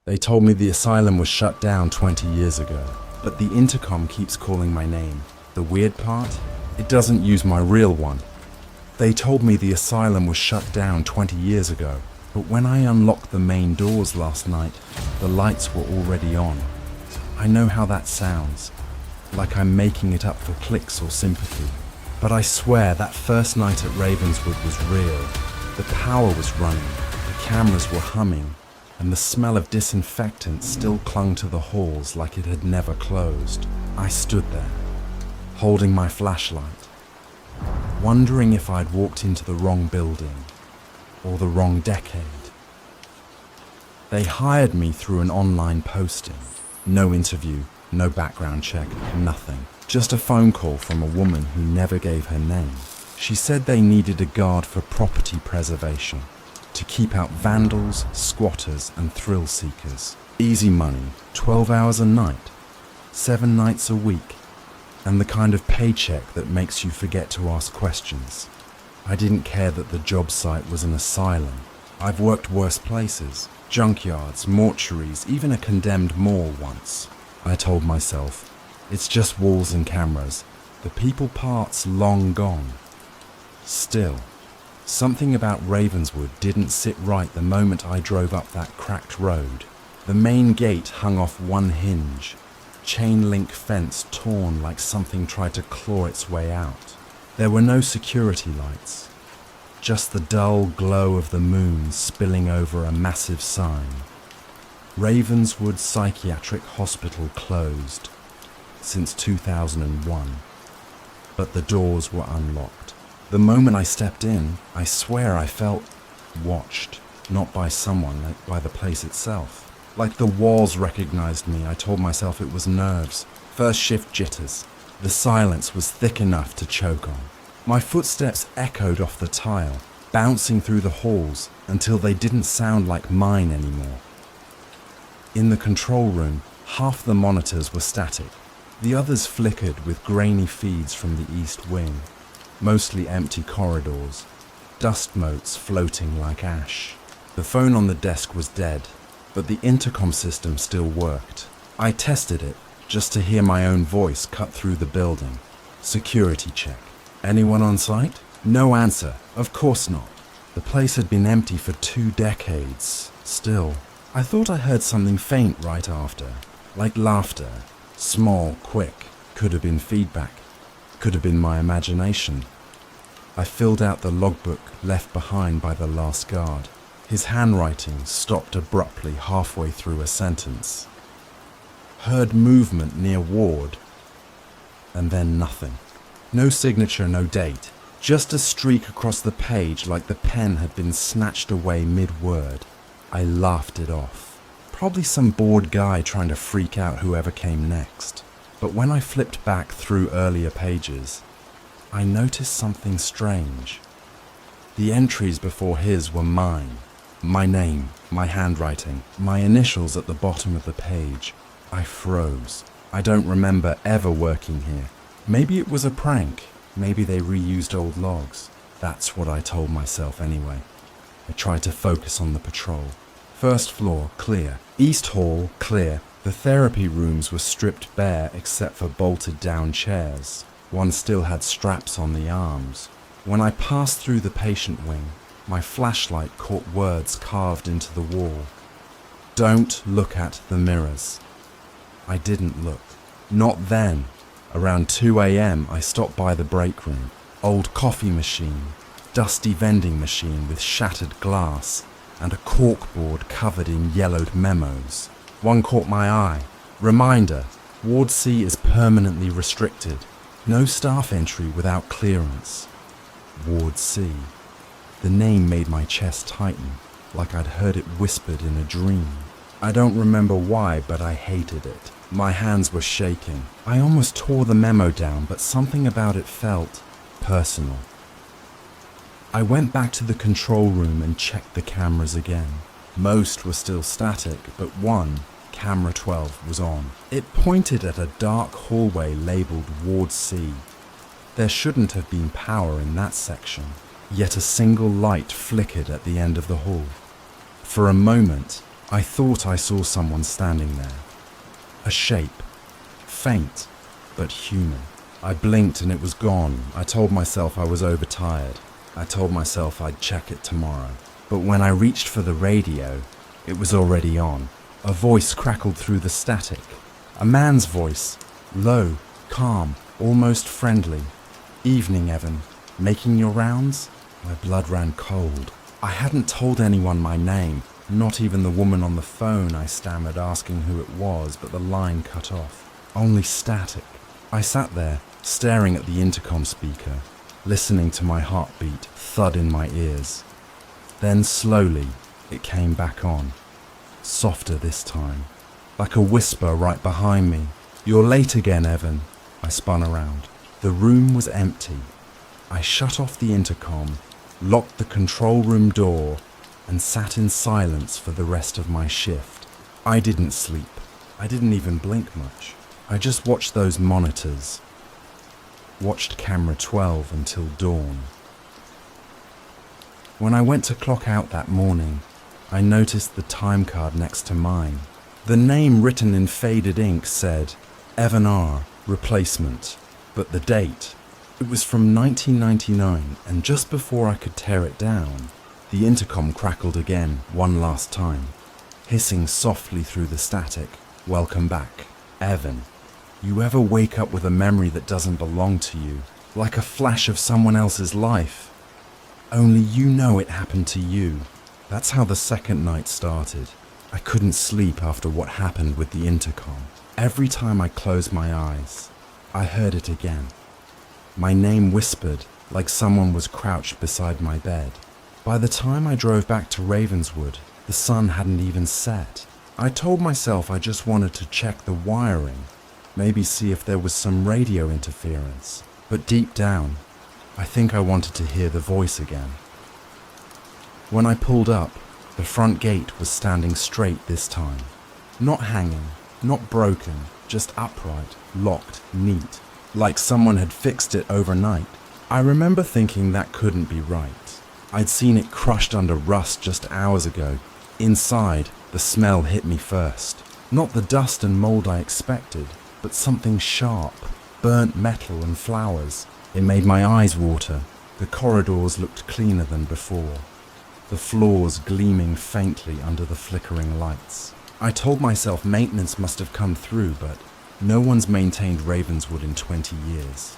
They told me the asylum was shut down 20 years ago, but the intercom keeps calling my name. The weird part? It doesn't use my real one. They told me the asylum was shut down 20 years ago, but when I unlocked the main doors last night, the lights were already on. I know how that sounds, like I'm making it up for clicks or sympathy. But I swear that first night at Ravenswood was real. The power was running, the cameras were humming, and the smell of disinfectant still clung to the halls like it had never closed. I stood there, holding my flashlight, wondering if I'd walked into the wrong building or the wrong decade. They hired me through an online posting. No interview, no background check, nothing. Just a phone call from a woman who never gave her name. She said they needed a guard for property preservation, to keep out vandals, squatters and thrill seekers. Easy money, 12 hours a night, 7 nights a week, and the kind of paycheck that makes you forget to ask questions. I didn't care that the job site was an asylum. I've worked worse places, junkyards, mortuaries, even a condemned mall once. I told myself, it's just walls and cameras, the people part's long gone. Still, something about Ravenswood didn't sit right the moment I drove up that cracked road. The main gate hung off one hinge, chain link fence torn like something tried to claw its way out. There were no security lights, just the dull glow of the moon spilling over a massive sign. Ravenswood Psychiatric Hospital closed since 2001, but the doors were unlocked. The moment I stepped in, I swear I felt watched, not by someone, but by the place itself. Like the walls recognized me, I told myself it was nerves, first shift jitters. The silence was thick enough to choke on. My footsteps echoed off the tile, bouncing through the halls until they didn't sound like mine anymore. In the control room, half the monitors were static. The others flickered with grainy feeds from the east wing, mostly empty corridors, dust motes floating like ash. The phone on the desk was dead, but the intercom system still worked. I tested it, just to hear my own voice cut through the building. Security check. Anyone on site? No answer. Of course not. The place had been empty for 2 decades. Still, I thought I heard something faint right after, like laughter. Small, quick. Could have been feedback. Could have been my imagination. I filled out the logbook left behind by the last guard. His handwriting stopped abruptly halfway through a sentence. Heard movement near ward, and then nothing. No signature, no date. Just a streak across the page like the pen had been snatched away mid-word. I laughed it off. Probably some bored guy trying to freak out whoever came next. But when I flipped back through earlier pages, I noticed something strange. The entries before his were mine. My name, my handwriting, my initials at the bottom of the page. I froze. I don't remember ever working here. Maybe it was a prank. Maybe they reused old logs. That's what I told myself anyway. I tried to focus on the patrol. First floor, clear. East hall, clear. The therapy rooms were stripped bare except for bolted down chairs. One still had straps on the arms. When I passed through the patient wing, my flashlight caught words carved into the wall. Don't look at the mirrors. I didn't look. Not then. Around 2 a.m. I stopped by the break room. Old coffee machine, dusty vending machine with shattered glass, and a corkboard covered in yellowed memos. One caught my eye. Reminder, Ward C is permanently restricted. No staff entry without clearance. Ward C. The name made my chest tighten, like I'd heard it whispered in a dream. I don't remember why, but I hated it. My hands were shaking. I almost tore the memo down, but something about it felt personal. I went back to the control room and checked the cameras again. Most were still static, but one, camera 12, was on. It pointed at a dark hallway labelled Ward C. There shouldn't have been power in that section, yet a single light flickered at the end of the hall. For a moment, I thought I saw someone standing there. A shape. Faint, but human. I blinked and it was gone. I told myself I was overtired. I told myself I'd check it tomorrow. But when I reached for the radio, it was already on. A voice crackled through the static. A man's voice. Low, calm, almost friendly. "Evening, Evan. Making your rounds?" My blood ran cold. I hadn't told anyone my name, not even the woman on the phone. I stammered, asking who it was, but the line cut off. Only static. I sat there, staring at the intercom speaker, listening to my heartbeat thud in my ears. Then slowly, it came back on. Softer this time, like a whisper right behind me. "You're late again, Evan." I spun around. The room was empty. I shut off the intercom, locked the control room door, and sat in silence for the rest of my shift. I didn't sleep. I didn't even blink much. I just watched those monitors. Watched camera 12 until dawn. When I went to clock out that morning, I noticed the time card next to mine. The name written in faded ink said, Evan R. Replacement. But the date, it was from 1999, and just before I could tear it down, the intercom crackled again, one last time, hissing softly through the static. "Welcome back, Evan. You ever wake up with a memory that doesn't belong to you, like a flash of someone else's life? Only you know it happened to you." That's how the second night started. I couldn't sleep after what happened with the intercom. Every time I closed my eyes, I heard it again. My name whispered like someone was crouched beside my bed. By the time I drove back to Ravenswood, the sun hadn't even set. I told myself I just wanted to check the wiring, maybe see if there was some radio interference. But deep down, I think I wanted to hear the voice again. When I pulled up, the front gate was standing straight this time. Not hanging, not broken, just upright, locked, neat, like someone had fixed it overnight. I remember thinking that couldn't be right. I'd seen it crushed under rust just hours ago. Inside, the smell hit me first. Not the dust and mold I expected, but something sharp, burnt metal and flowers. It made my eyes water. The corridors looked cleaner than before, the floors gleaming faintly under the flickering lights. I told myself maintenance must have come through, but no one's maintained Ravenswood in 20 years.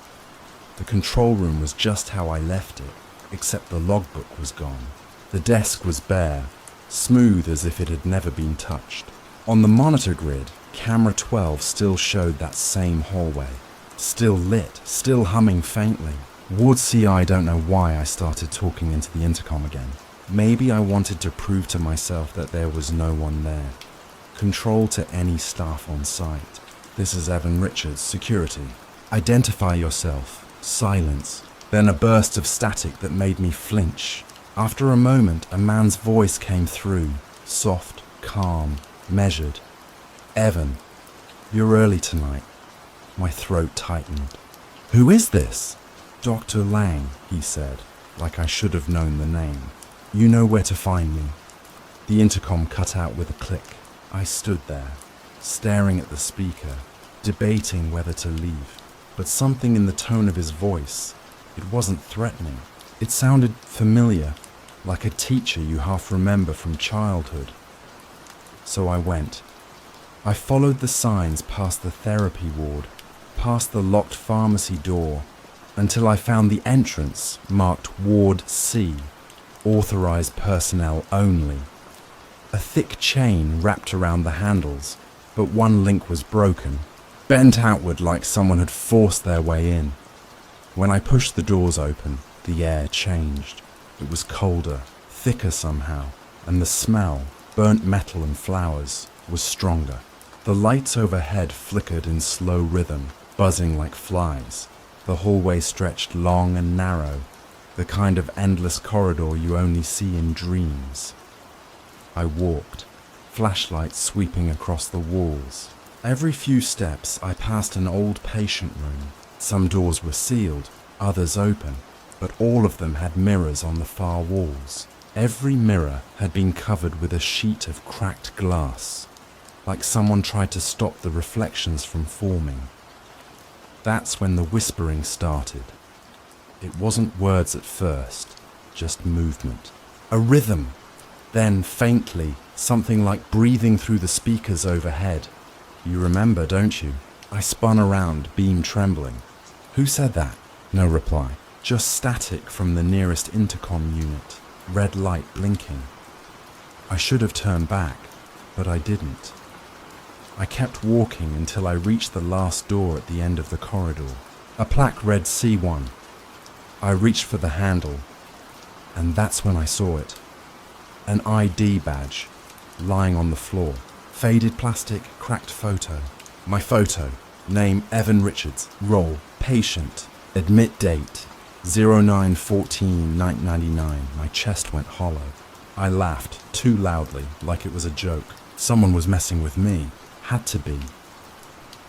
The control room was just how I left it, except the logbook was gone. The desk was bare, smooth as if it had never been touched. On the monitor grid, camera 12 still showed that same hallway. Still lit, still humming faintly. Ward CI don't know why I started talking into the intercom again. Maybe I wanted to prove to myself that there was no one there. Control to any staff on site. "This is Evan Richards, security. Identify yourself." Silence. Then a burst of static that made me flinch. After a moment, a man's voice came through. Soft, calm, measured. "Evan, you're early tonight." My throat tightened. "Who is this?" "Dr. Lang," he said, like I should have known the name. "You know where to find me." The intercom cut out with a click. I stood there, staring at the speaker, debating whether to leave. But something in the tone of his voice, it wasn't threatening. It sounded familiar, like a teacher you half remember from childhood. So I went. I followed the signs past the therapy ward, past the locked pharmacy door, until I found the entrance marked Ward C, authorized personnel only. A thick chain wrapped around the handles, but one link was broken, bent outward like someone had forced their way in. When I pushed the doors open, the air changed. It was colder, thicker somehow, and the smell, burnt metal and flowers, was stronger. The lights overhead flickered in slow rhythm, buzzing like flies. The hallway stretched long and narrow, the kind of endless corridor you only see in dreams. I walked, flashlights sweeping across the walls. Every few steps I passed an old patient room. Some doors were sealed, others open, but all of them had mirrors on the far walls. Every mirror had been covered with a sheet of cracked glass, like someone tried to stop the reflections from forming. That's when the whispering started. It wasn't words at first, just movement. A rhythm. Then, faintly, something like breathing through the speakers overhead. You remember, don't you? I spun around, beam trembling. Who said that? No reply. Just static from the nearest intercom unit, red light blinking. I should have turned back, but I didn't. I kept walking until I reached the last door at the end of the corridor. A plaque read C1. I reached for the handle, and that's when I saw it. An ID badge, lying on the floor. Faded plastic, cracked photo. My photo. Name Evan Richards. Role patient. Admit date 09/14/1999. My chest went hollow. I laughed, too loudly, like it was a joke. Someone was messing with me. Had to be.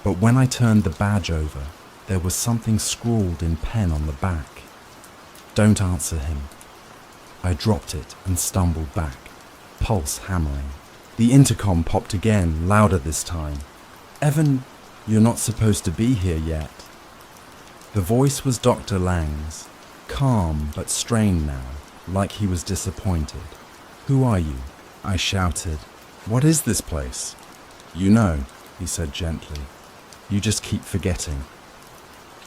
But when I turned the badge over, there was something scrawled in pen on the back. Don't answer him. I dropped it and stumbled back, pulse hammering. The intercom popped again, louder this time. Evan, you're not supposed to be here yet. The voice was Dr. Lang's, calm but strained now, like he was disappointed. Who are you? I shouted. What is this place? You know, he said gently. You just keep forgetting.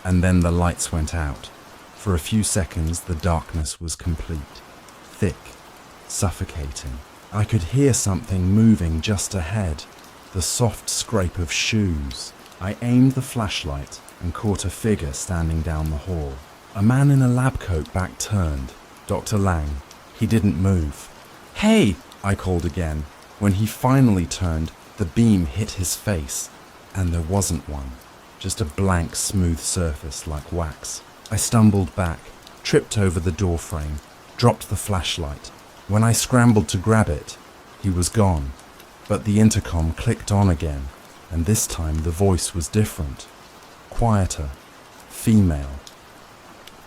And then the lights went out. For a few seconds, the darkness was complete. Thick, suffocating. I could hear something moving just ahead, the soft scrape of shoes. I aimed the flashlight and caught a figure standing down the hall. A man in a lab coat back turned, Dr. Lang. He didn't move. Hey, I called again. When he finally turned, the beam hit his face, and there wasn't one, just a blank, smooth surface like wax. I stumbled back, tripped over the doorframe, dropped the flashlight. When I scrambled to grab it, he was gone. But the intercom clicked on again, and this time the voice was different. Quieter. Female.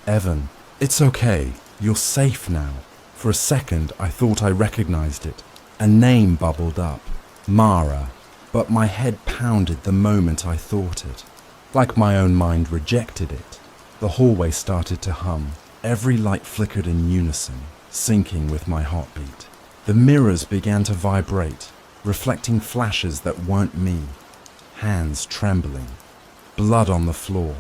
Evan, it's okay. You're safe now. For a second, I thought I recognized it. A name bubbled up. Mara. But my head pounded the moment I thought it. Like my own mind rejected it. The hallway started to hum. Every light flickered in unison, syncing with my heartbeat. The mirrors began to vibrate, reflecting flashes that weren't me. Hands trembling. Blood on the floor.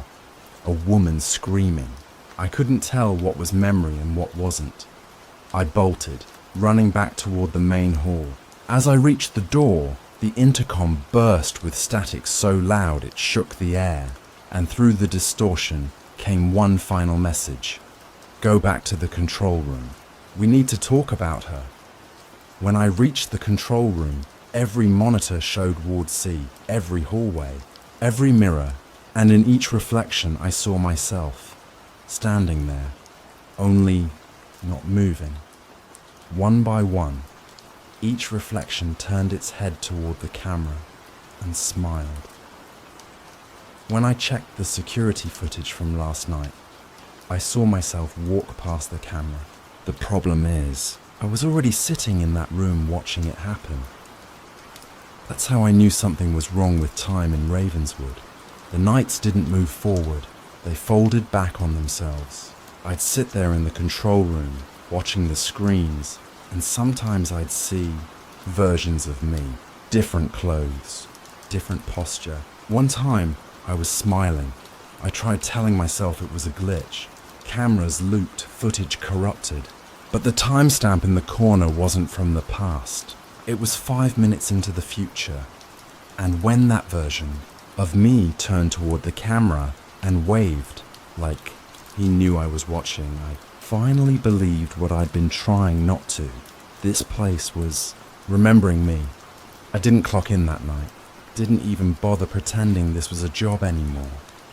A woman screaming. I couldn't tell what was memory and what wasn't. I bolted, running back toward the main hall. As I reached the door, the intercom burst with static so loud it shook the air, and through the distortion came one final message. Go back to the control room. We need to talk about her. When I reached the control room, every monitor showed Ward C, every hallway, every mirror, and in each reflection I saw myself, standing there, only not moving. One by one, each reflection turned its head toward the camera and smiled. When I checked the security footage from last night, I saw myself walk past the camera. The problem is, I was already sitting in that room watching it happen. That's how I knew something was wrong with time in Ravenswood. The nights didn't move forward, they folded back on themselves. I'd sit there in the control room, watching the screens, and sometimes I'd see versions of me, different clothes, different posture. One time, I was smiling. I tried telling myself it was a glitch. Cameras looped, footage corrupted. But the timestamp in the corner wasn't from the past. It was 5 minutes into the future. And when that version of me turned toward the camera and waved, like he knew I was watching, I finally believed what I'd been trying not to. This place was remembering me. I didn't clock in that night. Didn't even bother pretending this was a job anymore.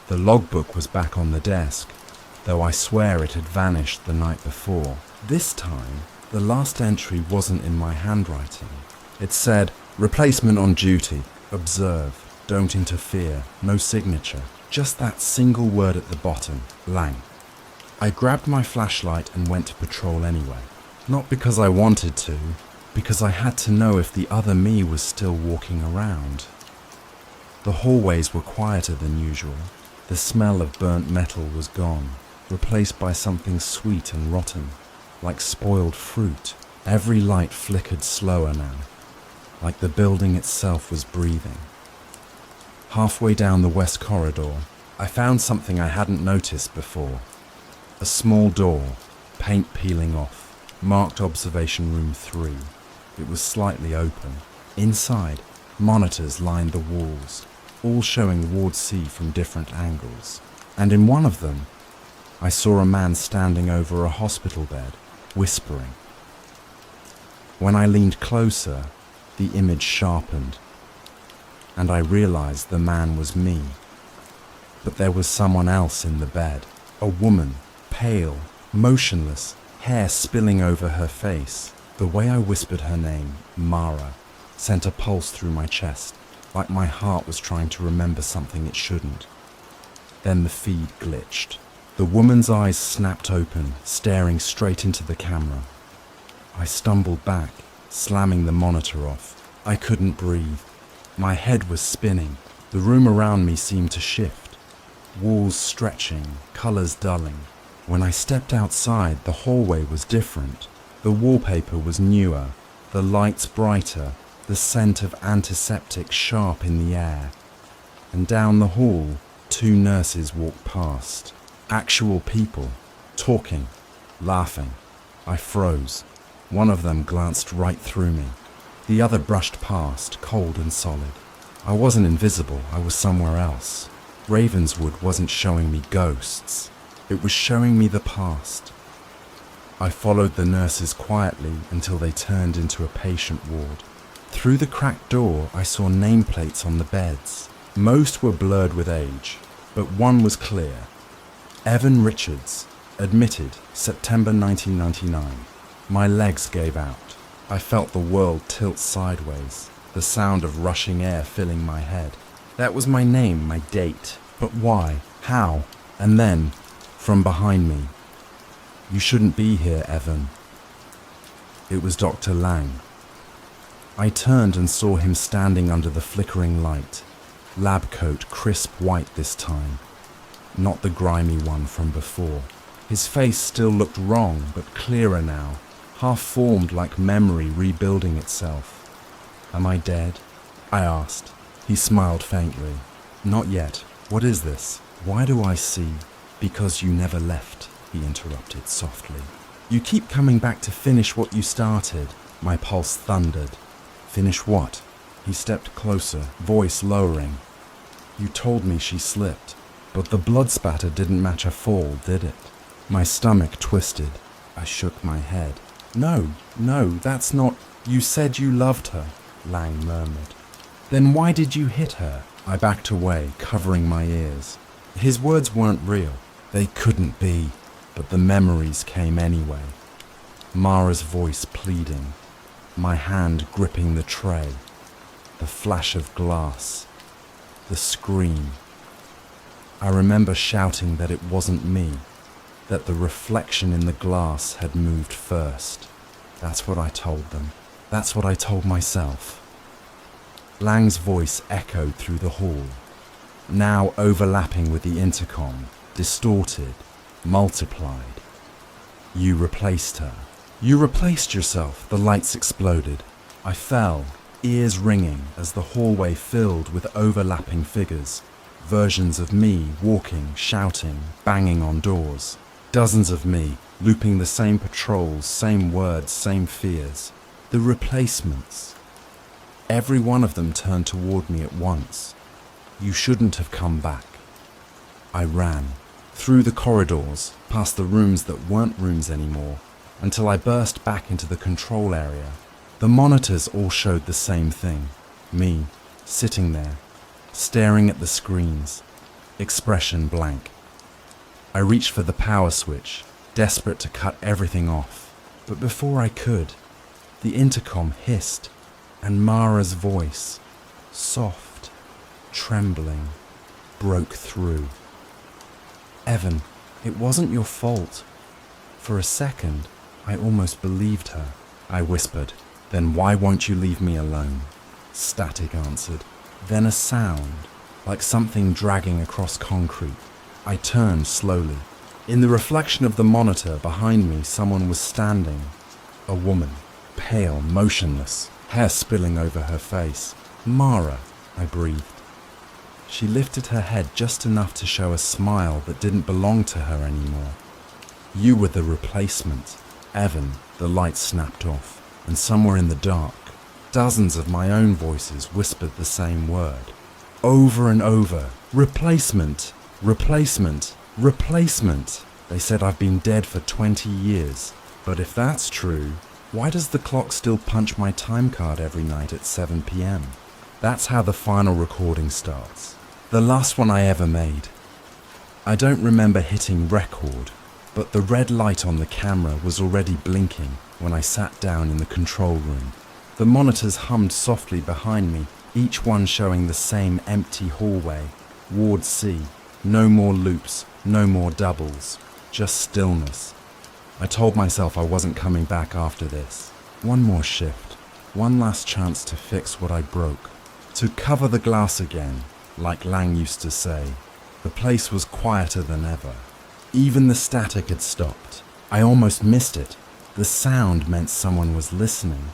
The logbook was back on the desk, though I swear it had vanished the night before. This time, the last entry wasn't in my handwriting. It said, replacement on duty, observe, don't interfere, no signature. Just that single word at the bottom, Lang. I grabbed my flashlight and went to patrol anyway. Not because I wanted to, because I had to know if the other me was still walking around. The hallways were quieter than usual. The smell of burnt metal was gone, replaced by something sweet and rotten, like spoiled fruit. Every light flickered slower now, like the building itself was breathing. Halfway down the west corridor, I found something I hadn't noticed before. A small door, paint peeling off, marked Observation Room 3. It was slightly open. Inside, monitors lined the walls, all showing Ward C from different angles. And in one of them, I saw a man standing over a hospital bed, whispering. When I leaned closer, the image sharpened, and I realized the man was me. But there was someone else in the bed, a woman, pale, motionless, hair spilling over her face. The way I whispered her name, Mara, sent a pulse through my chest, like my heart was trying to remember something it shouldn't. Then the feed glitched. The woman's eyes snapped open, staring straight into the camera. I stumbled back, slamming the monitor off. I couldn't breathe. My head was spinning. The room around me seemed to shift. Walls stretching, colors dulling. When I stepped outside, the hallway was different. The wallpaper was newer, the lights brighter, the scent of antiseptic sharp in the air. And down the hall, 2 nurses walked past. Actual people, talking, laughing. I froze. One of them glanced right through me. The other brushed past, cold and solid. I wasn't invisible, I was somewhere else. Ravenswood wasn't showing me ghosts. It was showing me the past. I followed the nurses quietly until they turned into a patient ward. Through the cracked door, I saw nameplates on the beds. Most were blurred with age, but one was clear. Evan Richards, admitted, September 1999. My legs gave out. I felt the world tilt sideways, the sound of rushing air filling my head. That was my name, my date. But why? How? And then, from behind me, "You shouldn't be here, Evan." It was Dr. Lang. I turned and saw him standing under the flickering light, lab coat crisp white this time, not the grimy one from before. His face still looked wrong, but clearer now, half-formed like memory rebuilding itself. "Am I dead?" I asked. He smiled faintly. "Not yet. What is this? Why do I see?" "Because you never left," he interrupted softly. "You keep coming back to finish what you started." My pulse thundered. "Finish what?" He stepped closer, voice lowering. "You told me she slipped, but the blood spatter didn't match a fall, did it?" My stomach twisted. I shook my head. No, that's not... "You said you loved her," Lang murmured. "Then why did you hit her?" I backed away, covering my ears. His words weren't real. They couldn't be, but the memories came anyway. Mara's voice pleading, my hand gripping the tray, the flash of glass, the scream. I remember shouting that it wasn't me, that the reflection in the glass had moved first. That's what I told them. That's what I told myself. Lang's voice echoed through the hall, now overlapping with the intercom, distorted, multiplied. "You replaced her. You replaced yourself," the lights exploded. I fell, ears ringing as the hallway filled with overlapping figures, versions of me walking, shouting, banging on doors. Dozens of me, looping the same patrols, same words, same fears. The replacements. Every one of them turned toward me at once. "You shouldn't have come back." I ran, through the corridors, past the rooms that weren't rooms anymore, until I burst back into the control area. The monitors all showed the same thing. Me, sitting there, staring at the screens, expression blank. I reached for the power switch, desperate to cut everything off. But before I could, the intercom hissed, and Mara's voice, soft, trembling, broke through. "Evan, it wasn't your fault. For a second, I almost believed her. I whispered, "Then why won't you leave me alone?" Static answered. Then a sound, like something dragging across concrete. I turned slowly. In the reflection of the monitor behind me, someone was standing. A woman, pale, motionless, hair spilling over her face. "Mara," I breathed. She lifted her head just enough to show a smile that didn't belong to her anymore. "You were the replacement." Evan, the light snapped off, and somewhere in the dark, dozens of my own voices whispered the same word. Over and over. "Replacement! Replacement! Replacement!" They said I've been dead for 20 years. But if that's true, why does the clock still punch my time card every night at 7 p.m? That's how the final recording starts. The last one I ever made. I don't remember hitting record, but the red light on the camera was already blinking when I sat down in the control room. The monitors hummed softly behind me, each one showing the same empty hallway. Ward C. No more loops, no more doubles, just stillness. I told myself I wasn't coming back after this. One more shift, one last chance to fix what I broke, to cover the glass again, like Lang used to say. The place was quieter than ever. Even the static had stopped. I almost missed it. The sound meant someone was listening.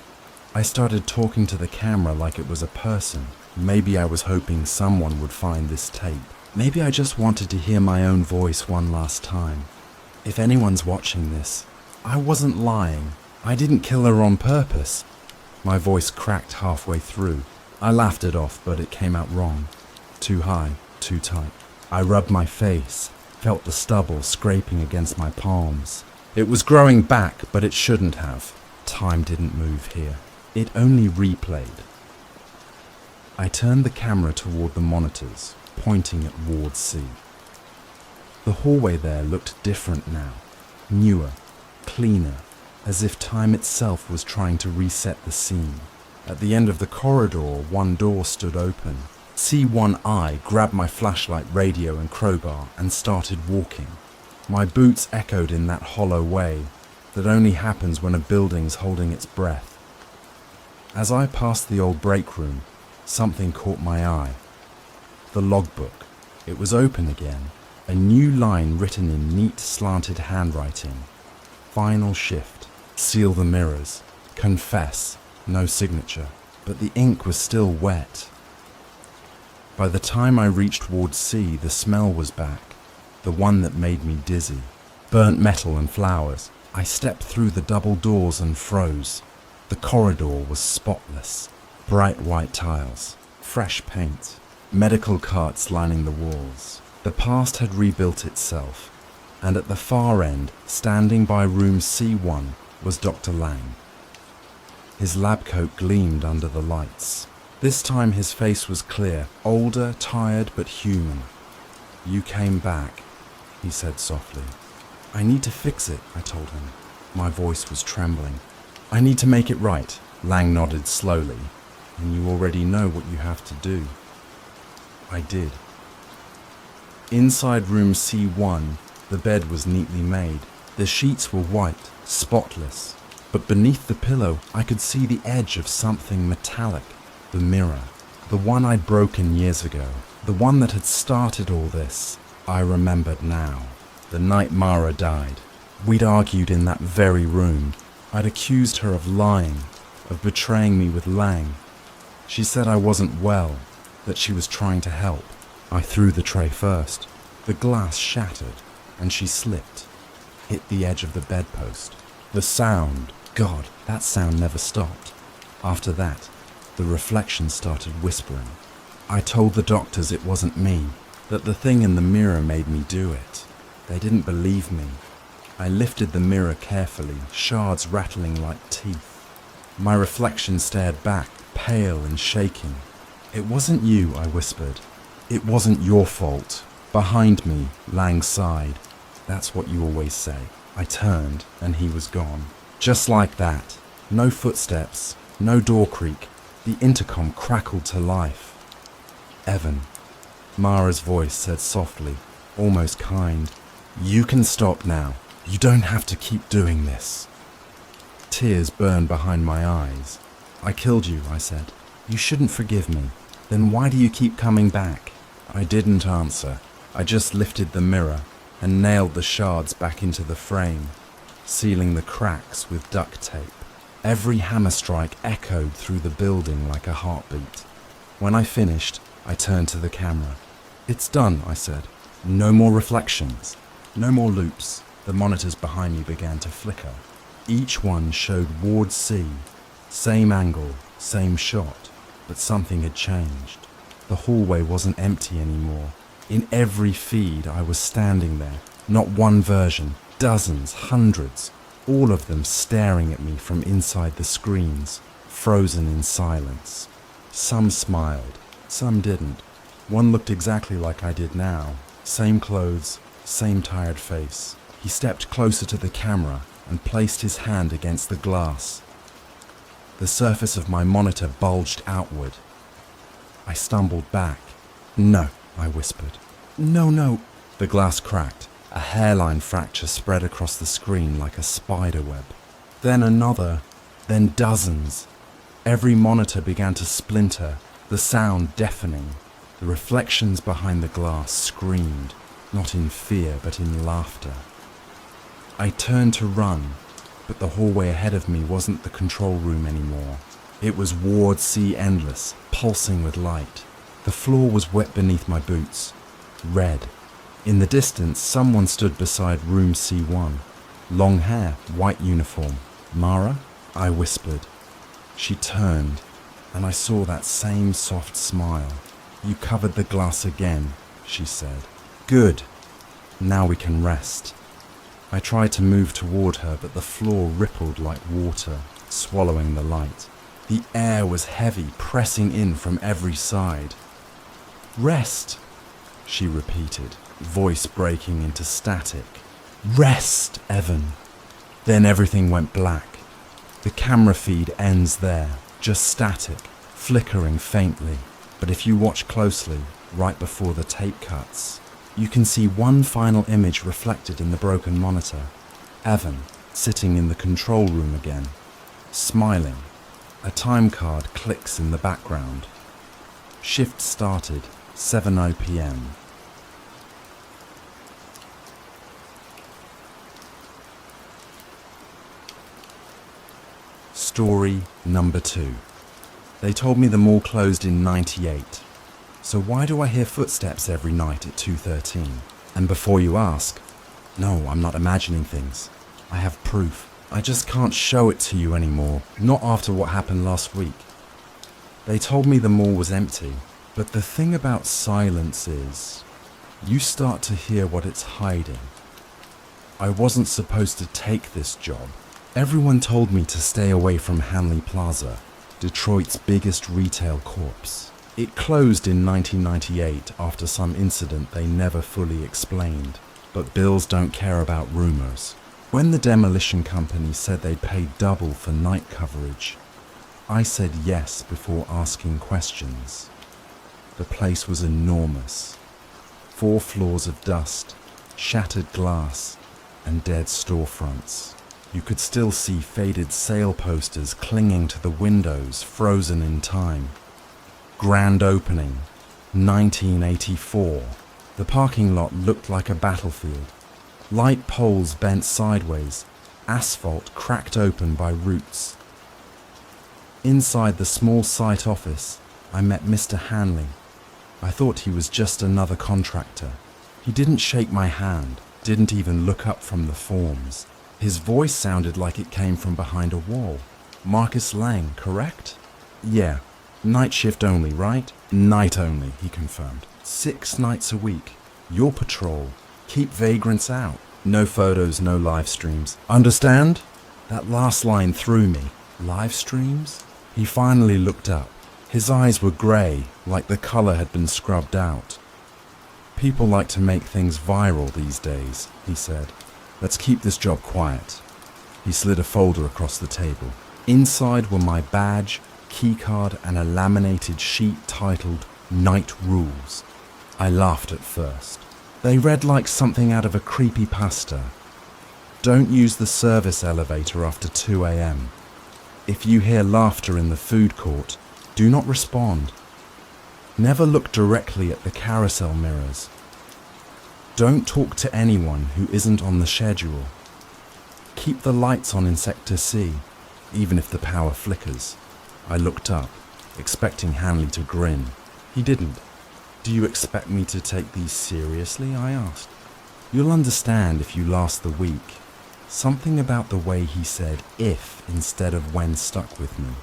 I started talking to the camera like it was a person. Maybe I was hoping someone would find this tape. Maybe I just wanted to hear my own voice one last time. If anyone's watching this, I wasn't lying. I didn't kill her on purpose. My voice cracked halfway through. I laughed it off, but it came out wrong. Too high, too tight. I rubbed my face, felt the stubble scraping against my palms. It was growing back, but it shouldn't have. Time didn't move here. It only replayed. I turned the camera toward the monitors, pointing at Ward C. The hallway there looked different now. Newer, cleaner, as if time itself was trying to reset the scene. At the end of the corridor, one door stood open. C1I grabbed my flashlight, radio and crowbar and started walking. My boots echoed in that hollow way that only happens when a building's holding its breath. As I passed the old break room, something caught my eye. The logbook. It was open again, a new line written in neat slanted handwriting. Final shift. Seal the mirrors. Confess. No signature. But the ink was still wet. By the time I reached Ward C, the smell was back. The one that made me dizzy. Burnt metal and flowers. I stepped through the double doors and froze. The corridor was spotless. Bright white tiles. Fresh paint. Medical carts lining the walls. The past had rebuilt itself. And at the far end, standing by room C1, was Dr. Lang. His lab coat gleamed under the lights. This time his face was clear, older, tired, but human. "You came back," he said softly. "I need to fix it," I told him. My voice was trembling. "I need to make it right," Lang nodded slowly. "And you already know what you have to do." I did. Inside room C1, the bed was neatly made. The sheets were white, spotless. But beneath the pillow, I could see the edge of something metallic. The mirror. The one I'd broken years ago. The one that had started all this. I remembered now. The night Mara died. We'd argued in that very room. I'd accused her of lying, of betraying me with Lang. She said I wasn't well, that she was trying to help. I threw the tray first. The glass shattered, and she slipped, hit the edge of the bedpost. The sound, God, that sound never stopped. After that, the reflection started whispering. I told the doctors it wasn't me, that the thing in the mirror made me do it. They didn't believe me. I lifted the mirror carefully, shards rattling like teeth. My reflection stared back, pale and shaking. "It wasn't you," I whispered. "It wasn't your fault." Behind me, Lang sighed. "That's what you always say." I turned, and he was gone. Just like that. No footsteps, no door creak. The intercom crackled to life. "Evan," Mara's voice said softly, almost kind. "You can stop now. You don't have to keep doing this." Tears burned behind my eyes. "I killed you," I said. "You shouldn't forgive me. Then why do you keep coming back?" I didn't answer. I just lifted the mirror and nailed the shards back into the frame, sealing the cracks with duct tape. Every hammer strike echoed through the building like a heartbeat. When I finished, I turned to the camera. "It's done," I said. "No more reflections. No more loops." The monitors behind me began to flicker. Each one showed Ward C. Same angle, same shot, but something had changed. The hallway wasn't empty anymore. In every feed, I was standing there. Not one version, dozens, hundreds, all of them staring at me from inside the screens, frozen in silence. Some smiled, some didn't. One looked exactly like I did now. Same clothes, same tired face. He stepped closer to the camera and placed his hand against the glass. The surface of my monitor bulged outward. I stumbled back. "No," I whispered. No. The glass cracked. A hairline fracture spread across the screen like a spider web. Then another, then dozens. Every monitor began to splinter, the sound deafening. The reflections behind the glass screamed, not in fear but in laughter. I turned to run, but the hallway ahead of me wasn't the control room anymore. It was Ward C endless, pulsing with light. The floor was wet beneath my boots, red. In the distance, someone stood beside room C1. Long hair, white uniform. "Mara?" I whispered. She turned, and I saw that same soft smile. "You covered the glass again," she said. "Good. Now we can rest." I tried to move toward her, but the floor rippled like water, swallowing the light. The air was heavy, pressing in from every side. "Rest," she repeated, voice breaking into static. "Rest, Evan." Then everything went black. The camera feed ends there, just static, flickering faintly. But if you watch closely, right before the tape cuts, you can see one final image reflected in the broken monitor. Evan, sitting in the control room again, smiling. A time card clicks in the background. Shift started, 7:00 p.m. Story number 2. They told me the mall closed in '98. So why do I hear footsteps every night at 2:13? And before you ask, no, I'm not imagining things. I have proof. I just can't show it to you anymore, not after what happened last week. They told me the mall was empty, but the thing about silence is, you start to hear what it's hiding. I wasn't supposed to take this job. Everyone told me to stay away from Hanley Plaza, Detroit's biggest retail corpse. It closed in 1998 after some incident they never fully explained, but bills don't care about rumors. When the demolition company said they'd pay double for night coverage, I said yes before asking questions. The place was enormous. 4 floors of dust, shattered glass, and dead storefronts. You could still see faded sale posters clinging to the windows, frozen in time. Grand opening, 1984. The parking lot looked like a battlefield. Light poles bent sideways, asphalt cracked open by roots. Inside the small site office, I met Mr. Hanley. I thought he was just another contractor. He didn't shake my hand, didn't even look up from the forms. His voice sounded like it came from behind a wall. "Marcus Lang, correct?" "Yeah. Night shift only, right?" "Night only," he confirmed. 6 nights a week. Your patrol. Keep vagrants out. No photos, no live streams. Understand?" That last line threw me. Live streams? He finally looked up. His eyes were grey, like the colour had been scrubbed out. "People like to make things viral these days," he said. "Let's keep this job quiet." He slid a folder across the table. Inside were my badge, keycard, and a laminated sheet titled Night Rules. I laughed at first. They read like something out of a creepypasta. Don't use the service elevator after 2 a.m. If you hear laughter in the food court, do not respond. Never look directly at the carousel mirrors. Don't talk to anyone who isn't on the schedule. Keep the lights on in Sector C, even if the power flickers. I looked up, expecting Hanley to grin. He didn't. Do you expect me to take these seriously? I asked. You'll understand if you last the week. Something about the way he said if instead of when stuck with me.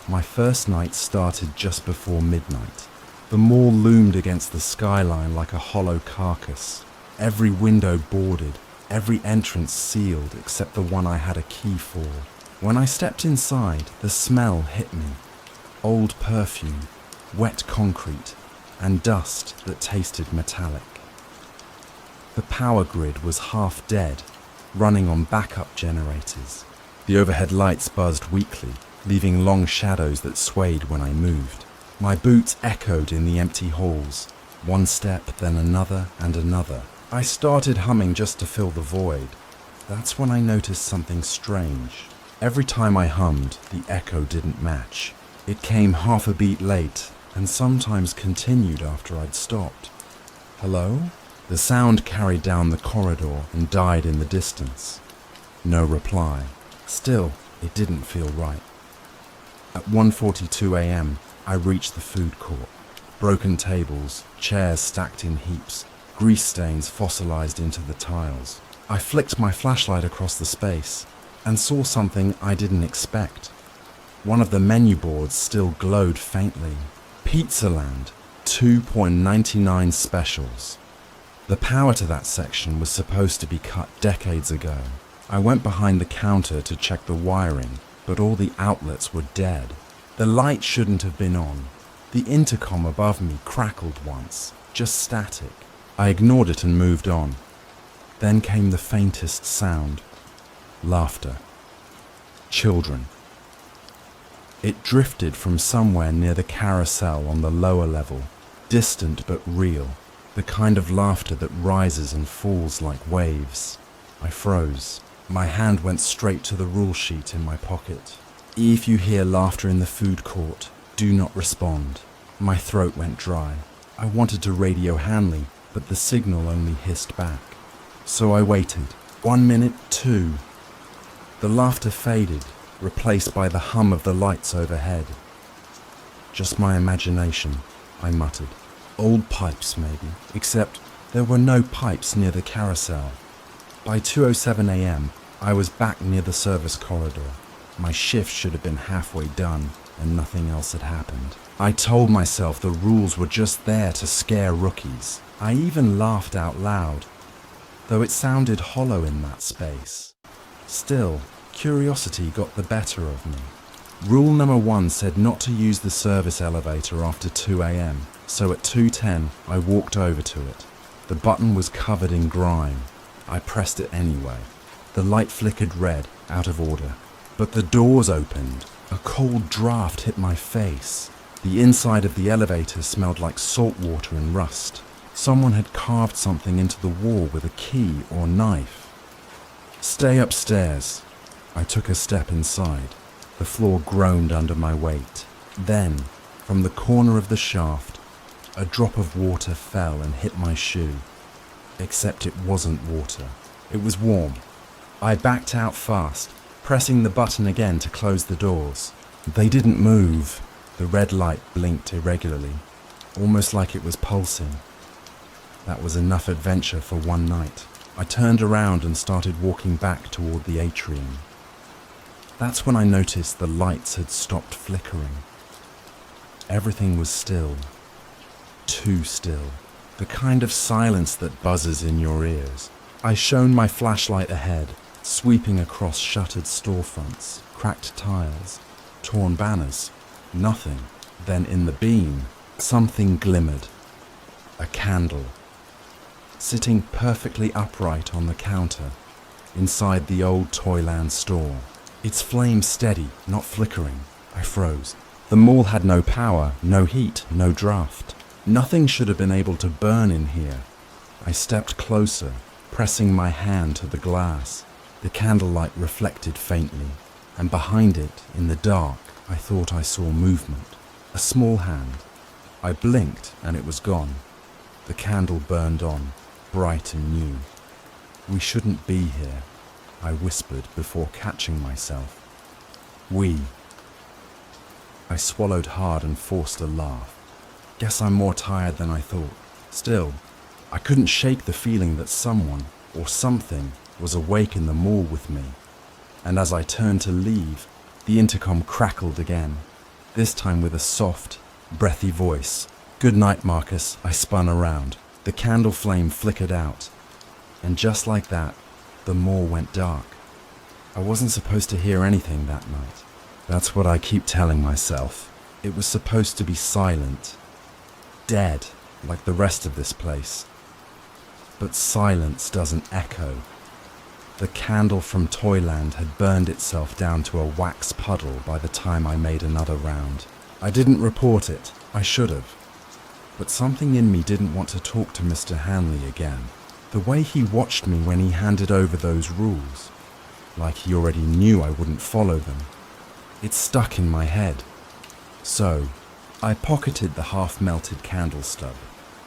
My first night started just before midnight. The mall loomed against the skyline like a hollow carcass. Every window boarded, every entrance sealed except the one I had a key for. When I stepped inside, the smell hit me. Old perfume, wet concrete, and dust that tasted metallic. The power grid was half dead, running on backup generators. The overhead lights buzzed weakly, leaving long shadows that swayed when I moved. My boots echoed in the empty halls, one step, then another and another. I started humming just to fill the void. That's when I noticed something strange. Every time I hummed, the echo didn't match. It came half a beat late, and sometimes continued after I'd stopped. Hello? The sound carried down the corridor and died in the distance. No reply. Still, it didn't feel right. At 1:42 a.m., I reached the food court. Broken tables, chairs stacked in heaps, grease stains fossilized into the tiles. I flicked my flashlight across the space and saw something I didn't expect. One of the menu boards still glowed faintly. Pizzaland, 2.99 specials. The power to that section was supposed to be cut decades ago. I went behind the counter to check the wiring, but all the outlets were dead. The light shouldn't have been on. The intercom above me crackled once, just static. I ignored it and moved on. Then came the faintest sound. Laughter. Children. It drifted from somewhere near the carousel on the lower level, distant but real, the kind of laughter that rises and falls like waves. I froze. My hand went straight to the rule sheet in my pocket. If you hear laughter in the food court, do not respond. My throat went dry. I wanted to radio Hanley, but the signal only hissed back. So I waited. 1 minute, 2. The laughter faded, replaced by the hum of the lights overhead. Just my imagination, I muttered. Old pipes, maybe, except there were no pipes near the carousel. By 2:07 a.m., I was back near the service corridor. My shift should have been halfway done, and nothing else had happened. I told myself the rules were just there to scare rookies. I even laughed out loud, though it sounded hollow in that space. Still, curiosity got the better of me. Rule number 1 said not to use the service elevator after 2 a.m., so at 2:10 I walked over to it. The button was covered in grime. I pressed it anyway. The light flickered red, out of order. But the doors opened. A cold draft hit my face. The inside of the elevator smelled like salt water and rust. Someone had carved something into the wall with a key or knife. Stay upstairs. I took a step inside. The floor groaned under my weight. Then, from the corner of the shaft, a drop of water fell and hit my shoe. Except it wasn't water. It was warm. I backed out fast, pressing the button again to close the doors. They didn't move. The red light blinked irregularly, almost like it was pulsing. That was enough adventure for one night. I turned around and started walking back toward the atrium. That's when I noticed the lights had stopped flickering. Everything was still. Too still. The kind of silence that buzzes in your ears. I shone my flashlight ahead, sweeping across shuttered storefronts, cracked tiles, torn banners. Nothing. Then in the beam, something glimmered. A candle. Sitting perfectly upright on the counter, inside the old Toyland store. Its flame steady, not flickering. I froze. The mall had no power, no heat, no draft. Nothing should have been able to burn in here. I stepped closer, pressing my hand to the glass. The candlelight reflected faintly, and behind it, in the dark, I thought I saw movement. A small hand. I blinked and it was gone. The candle burned on, bright and new. "We shouldn't be here," I whispered before catching myself. "We." I swallowed hard and forced a laugh. Guess I'm more tired than I thought. Still, I couldn't shake the feeling that someone, or something, was awake in the mall with me. And as I turned to leave, the intercom crackled again, this time with a soft, breathy voice. "Good night, Marcus." I spun around. The candle flame flickered out. And just like that, the mall went dark. I wasn't supposed to hear anything that night. That's what I keep telling myself. It was supposed to be silent. Dead, like the rest of this place. But silence doesn't echo. The candle from Toyland had burned itself down to a wax puddle by the time I made another round. I didn't report it. I should have. But something in me didn't want to talk to Mr. Hanley again. The way he watched me when he handed over those rules, like he already knew I wouldn't follow them, it stuck in my head. So, I pocketed the half-melted candle stub,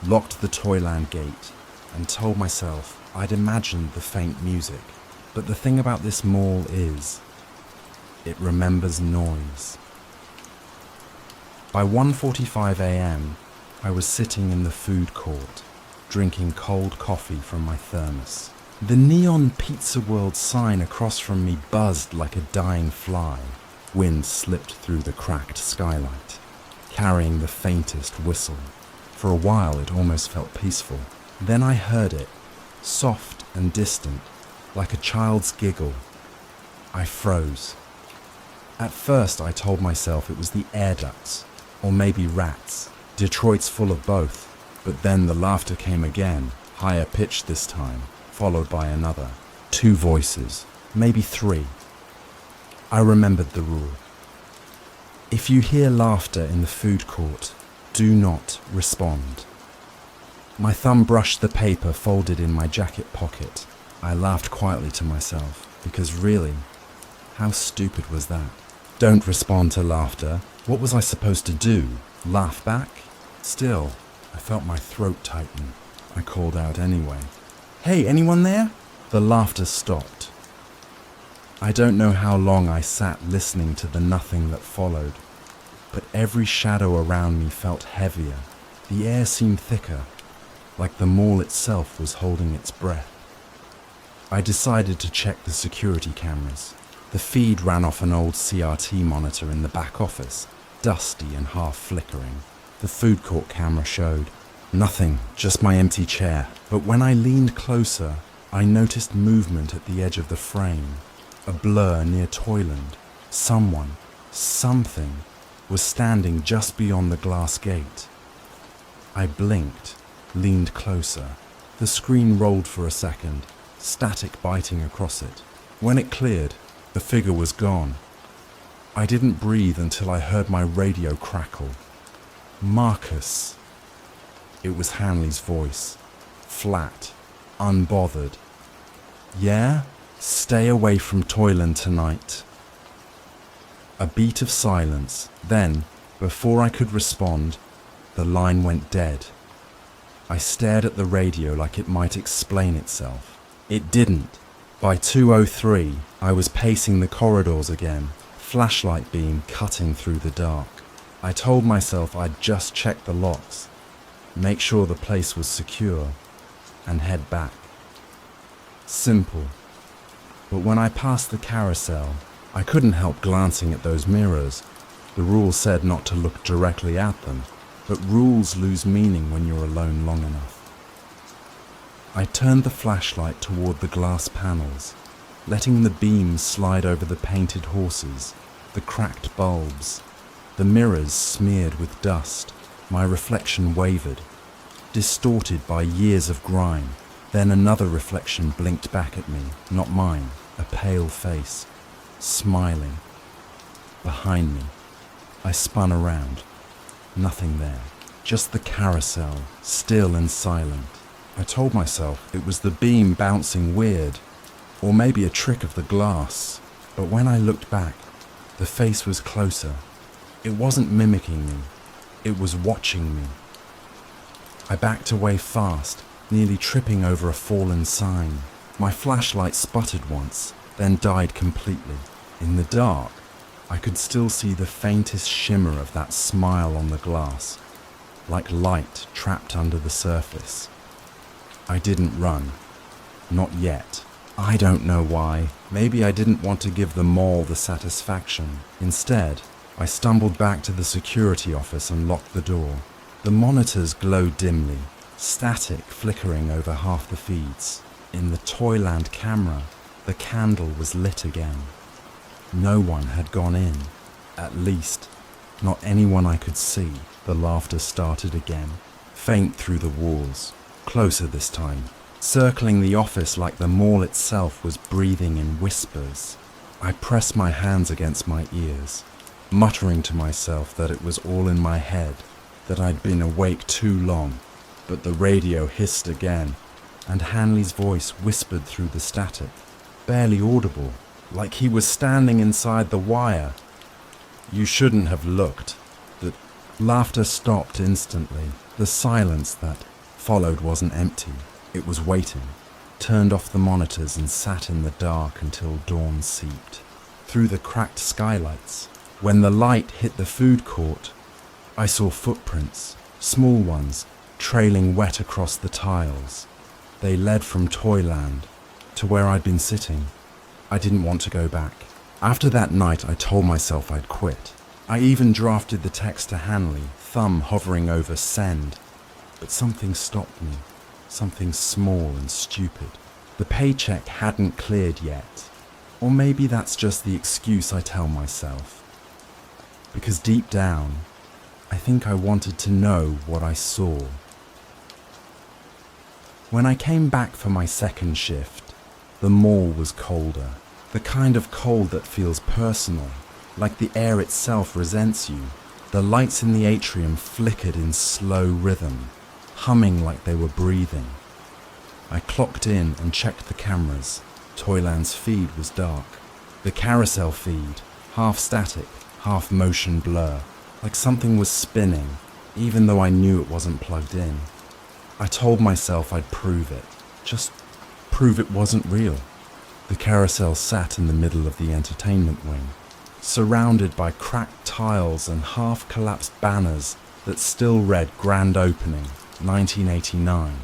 locked the Toyland gate, and told myself I'd imagined the faint music. But the thing about this mall is, it remembers noise. By 1:45 a.m., I was sitting in the food court, drinking cold coffee from my thermos. The neon Pizza World sign across from me buzzed like a dying fly. Wind slipped through the cracked skylight, carrying the faintest whistle. For a while it almost felt peaceful. Then I heard it, soft and distant, like a child's giggle. I froze. At first I told myself it was the air ducts, or maybe rats. Detroit's full of both. But then the laughter came again, higher pitched this time, followed by another. 2 voices, maybe 3. I remembered the rule. If you hear laughter in the food court, do not respond. My thumb brushed the paper folded in my jacket pocket. I laughed quietly to myself, because really, how stupid was that? Don't respond to laughter. What was I supposed to do? Laugh back? Still, I felt my throat tighten. I called out anyway. "Hey, anyone there?" The laughter stopped. I don't know how long I sat listening to the nothing that followed, but every shadow around me felt heavier. The air seemed thicker, like the mall itself was holding its breath. I decided to check the security cameras. The feed ran off an old CRT monitor in the back office, dusty and half flickering. The food court camera showed nothing, just my empty chair. But when I leaned closer, I noticed movement at the edge of the frame, a blur near Toyland. Someone, something, was standing just beyond the glass gate. I blinked, leaned closer. The screen rolled for a second, static biting across it. When it cleared, the figure was gone. I didn't breathe until I heard my radio crackle. "Marcus." It was Hanley's voice, flat, unbothered. "Yeah? Stay away from Toyland tonight." A beat of silence, then, before I could respond, the line went dead. I stared at the radio like it might explain itself. It didn't. By 2:03, I was pacing the corridors again, flashlight beam cutting through the dark. I told myself I'd just check the locks, make sure the place was secure, and head back. Simple. But when I passed the carousel, I couldn't help glancing at those mirrors. The rule said not to look directly at them, but rules lose meaning when you're alone long enough. I turned the flashlight toward the glass panels, letting the beams slide over the painted horses, the cracked bulbs, the mirrors smeared with dust. My reflection wavered, distorted by years of grime. Then another reflection blinked back at me, not mine, a pale face, smiling. Behind me, I spun around. Nothing there, just the carousel, still and silent. I told myself it was the beam bouncing weird, or maybe a trick of the glass. But when I looked back, the face was closer. It wasn't mimicking me, it was watching me. I backed away fast, nearly tripping over a fallen sign. My flashlight sputtered once, then died completely. In the dark, I could still see the faintest shimmer of that smile on the glass, like light trapped under the surface. I didn't run. Not yet. I don't know why. Maybe I didn't want to give the mall the satisfaction. Instead, I stumbled back to the security office and locked the door. The monitors glowed dimly, static flickering over half the feeds. In the Toyland camera, the candle was lit again. No one had gone in. At least, not anyone I could see. The laughter started again, faint through the walls, closer this time, circling the office like the mall itself was breathing in whispers. I pressed my hands against my ears, muttering to myself that it was all in my head, that I'd been awake too long. But the radio hissed again, and Hanley's voice whispered through the static, barely audible, like he was standing inside the wire. "You shouldn't have looked." The laughter stopped instantly. The silence that followed wasn't empty. It was waiting. Turned off the monitors and sat in the dark until dawn seeped. Through the cracked skylights, when the light hit the food court, I saw footprints, small ones, trailing wet across the tiles. They led from Toyland to where I'd been sitting. I didn't want to go back. After that night, I told myself I'd quit. I even drafted the text to Hanley, thumb hovering over send. But something stopped me, something small and stupid. The paycheck hadn't cleared yet. Or maybe that's just the excuse I tell myself. Because deep down, I think I wanted to know what I saw. When I came back for my second shift, the mall was colder. The kind of cold that feels personal, like the air itself resents you. The lights in the atrium flickered in slow rhythm, humming like they were breathing. I clocked in and checked the cameras. Toyland's feed was dark. The carousel feed, half static, half motion blur, like something was spinning, even though I knew it wasn't plugged in. I told myself I'd prove it, just prove it wasn't real. The carousel sat in the middle of the entertainment wing, surrounded by cracked tiles and half-collapsed banners that still read Grand Opening, 1989.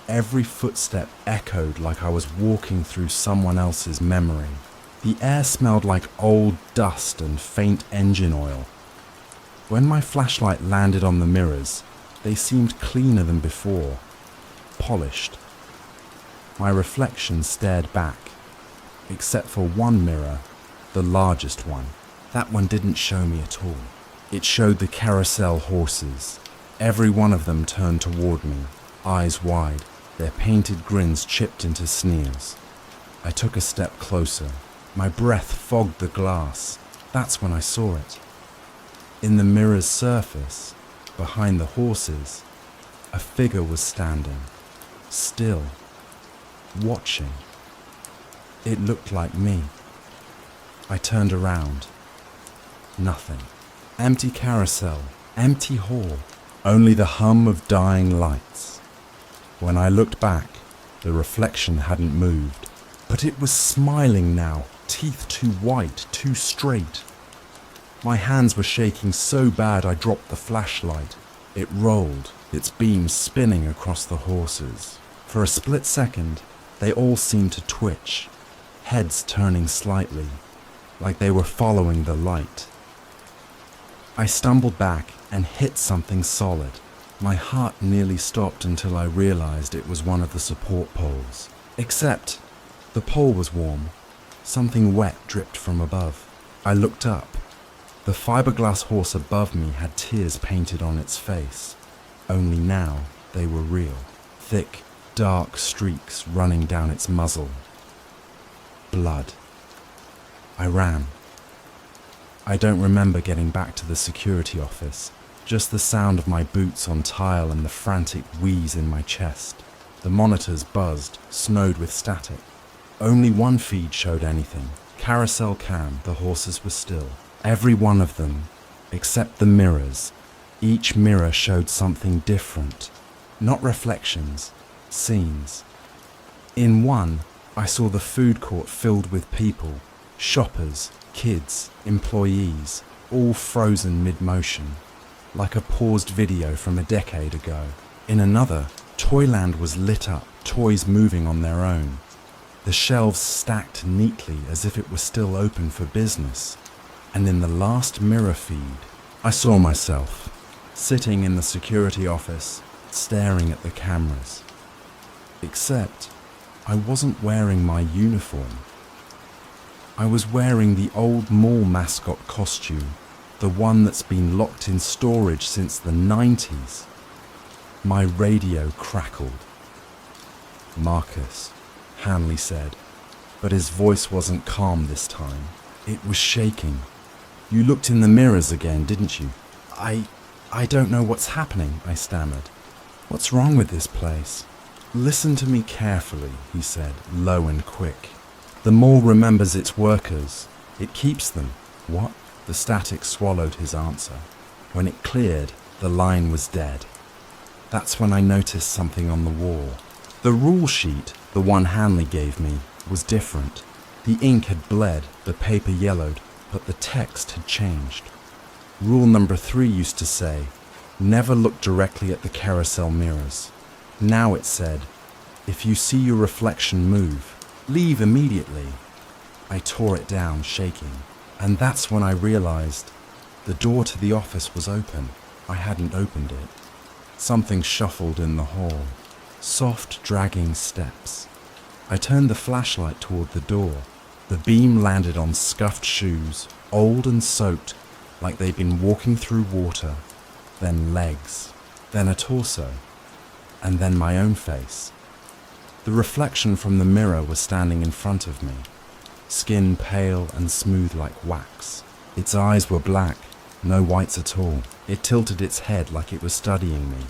Every footstep echoed like I was walking through someone else's memory. The air smelled like old dust and faint engine oil. When my flashlight landed on the mirrors, they seemed cleaner than before, polished. My reflection stared back, except for one mirror, the largest one. That one didn't show me at all. It showed the carousel horses. Every one of them turned toward me, eyes wide, their painted grins chipped into sneers. I took a step closer. My breath fogged the glass. That's when I saw it. In the mirror's surface, behind the horses, a figure was standing, still, watching. It looked like me. I turned around. Nothing. Empty carousel, empty hall, only the hum of dying lights. When I looked back, the reflection hadn't moved, but it was smiling now, teeth too white, too straight. My hands were shaking so bad I dropped the flashlight. It rolled, its beam spinning across the horses. For a split second, they all seemed to twitch, heads turning slightly, like they were following the light. I stumbled back and hit something solid. My heart nearly stopped until I realized it was one of the support poles. Except, the pole was warm. Something wet dripped from above. I looked up. The fiberglass horse above me had tears painted on its face. Only now they were real. Thick, dark streaks running down its muzzle. Blood. I ran. I don't remember getting back to the security office, just the sound of my boots on tile and the frantic wheeze in my chest. The monitors buzzed, snowed with static. Only one feed showed anything. Carousel cam, the horses were still. Every one of them, except the mirrors. Each mirror showed something different. Not reflections, scenes. In one, I saw the food court filled with people, shoppers, kids, employees, all frozen mid-motion, like a paused video from a decade ago. In another, Toyland was lit up, toys moving on their own. The shelves stacked neatly as if it were still open for business. And in the last mirror feed, I saw myself, sitting in the security office, staring at the cameras. Except, I wasn't wearing my uniform. I was wearing the old mall mascot costume, the one that's been locked in storage since the 90s. My radio crackled. "Marcus," Hanley said, but his voice wasn't calm this time. It was shaking. "You looked in the mirrors again, didn't you?" I don't know what's happening," I stammered. "What's wrong with this place?" "Listen to me carefully," he said, low and quick. "The mall remembers its workers. It keeps them." "What?" The static swallowed his answer. When it cleared, the line was dead. That's when I noticed something on the wall. The rule sheet, the one Hanley gave me, was different. The ink had bled, the paper yellowed, but the text had changed. Rule number 3 used to say, "Never look directly at the carousel mirrors." Now it said, "If you see your reflection move, leave immediately." I tore it down, shaking, and that's when I realized the door to the office was open. I hadn't opened it. Something shuffled in the hall. Soft, dragging steps. I turned the flashlight toward the door. The beam landed on scuffed shoes, old and soaked, like they'd been walking through water, then legs, then a torso, and then my own face. The reflection from the mirror was standing in front of me, skin pale and smooth like wax. Its eyes were black, no whites at all. It tilted its head like it was studying me.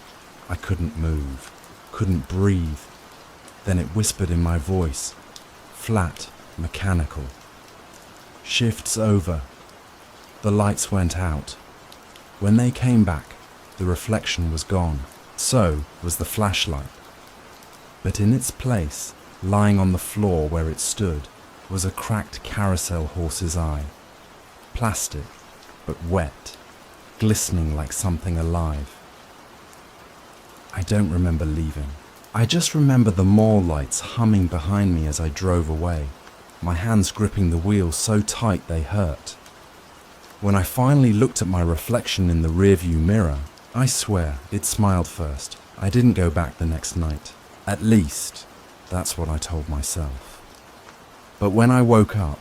I couldn't move, couldn't breathe. Then it whispered in my voice, flat, mechanical. "Shifts over." The lights went out. When they came back, the reflection was gone. So was the flashlight. But in its place, lying on the floor where it stood, was a cracked carousel horse's eye. Plastic, but wet, glistening like something alive. I don't remember leaving. I just remember the mall lights humming behind me as I drove away, my hands gripping the wheel so tight they hurt. When I finally looked at my reflection in the rearview mirror, I swear it smiled first. I didn't go back the next night. At least, that's what I told myself. But when I woke up,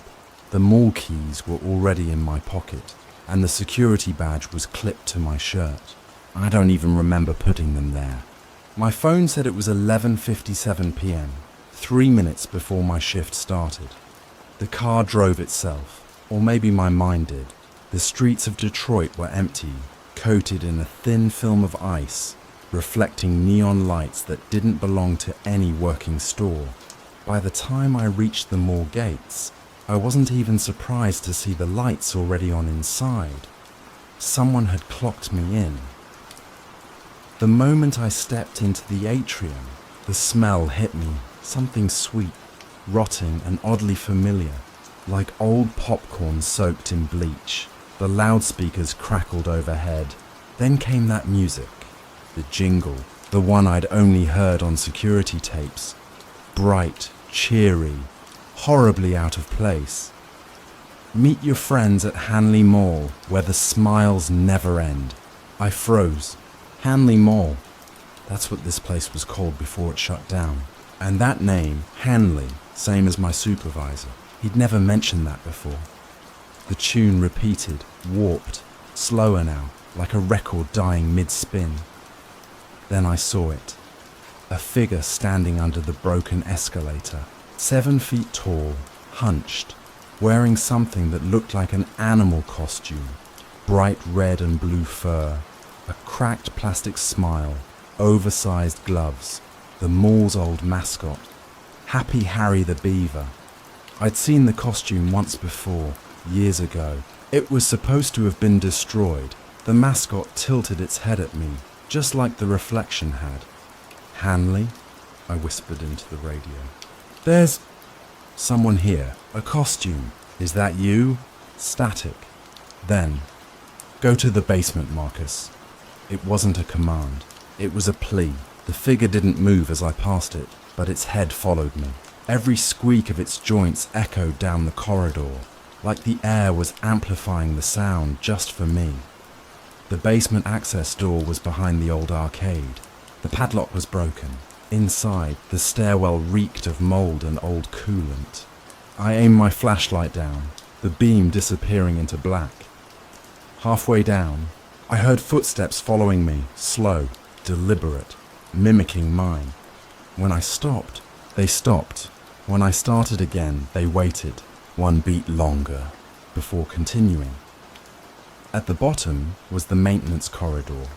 the mall keys were already in my pocket, and the security badge was clipped to my shirt. I don't even remember putting them there. My phone said it was 11:57 p.m., 3 minutes before my shift started. The car drove itself, or maybe my mind did. The streets of Detroit were empty, coated in a thin film of ice, reflecting neon lights that didn't belong to any working store. By the time I reached the mall gates, I wasn't even surprised to see the lights already on inside. Someone had clocked me in. The moment I stepped into the atrium, the smell hit me, something sweet, rotting and oddly familiar, like old popcorn soaked in bleach. The loudspeakers crackled overhead. Then came that music, the jingle, the one I'd only heard on security tapes. Bright, cheery, horribly out of place. Meet your friends at Hanley Mall, where the smiles never end. I froze. Hanley Mall. That's what this place was called before it shut down. And that name, Hanley, same as my supervisor. He'd never mentioned that before. The tune repeated, warped, slower now, like a record dying mid-spin. Then I saw it. A figure standing under the broken escalator, 7 feet tall, hunched, wearing something that looked like an animal costume, bright red and blue fur, a cracked plastic smile, oversized gloves, the mall's old mascot, Happy Harry the Beaver. I'd seen the costume once before, years ago. It was supposed to have been destroyed. The mascot tilted its head at me, just like the reflection had. "Hanley?" I whispered into the radio. "There's someone here. A costume. Is that you?" Static. Then, "Go to the basement, Marcus." It wasn't a command. It was a plea. The figure didn't move as I passed it, but its head followed me. Every squeak of its joints echoed down the corridor, like the air was amplifying the sound just for me. The basement access door was behind the old arcade. The padlock was broken. Inside, the stairwell reeked of mold and old coolant. I aimed my flashlight down, the beam disappearing into black. Halfway down, I heard footsteps following me, slow, deliberate, mimicking mine. When I stopped, they stopped. When I started again, they waited, one beat longer, before continuing. At the bottom was the maintenance corridor,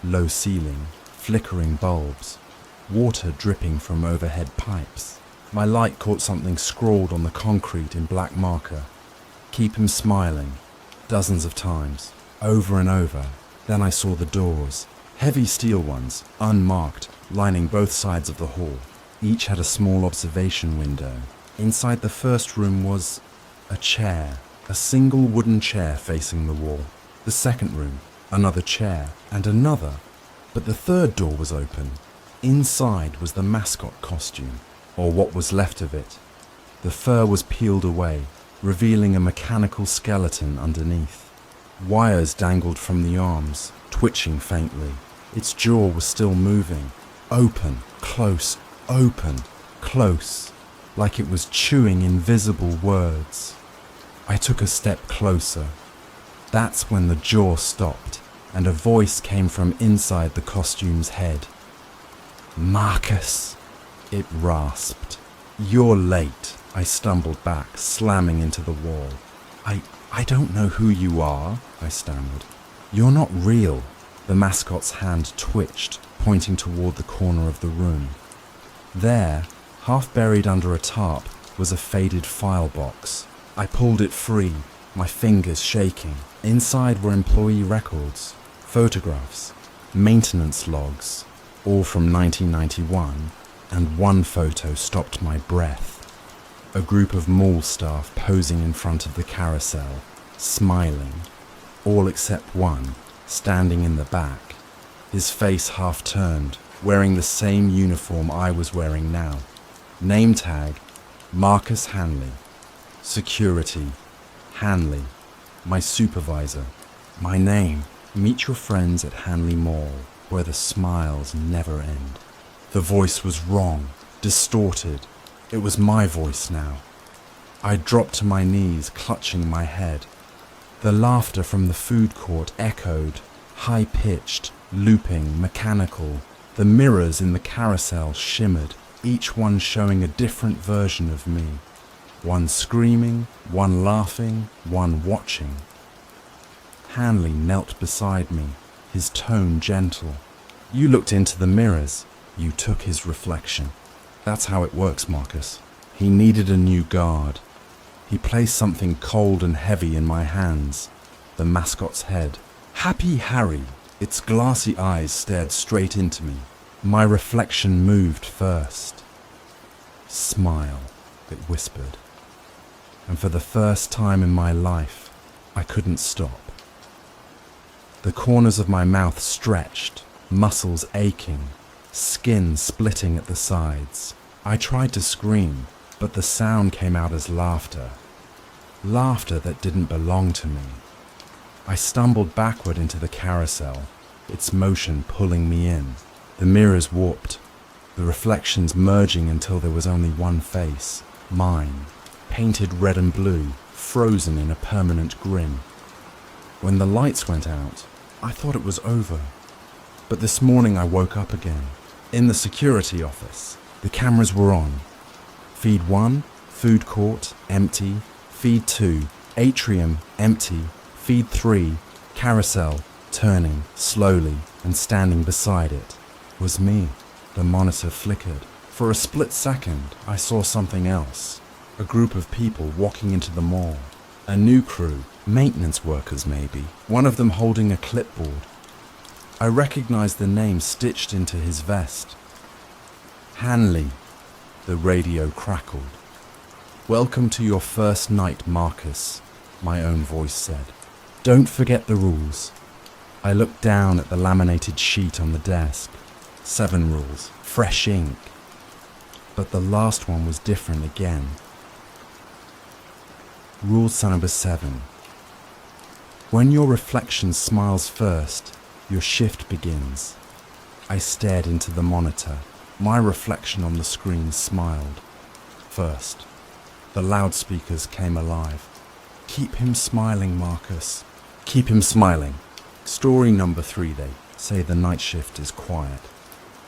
low ceiling, flickering bulbs, water dripping from overhead pipes. My light caught something scrawled on the concrete in black marker. "Keep him smiling," dozens of times, over and over. Then I saw the doors, heavy steel ones, unmarked, lining both sides of the hall. Each had a small observation window. Inside the first room was a chair, a single wooden chair facing the wall. The second room, another chair, and another. But the third door was open. Inside was the mascot costume, or what was left of it. The fur was peeled away, revealing a mechanical skeleton underneath. Wires dangled from the arms, twitching faintly. Its jaw was still moving, open, close, open, close, like it was chewing invisible words. I took a step closer. That's when the jaw stopped, and a voice came from inside the costume's head. "Marcus," it rasped. "You're late." I stumbled back, slamming into the wall. I don't know who you are," I stammered. "You're not real." The mascot's hand twitched, pointing toward the corner of the room. There, half buried under a tarp, was a faded file box. I pulled it free, my fingers shaking. Inside were employee records, photographs, maintenance logs, all from 1991, and one photo stopped my breath. A group of mall staff posing in front of the carousel, smiling, all except one, standing in the back, his face half turned, wearing the same uniform I was wearing now. Name tag, Marcus Hanley. Security, Hanley. My supervisor. My name. Meet your friends at Hanley Mall, where the smiles never end. The voice was wrong, distorted. It was my voice now. I dropped to my knees, clutching my head. The laughter from the food court echoed, high-pitched, looping, mechanical. The mirrors in the carousel shimmered, each one showing a different version of me. One screaming, one laughing, one watching. Hanley knelt beside me, his tone gentle. "You looked into the mirrors. You took his reflection. That's how it works, Marcus." He needed a new guard. He placed something cold and heavy in my hands, the mascot's head. Happy Harry. Its glassy eyes stared straight into me. My reflection moved first. "Smile," it whispered. And for the first time in my life, I couldn't stop. The corners of my mouth stretched, muscles aching, skin splitting at the sides. I tried to scream, but the sound came out as laughter. Laughter that didn't belong to me. I stumbled backward into the carousel, its motion pulling me in. The mirrors warped, the reflections merging until there was only one face, mine, painted red and blue, frozen in a permanent grin. When the lights went out, I thought it was over. But this morning I woke up again. In the security office, the cameras were on. Feed 1, food court, empty. Feed 2, atrium, empty. Feed 3, carousel, turning, slowly, and standing beside it, was me. The monitor flickered. For a split second, I saw something else. A group of people walking into the mall. A new crew, maintenance workers maybe, one of them holding a clipboard. I recognized the name stitched into his vest. Hanley. The radio crackled. "Welcome to your first night, Marcus," my own voice said. "Don't forget the rules." I looked down at the laminated sheet on the desk. 7 rules, fresh ink. But the last one was different again. Rule number 7. When your reflection smiles first, your shift begins. I stared into the monitor. My reflection on the screen smiled. First. The loudspeakers came alive. "Keep him smiling, Marcus. Keep him smiling." Story number 3, they say the night shift is quiet,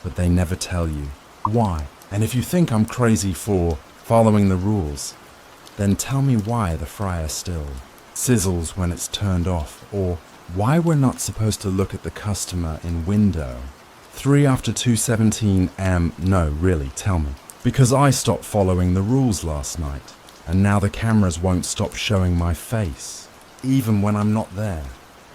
but they never tell you why. And if you think I'm crazy for following the rules, then tell me why the fryer still sizzles when it's turned off, or why we're not supposed to look at the customer in window 3 after 2:17 am. No, really, tell me. Because I stopped following the rules last night, and now the cameras won't stop showing my face, even when I'm not there.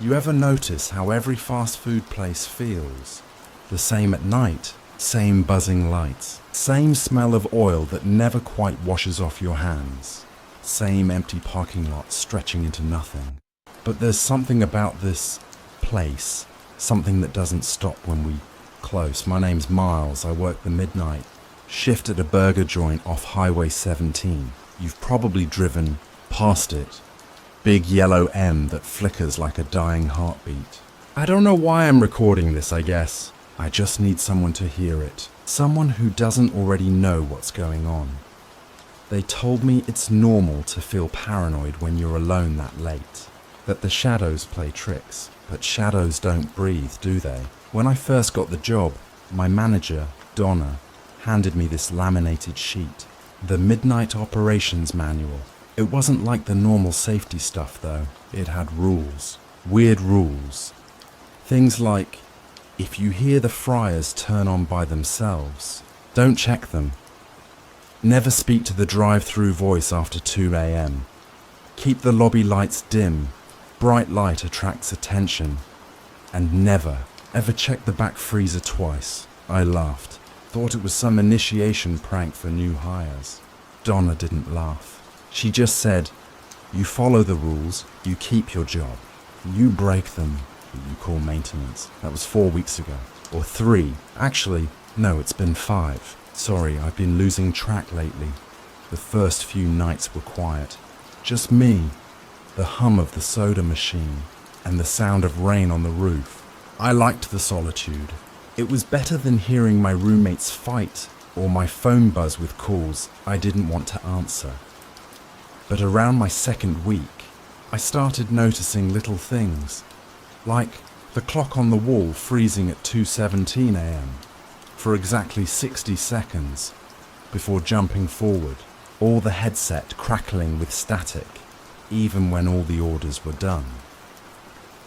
You ever notice how every fast food place feels? The same at night, same buzzing lights, same smell of oil that never quite washes off your hands, same empty parking lot stretching into nothing. But there's something about this place, something that doesn't stop when we close. My name's Miles. I work the midnight shift at a burger joint off Highway 17. You've probably driven past it. Big yellow M that flickers like a dying heartbeat. I don't know why I'm recording this, I guess. I just need someone to hear it. Someone who doesn't already know what's going on. They told me it's normal to feel paranoid when you're alone that late. That the shadows play tricks. But shadows don't breathe, do they? When I first got the job, my manager, Donna, handed me this laminated sheet. The Midnight Operations Manual. It wasn't like the normal safety stuff though. It had rules. Weird rules. Things like, if you hear the fryers turn on by themselves, don't check them. Never speak to the drive-through voice after 2 a.m. Keep the lobby lights dim. Bright light attracts attention. And never, ever check the back freezer twice. I laughed. Thought it was some initiation prank for new hires. Donna didn't laugh. She just said, you follow the rules, you keep your job. You break them, you call maintenance. That was 4 weeks ago. Or 3. Actually, no, it's been 5. Sorry, I've been losing track lately. The first few nights were quiet. Just me, the hum of the soda machine, and the sound of rain on the roof. I liked the solitude. It was better than hearing my roommates fight or my phone buzz with calls I didn't want to answer. But around my second week, I started noticing little things, like the clock on the wall freezing at 2:17 a.m. for exactly 60 seconds before jumping forward, or the headset crackling with static, even when all the orders were done.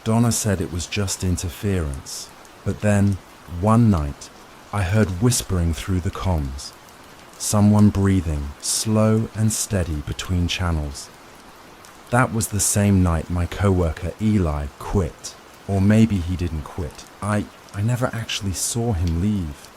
Donna said it was just interference, but then, one night, I heard whispering through the comms. Someone breathing, slow and steady between channels. That was the same night my coworker Eli quit. Or maybe he didn't quit. I never actually saw him leave.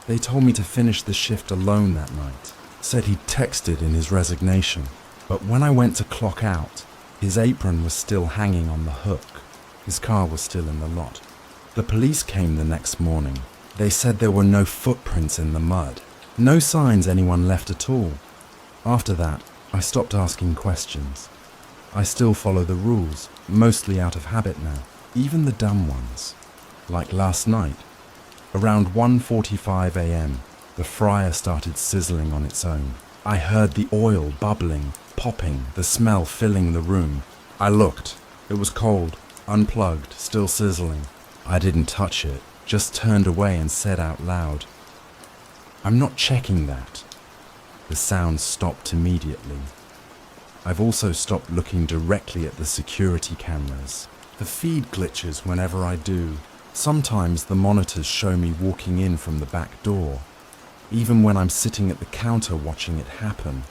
They told me to finish the shift alone that night. Said he'd texted in his resignation. But when I went to clock out, his apron was still hanging on the hook. His car was still in the lot. The police came the next morning. They said there were no footprints in the mud. No signs anyone left at all. After that, I stopped asking questions. I still follow the rules, mostly out of habit now. Even the dumb ones. Like last night. Around 1:45 a.m., the fryer started sizzling on its own. I heard the oil bubbling, popping, the smell filling the room. I looked. It was cold, unplugged, still sizzling. I didn't touch it, just turned away and said out loud, I'm not checking that. The sound stopped immediately. I've also stopped looking directly at the security cameras. The feed glitches whenever I do. Sometimes the monitors show me walking in from the back door, even when I'm sitting at the counter watching it happen.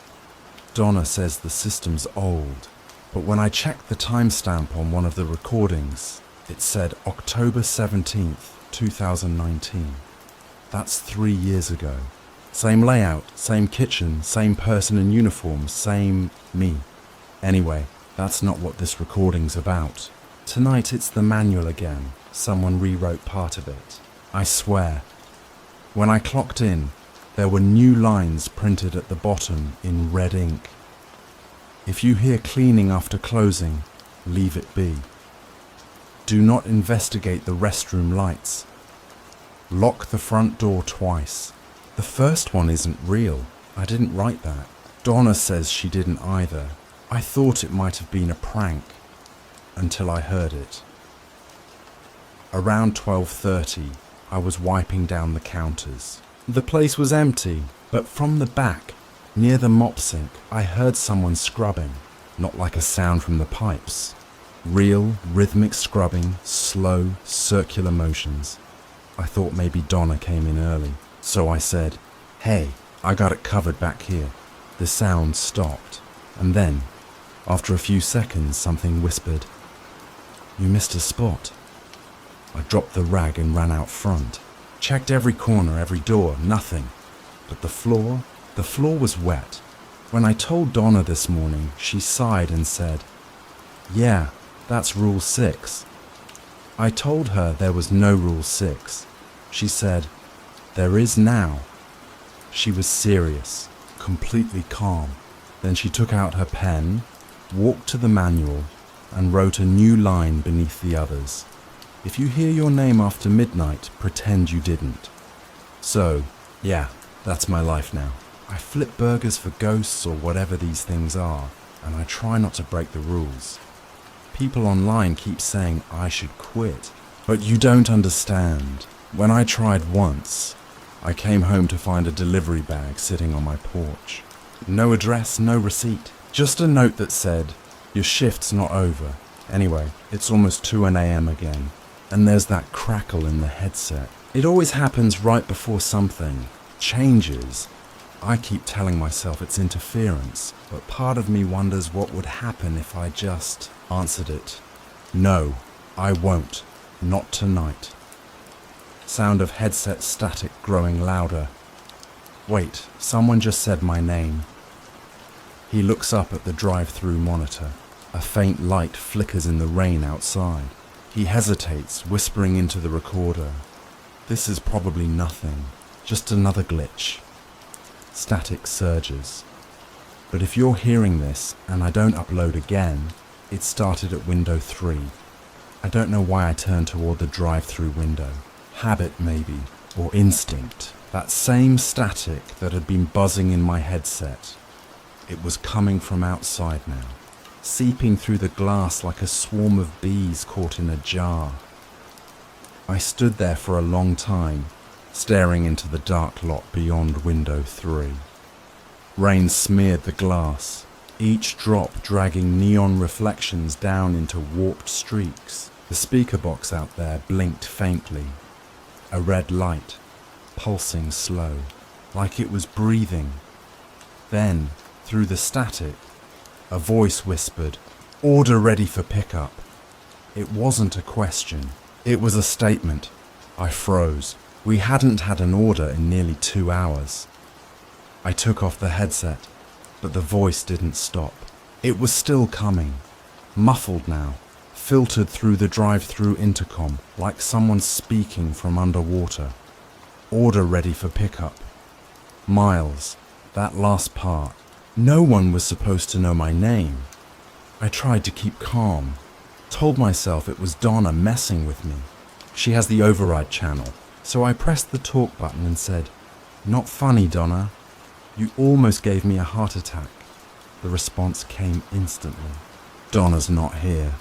Donna says the system's old, but when I checked the timestamp on one of the recordings, it said October 17th, 2019. That's 3 years ago. Same layout, same kitchen, same person in uniform, same me. Anyway, that's not what this recording's about. Tonight it's the manual again. Someone rewrote part of it. I swear. When I clocked in, there were new lines printed at the bottom in red ink. If you hear cleaning after closing, leave it be. Do not investigate the restroom lights. Lock the front door twice. The first one isn't real. I didn't write that. Donna says she didn't either. I thought it might have been a prank until I heard it. Around 12:30, I was wiping down the counters. The place was empty, but from the back, near the mop sink, I heard someone scrubbing, not like a sound from the pipes. Real, rhythmic scrubbing, slow, circular motions. I thought maybe Donna came in early, so I said, "Hey, I got it covered back here." The sound stopped, and then, after a few seconds, something whispered, "You missed a spot." I dropped the rag and ran out front. Checked every corner, every door, nothing. But the floor was wet. When I told Donna this morning, she sighed and said, "Yeah, that's Rule 6. I told her there was no Rule 6. She said, "There is now." She was serious, completely calm. Then she took out her pen, walked to the manual, and wrote a new line beneath the others. "If you hear your name after midnight, pretend you didn't." So, yeah, that's my life now. I flip burgers for ghosts or whatever these things are, and I try not to break the rules. People online keep saying I should quit, but you don't understand. When I tried once, I came home to find a delivery bag sitting on my porch. No address, no receipt, just a note that said, "Your shift's not over." Anyway, it's almost 2 a.m. again. And there's that crackle in the headset. It always happens right before something changes. I keep telling myself it's interference, but part of me wonders what would happen if I just answered it. No, I won't. Not tonight. Sound of headset static growing louder. Wait, someone just said my name. He looks up at the drive-through monitor. A faint light flickers in the rain outside. He hesitates, whispering into the recorder. This is probably nothing, just another glitch. Static surges. But if you're hearing this and I don't upload again, it started at window 3. I don't know why I turned toward the drive-through window. Habit maybe, or instinct. That same static that had been buzzing in my headset. It was coming from outside now, seeping through the glass like a swarm of bees caught in a jar. I stood there for a long time, staring into the dark lot beyond window 3. Rain smeared the glass, each drop dragging neon reflections down into warped streaks. The speaker box out there blinked faintly. A red light, pulsing slow, like it was breathing. Then, through the static, a voice whispered, "Order ready for pickup." It wasn't a question. It was a statement. I froze. We hadn't had an order in nearly 2 hours. I took off the headset, but the voice didn't stop. It was still coming, muffled now, filtered through the drive-through intercom like someone speaking from underwater. Order ready for pickup. Miles, that last part. No one was supposed to know my name. I tried to keep calm, told myself it was Donna messing with me. She has the override channel, so I pressed the talk button and said, "Not funny, Donna. You almost gave me a heart attack." The response came instantly. "Donna's not here."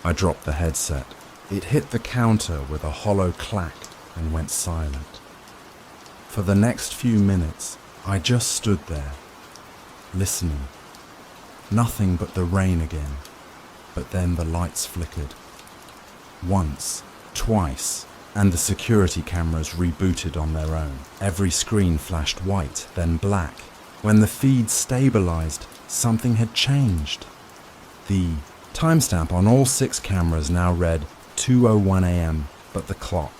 I dropped the headset. It hit the counter with a hollow clack and went silent. For the next few minutes, I just stood there, listening. Nothing but the rain again, but then the lights flickered. Once, twice, and the security cameras rebooted on their own. Every screen flashed white, then black. When the feed stabilized, something had changed. The timestamp on all 6 cameras now read 2:01 a.m., but the clock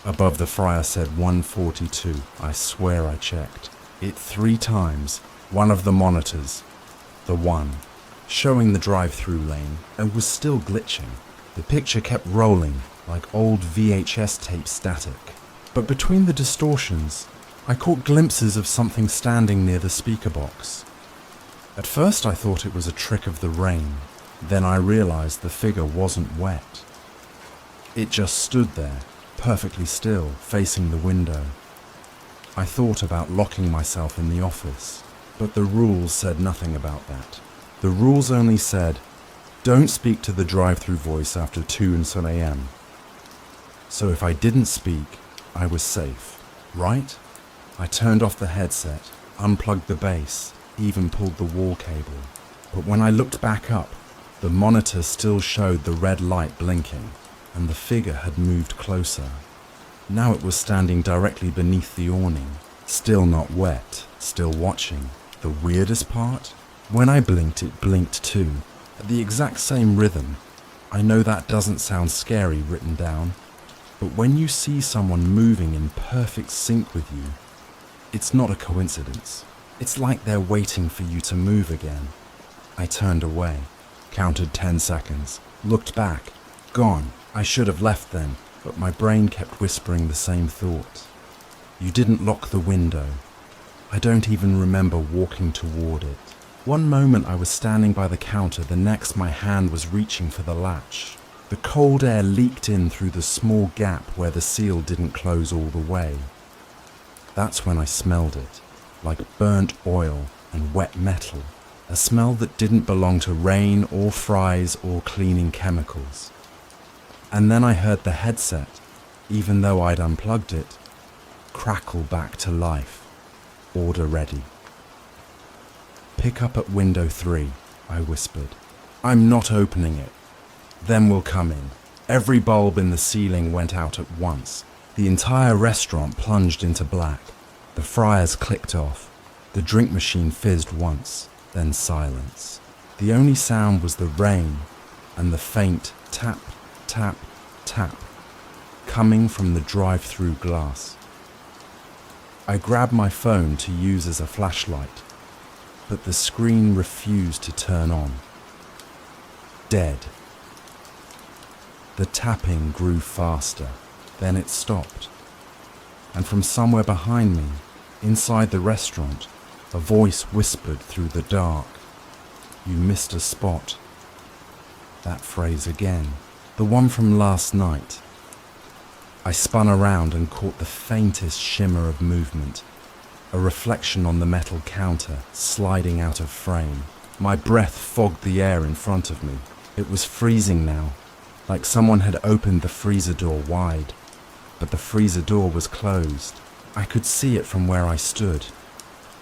above the fryer said 1:42. I swear I checked it 3 times. One of the monitors, the one showing the drive-through lane, and was still glitching. The picture kept rolling like old VHS tape static. But between the distortions, I caught glimpses of something standing near the speaker box. At first I thought it was a trick of the rain. Then I realized the figure wasn't wet. It just stood there, perfectly still, facing the window. I thought about locking myself in the office, but the rules said nothing about that. The rules only said, don't speak to the drive-through voice after 2 a.m. So if I didn't speak, I was safe, right? I turned off the headset, unplugged the base, even pulled the wall cable. But when I looked back up, the monitor still showed the red light blinking, and the figure had moved closer. Now it was standing directly beneath the awning, still not wet, still watching. The weirdest part? When I blinked, it blinked too, at the exact same rhythm. I know that doesn't sound scary written down, but when you see someone moving in perfect sync with you, it's not a coincidence. It's like they're waiting for you to move again. I turned away, counted 10 seconds, looked back, gone. I should have left then, but my brain kept whispering the same thought. You didn't lock the window. I don't even remember walking toward it. One moment I was standing by the counter, the next my hand was reaching for the latch. The cold air leaked in through the small gap where the seal didn't close all the way. That's when I smelled it, like burnt oil and wet metal, a smell that didn't belong to rain or fries or cleaning chemicals. And then I heard the headset, even though I'd unplugged it, crackle back to life. Order ready. Pick up at window 3, I whispered. I'm not opening it. Then we'll come in. Every bulb in the ceiling went out at once. The entire restaurant plunged into black. The fryers clicked off. The drink machine fizzed once, then silence. The only sound was the rain and the faint tap, tap, tap coming from the drive-through glass. I grabbed my phone to use as a flashlight, but the screen refused to turn on. Dead. The tapping grew faster, then it stopped. And from somewhere behind me, inside the restaurant, a voice whispered through the dark, "You missed a spot." That phrase again, the one from last night. I spun around and caught the faintest shimmer of movement, a reflection on the metal counter sliding out of frame. My breath fogged the air in front of me. It was freezing now, like someone had opened the freezer door wide, but the freezer door was closed. I could see it from where I stood.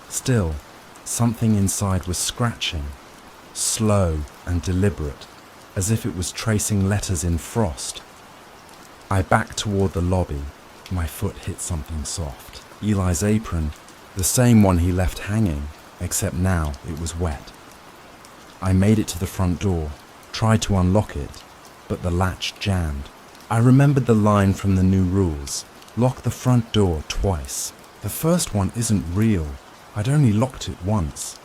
Still, something inside was scratching, slow and deliberate, as if it was tracing letters in frost. I backed toward the lobby. My foot hit something soft. Eli's apron, the same one he left hanging, except now it was wet. I made it to the front door, tried to unlock it, but the latch jammed. I remembered the line from the new rules: lock the front door twice. The first one isn't real. I'd only locked it once.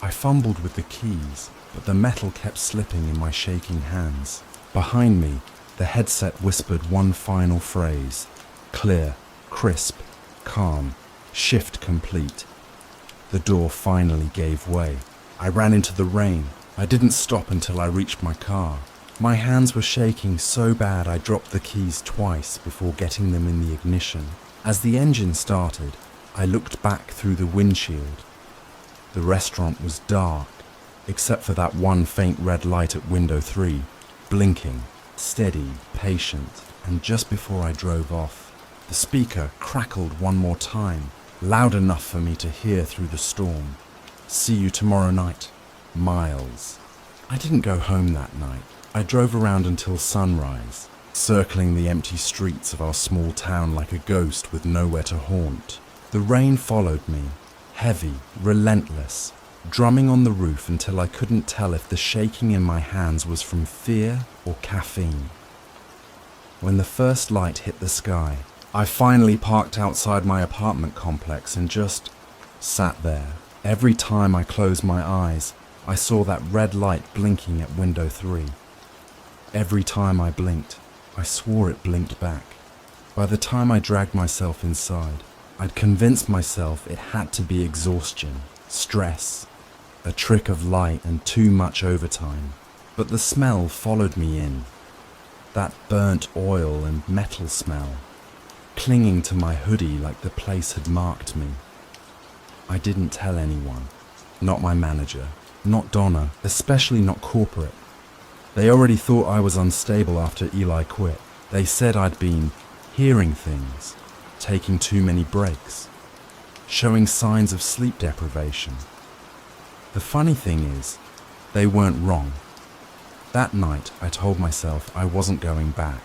I fumbled with the keys, but the metal kept slipping in my shaking hands. Behind me, the headset whispered one final phrase: clear, crisp, calm, shift complete. The door finally gave way. I ran into the rain. I didn't stop until I reached my car. My hands were shaking so bad I dropped the keys twice before getting them in the ignition. As the engine started, I looked back through the windshield. The restaurant was dark, except for that one faint red light at window 3, blinking, steady, patient, and just before I drove off, the speaker crackled one more time, loud enough for me to hear through the storm. See you tomorrow night, Miles. I didn't go home that night. I drove around until sunrise, circling the empty streets of our small town like a ghost with nowhere to haunt. The rain followed me, heavy, relentless, drumming on the roof until I couldn't tell if the shaking in my hands was from fear or caffeine. When the first light hit the sky, I finally parked outside my apartment complex and just sat there. Every time I closed my eyes, I saw that red light blinking at window 3. Every time I blinked, I swore it blinked back. By the time I dragged myself inside, I'd convinced myself it had to be exhaustion, stress, a trick of light and too much overtime. But the smell followed me in. That burnt oil and metal smell, clinging to my hoodie like the place had marked me. I didn't tell anyone, not my manager, not Donna, especially not corporate. They already thought I was unstable after Eli quit. They said I'd been hearing things, taking too many breaks, showing signs of sleep deprivation. The funny thing is, they weren't wrong. That night, I told myself I wasn't going back.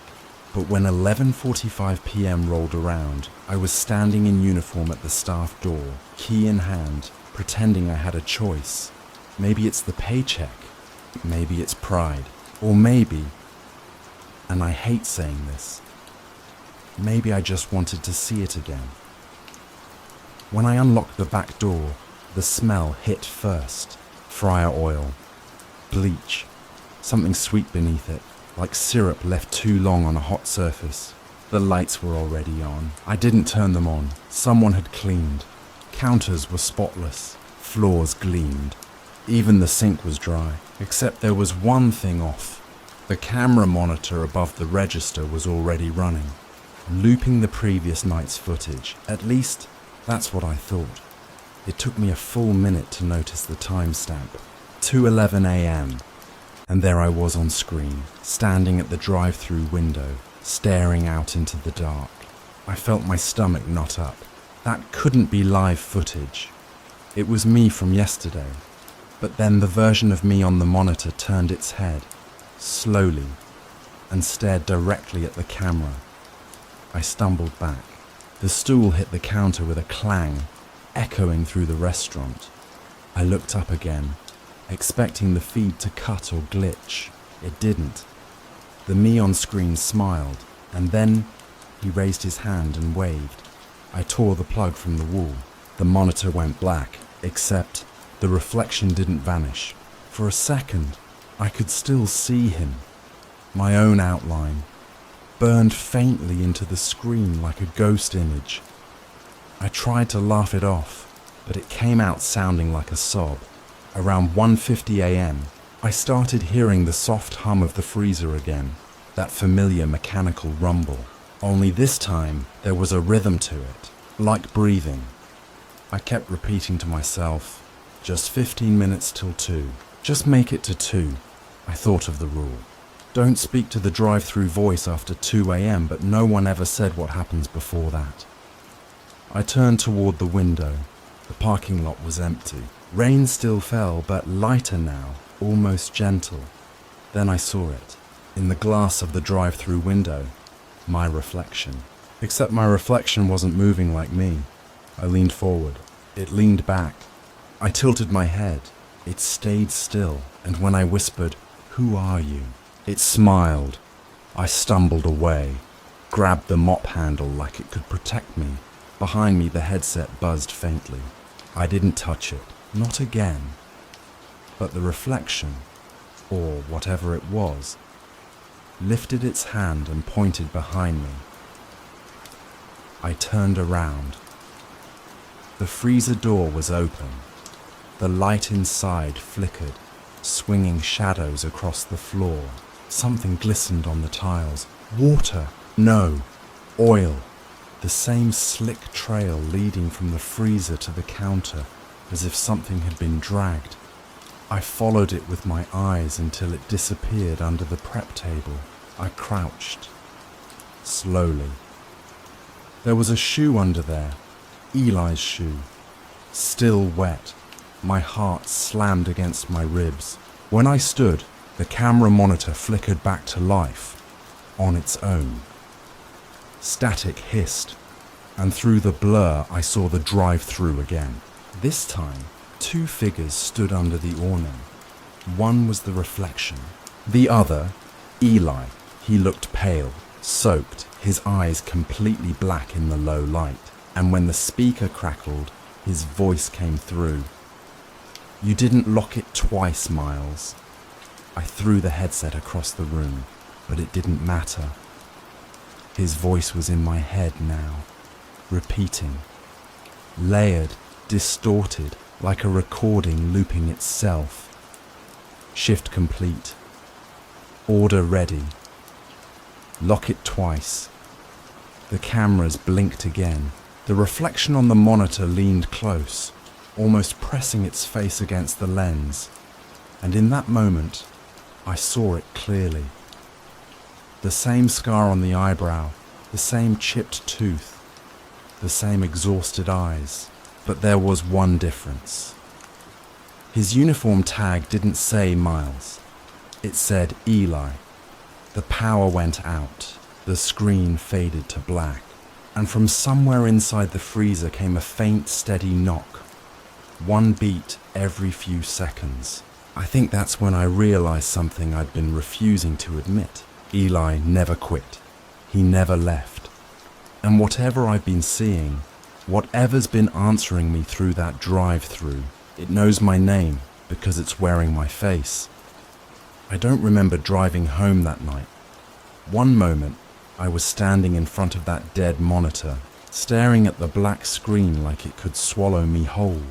But when 11:45 p.m. rolled around, I was standing in uniform at the staff door, key in hand, pretending I had a choice. Maybe it's the paycheck, maybe it's pride, or maybe, and I hate saying this, maybe I just wanted to see it again. When I unlocked the back door, the smell hit first. Fryer oil, bleach, something sweet beneath it, like syrup left too long on a hot surface. The lights were already on. I didn't turn them on. Someone had cleaned. Counters were spotless. Floors gleamed. Even the sink was dry, except there was one thing off. The camera monitor above the register was already running, looping the previous night's footage. At least, that's what I thought. It took me a full minute to notice the timestamp. 2:11 a.m. And there I was on screen, standing at the drive-through window, staring out into the dark. I felt my stomach knot up. That couldn't be live footage. It was me from yesterday. But then the version of me on the monitor turned its head, slowly, and stared directly at the camera. I stumbled back. The stool hit the counter with a clang, echoing through the restaurant. I looked up again, expecting the feed to cut or glitch. It didn't. The me on screen smiled, and then he raised his hand and waved. I tore the plug from the wall. The monitor went black, except the reflection didn't vanish. For a second, I could still see him. My own outline, burned faintly into the screen like a ghost image. I tried to laugh it off, but it came out sounding like a sob. Around 1:50 a.m., I started hearing the soft hum of the freezer again, that familiar mechanical rumble. Only this time, there was a rhythm to it, like breathing. I kept repeating to myself, just 15 minutes till 2. Just make it to 2. I thought of the rule. Don't speak to the drive-through voice after 2 a.m., but no one ever said what happens before that. I turned toward the window. The parking lot was empty. Rain still fell, but lighter now, almost gentle. Then I saw it, in the glass of the drive-through window, my reflection. Except my reflection wasn't moving like me. I leaned forward. It leaned back. I tilted my head. It stayed still, and when I whispered, "Who are you?" it smiled. I stumbled away, grabbed the mop handle like it could protect me. Behind me, the headset buzzed faintly. I didn't touch it. Not again. But the reflection, or whatever it was, lifted its hand and pointed behind me. I turned around. The freezer door was open. The light inside flickered, swinging shadows across the floor. Something glistened on the tiles. Water! No, oil. The same slick trail leading from the freezer to the counter, as if something had been dragged. I followed it with my eyes until it disappeared under the prep table. I crouched, slowly. There was a shoe under there, Eli's shoe, still wet. My heart slammed against my ribs. When I stood, the camera monitor flickered back to life. on its own. Static hissed, and through the blur I saw the drive-through again. This time, two figures stood under the awning. One was the reflection. The other, Eli. He looked pale, soaked, his eyes completely black in the low light. And when the speaker crackled, his voice came through. "You didn't lock it twice, Miles." I threw the headset across the room, but it didn't matter. His voice was in my head now, repeating, layered, distorted, like a recording looping itself. Shift complete. Order ready. Lock it twice. The cameras blinked again. The reflection on the monitor leaned close, almost pressing its face against the lens. And in that moment, I saw it clearly. The same scar on the eyebrow, the same chipped tooth, the same exhausted eyes. But there was one difference. His uniform tag didn't say Miles. It said Eli. The power went out. The screen faded to black. And from somewhere inside the freezer came a faint, steady knock. One beat every few seconds. I think that's when I realized something I'd been refusing to admit. Eli never quit. He never left. And whatever I've been seeing, whatever's been answering me through that drive-through, it knows my name because it's wearing my face. I don't remember driving home that night. One moment, I was standing in front of that dead monitor, staring at the black screen like it could swallow me whole.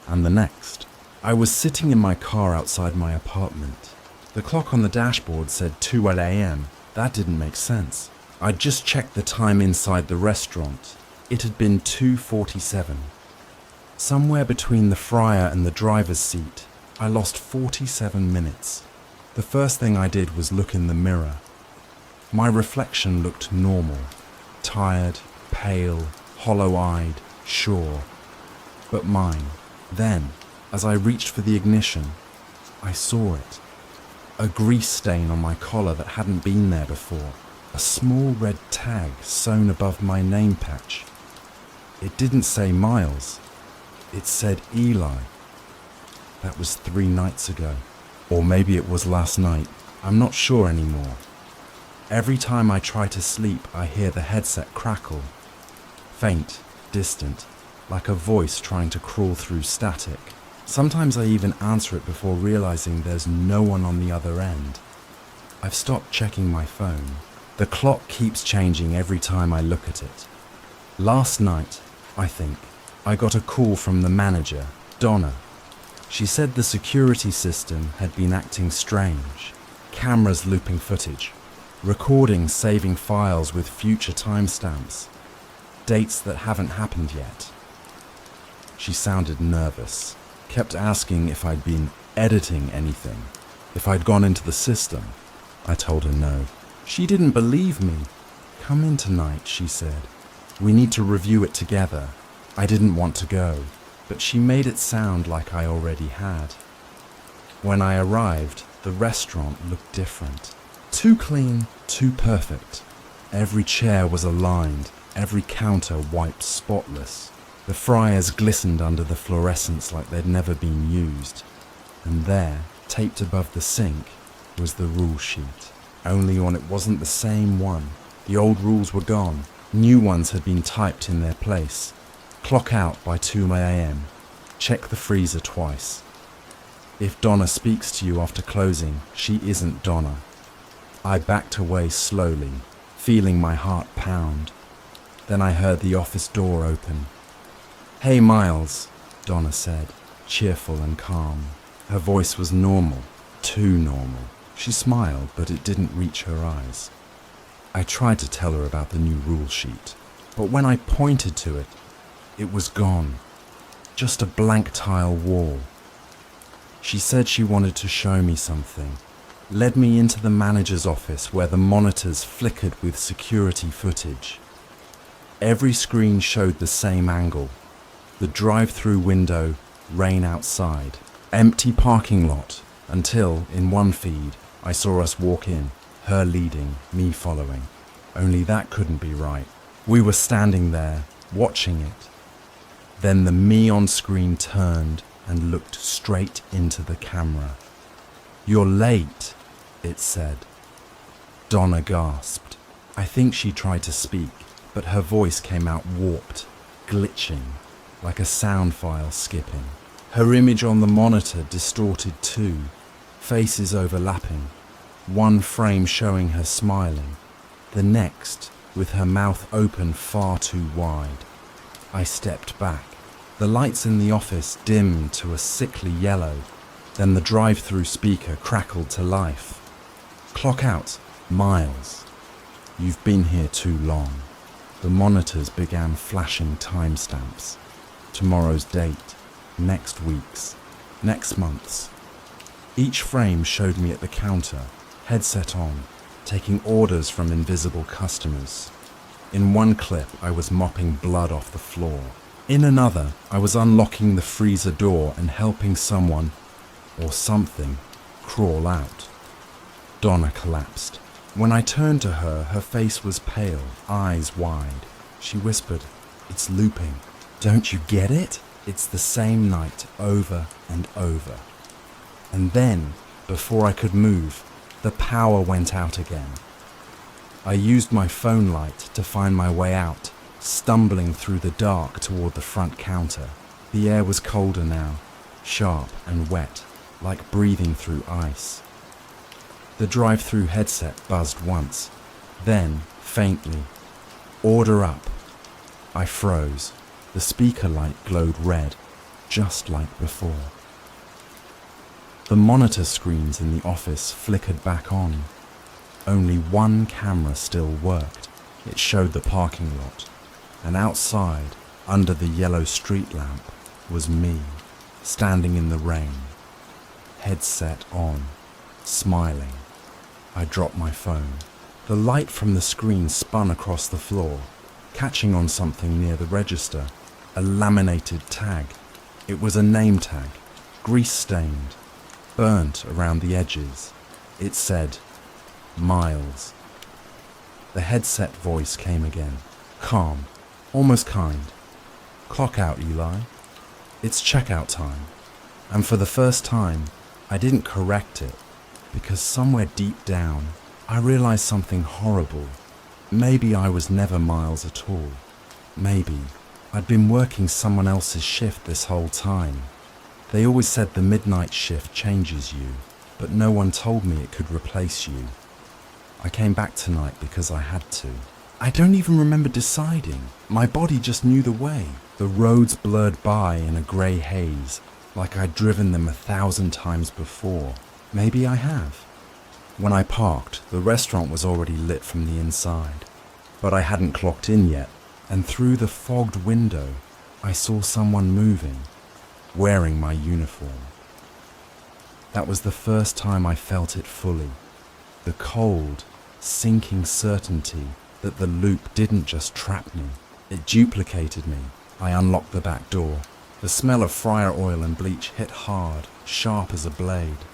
And the next, I was sitting in my car outside my apartment. The clock on the dashboard said 2 a.m. That didn't make sense. I'd just checked the time inside the restaurant. It had been 2:47. Somewhere between the fryer and the driver's seat, I lost 47 minutes. The first thing I did was look in the mirror. My reflection looked normal, tired, pale, hollow-eyed, sure. But mine. Then, as I reached for the ignition, I saw it. A grease stain on my collar that hadn't been there before. A small red tag sewn above my name patch. It didn't say Miles. It said Eli. That was 3 nights ago. Or maybe it was last night. I'm not sure anymore. Every time I try to sleep, I hear the headset crackle. Faint, distant, like a voice trying to crawl through static. Sometimes I even answer it before realizing there's no one on the other end. I've stopped checking my phone. The clock keeps changing every time I look at it. Last night, I think, I got a call from the manager, Donna. She said the security system had been acting strange. Cameras looping footage. Recordings saving files with future timestamps. Dates that haven't happened yet. She sounded nervous. Kept asking if I'd been editing anything. If I'd gone into the system. I told her no. She didn't believe me. "Come in tonight," she said. "We need to review it together." I didn't want to go, but she made it sound like I already had. When I arrived, the restaurant looked different. Too clean, too perfect. Every chair was aligned, every counter wiped spotless. The fryers glistened under the fluorescence like they'd never been used. And there, taped above the sink, was the rule sheet. Only it wasn't the same one. The old rules were gone. New ones had been typed in their place. Clock out by 2 a.m. Check the freezer twice. If Donna speaks to you after closing, she isn't Donna. I backed away slowly, feeling my heart pound. Then I heard the office door open. "Hey, Miles," Donna said, cheerful and calm. Her voice was normal, too normal. She smiled, but it didn't reach her eyes. I tried to tell her about the new rule sheet, but when I pointed to it, it was gone. Just a blank tile wall. She said she wanted to show me something. Led me into the manager's office where the monitors flickered with security footage. Every screen showed the same angle. The drive-through window, rain outside, empty parking lot, until, in one feed, I saw us walk in, Her leading, me following. Only that couldn't be right. We were standing there, watching it. Then the me on screen turned and looked straight into the camera. "You're late," it said. Donna gasped. I think she tried to speak, but her voice came out warped, glitching, like a sound file skipping. Her image on the monitor distorted too, faces overlapping, one frame showing her smiling, the next with her mouth open far too wide. I stepped back. The lights in the office dimmed to a sickly yellow, then the drive-through speaker crackled to life. "Clock out, Miles. You've been here too long." The monitors began flashing timestamps. Tomorrow's date, next week's, next month's. Each frame showed me at the counter, headset on, taking orders from invisible customers. In one clip, I was mopping blood off the floor. In another, I was unlocking the freezer door and helping someone, or something, crawl out. Donna collapsed. When I turned to her, her face was pale, eyes wide. She whispered, "It's looping. Don't you get it? It's the same night over and over." And then, before I could move, the power went out again. I used my phone light to find my way out, stumbling through the dark toward the front counter. The air was colder now, sharp and wet, like breathing through ice. The drive-through headset buzzed once, then, faintly, "Order up." I froze. The speaker light glowed red, just like before. The monitor screens in the office flickered back on. Only one camera still worked. It showed the parking lot. And outside, under the yellow street lamp, was me, standing in the rain, headset on, smiling. I dropped my phone. The light from the screen spun across the floor, catching on something near the register, a laminated tag. It was a name tag, grease-stained, burnt around the edges. It said, Miles. The headset voice came again, calm, almost kind. "Clock out, Eli. It's checkout time." And for the first time, I didn't correct it, because somewhere deep down, I realized something horrible. Maybe I was never Miles at all. Maybe I'd been working someone else's shift this whole time. They always said the midnight shift changes you, but no one told me it could replace you. I came back tonight because I had to. I don't even remember deciding. My body just knew the way. The roads blurred by in a grey haze, like I'd driven them 1,000 times before. Maybe I have. When I parked, the restaurant was already lit from the inside, but I hadn't clocked in yet, and through the fogged window, I saw someone moving, wearing my uniform. That was the first time I felt it fully. The cold, sinking certainty that the loop didn't just trap me, it duplicated me. I unlocked the back door. The smell of fryer oil and bleach hit hard, sharp as a blade.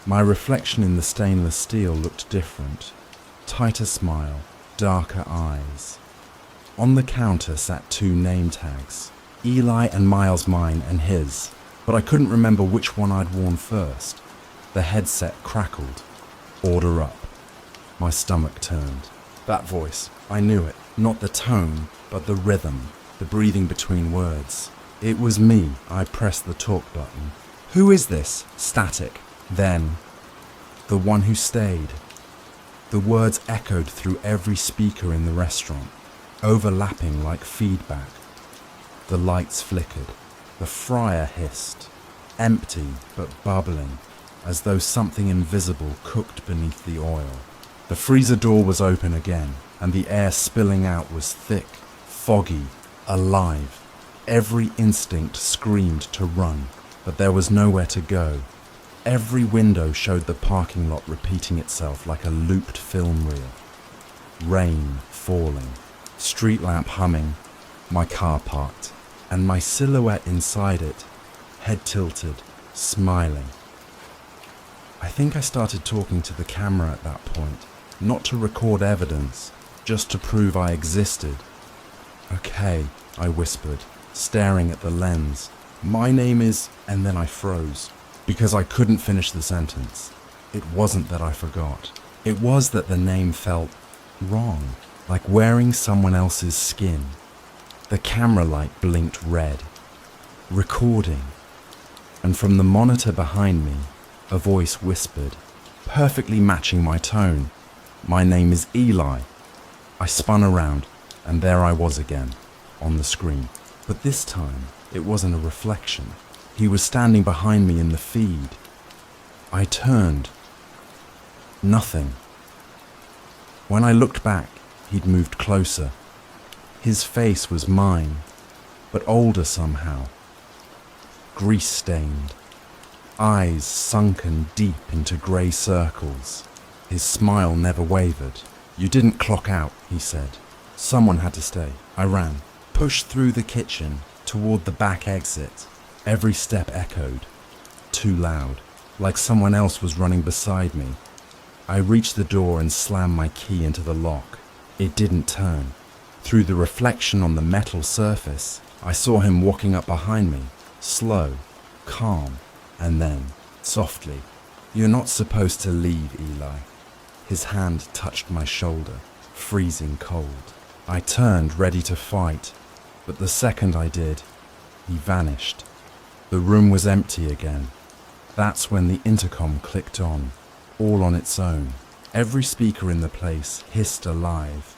My reflection in the stainless steel looked different. Tighter smile, darker eyes. On the counter sat 2 name tags, Eli and Miles, mine and his, but I couldn't remember which one I'd worn first. The headset crackled. "Order up." My stomach turned. That voice, I knew it. Not the tone, but the rhythm, the breathing between words. It was me. I pressed the talk button. "Who is this?" Static. Then, "The one who stayed." The words echoed through every speaker in the restaurant, overlapping like feedback. The lights flickered. The fryer hissed, empty but bubbling, as though something invisible cooked beneath the oil. The freezer door was open again, and the air spilling out was thick, foggy, alive. Every instinct screamed to run, but there was nowhere to go. Every window showed the parking lot repeating itself like a looped film reel. Rain falling, street lamp humming, my car parked, and my silhouette inside it, head tilted, smiling. I think I started talking to the camera at that point, not to record evidence, just to prove I existed. Okay, I whispered, staring at the lens. My name is... And then I froze, because I couldn't finish the sentence. It wasn't that I forgot. It was that the name felt wrong, like wearing someone else's skin. The camera light blinked red. Recording. And from the monitor behind me, a voice whispered, perfectly matching my tone. My name is Eli. I spun around, and there I was again, on the screen. But this time, it wasn't a reflection. He was standing behind me in the feed. I turned. Nothing. When I looked back, he'd moved closer. His face was mine, but older somehow. Grease-stained. Eyes sunken deep into grey circles. His smile never wavered. You didn't clock out, he said. Someone had to stay. I ran, pushed through the kitchen, toward the back exit. Every step echoed. Too loud, like someone else was running beside me. I reached the door and slammed my key into the lock. It didn't turn. Through the reflection on the metal surface, I saw him walking up behind me, slow, calm, and then, softly, "You're not supposed to leave, Eli." His hand touched my shoulder, freezing cold. I turned, ready to fight, but the second I did, he vanished. The room was empty again. That's when the intercom clicked on, all on its own. Every speaker in the place hissed alive.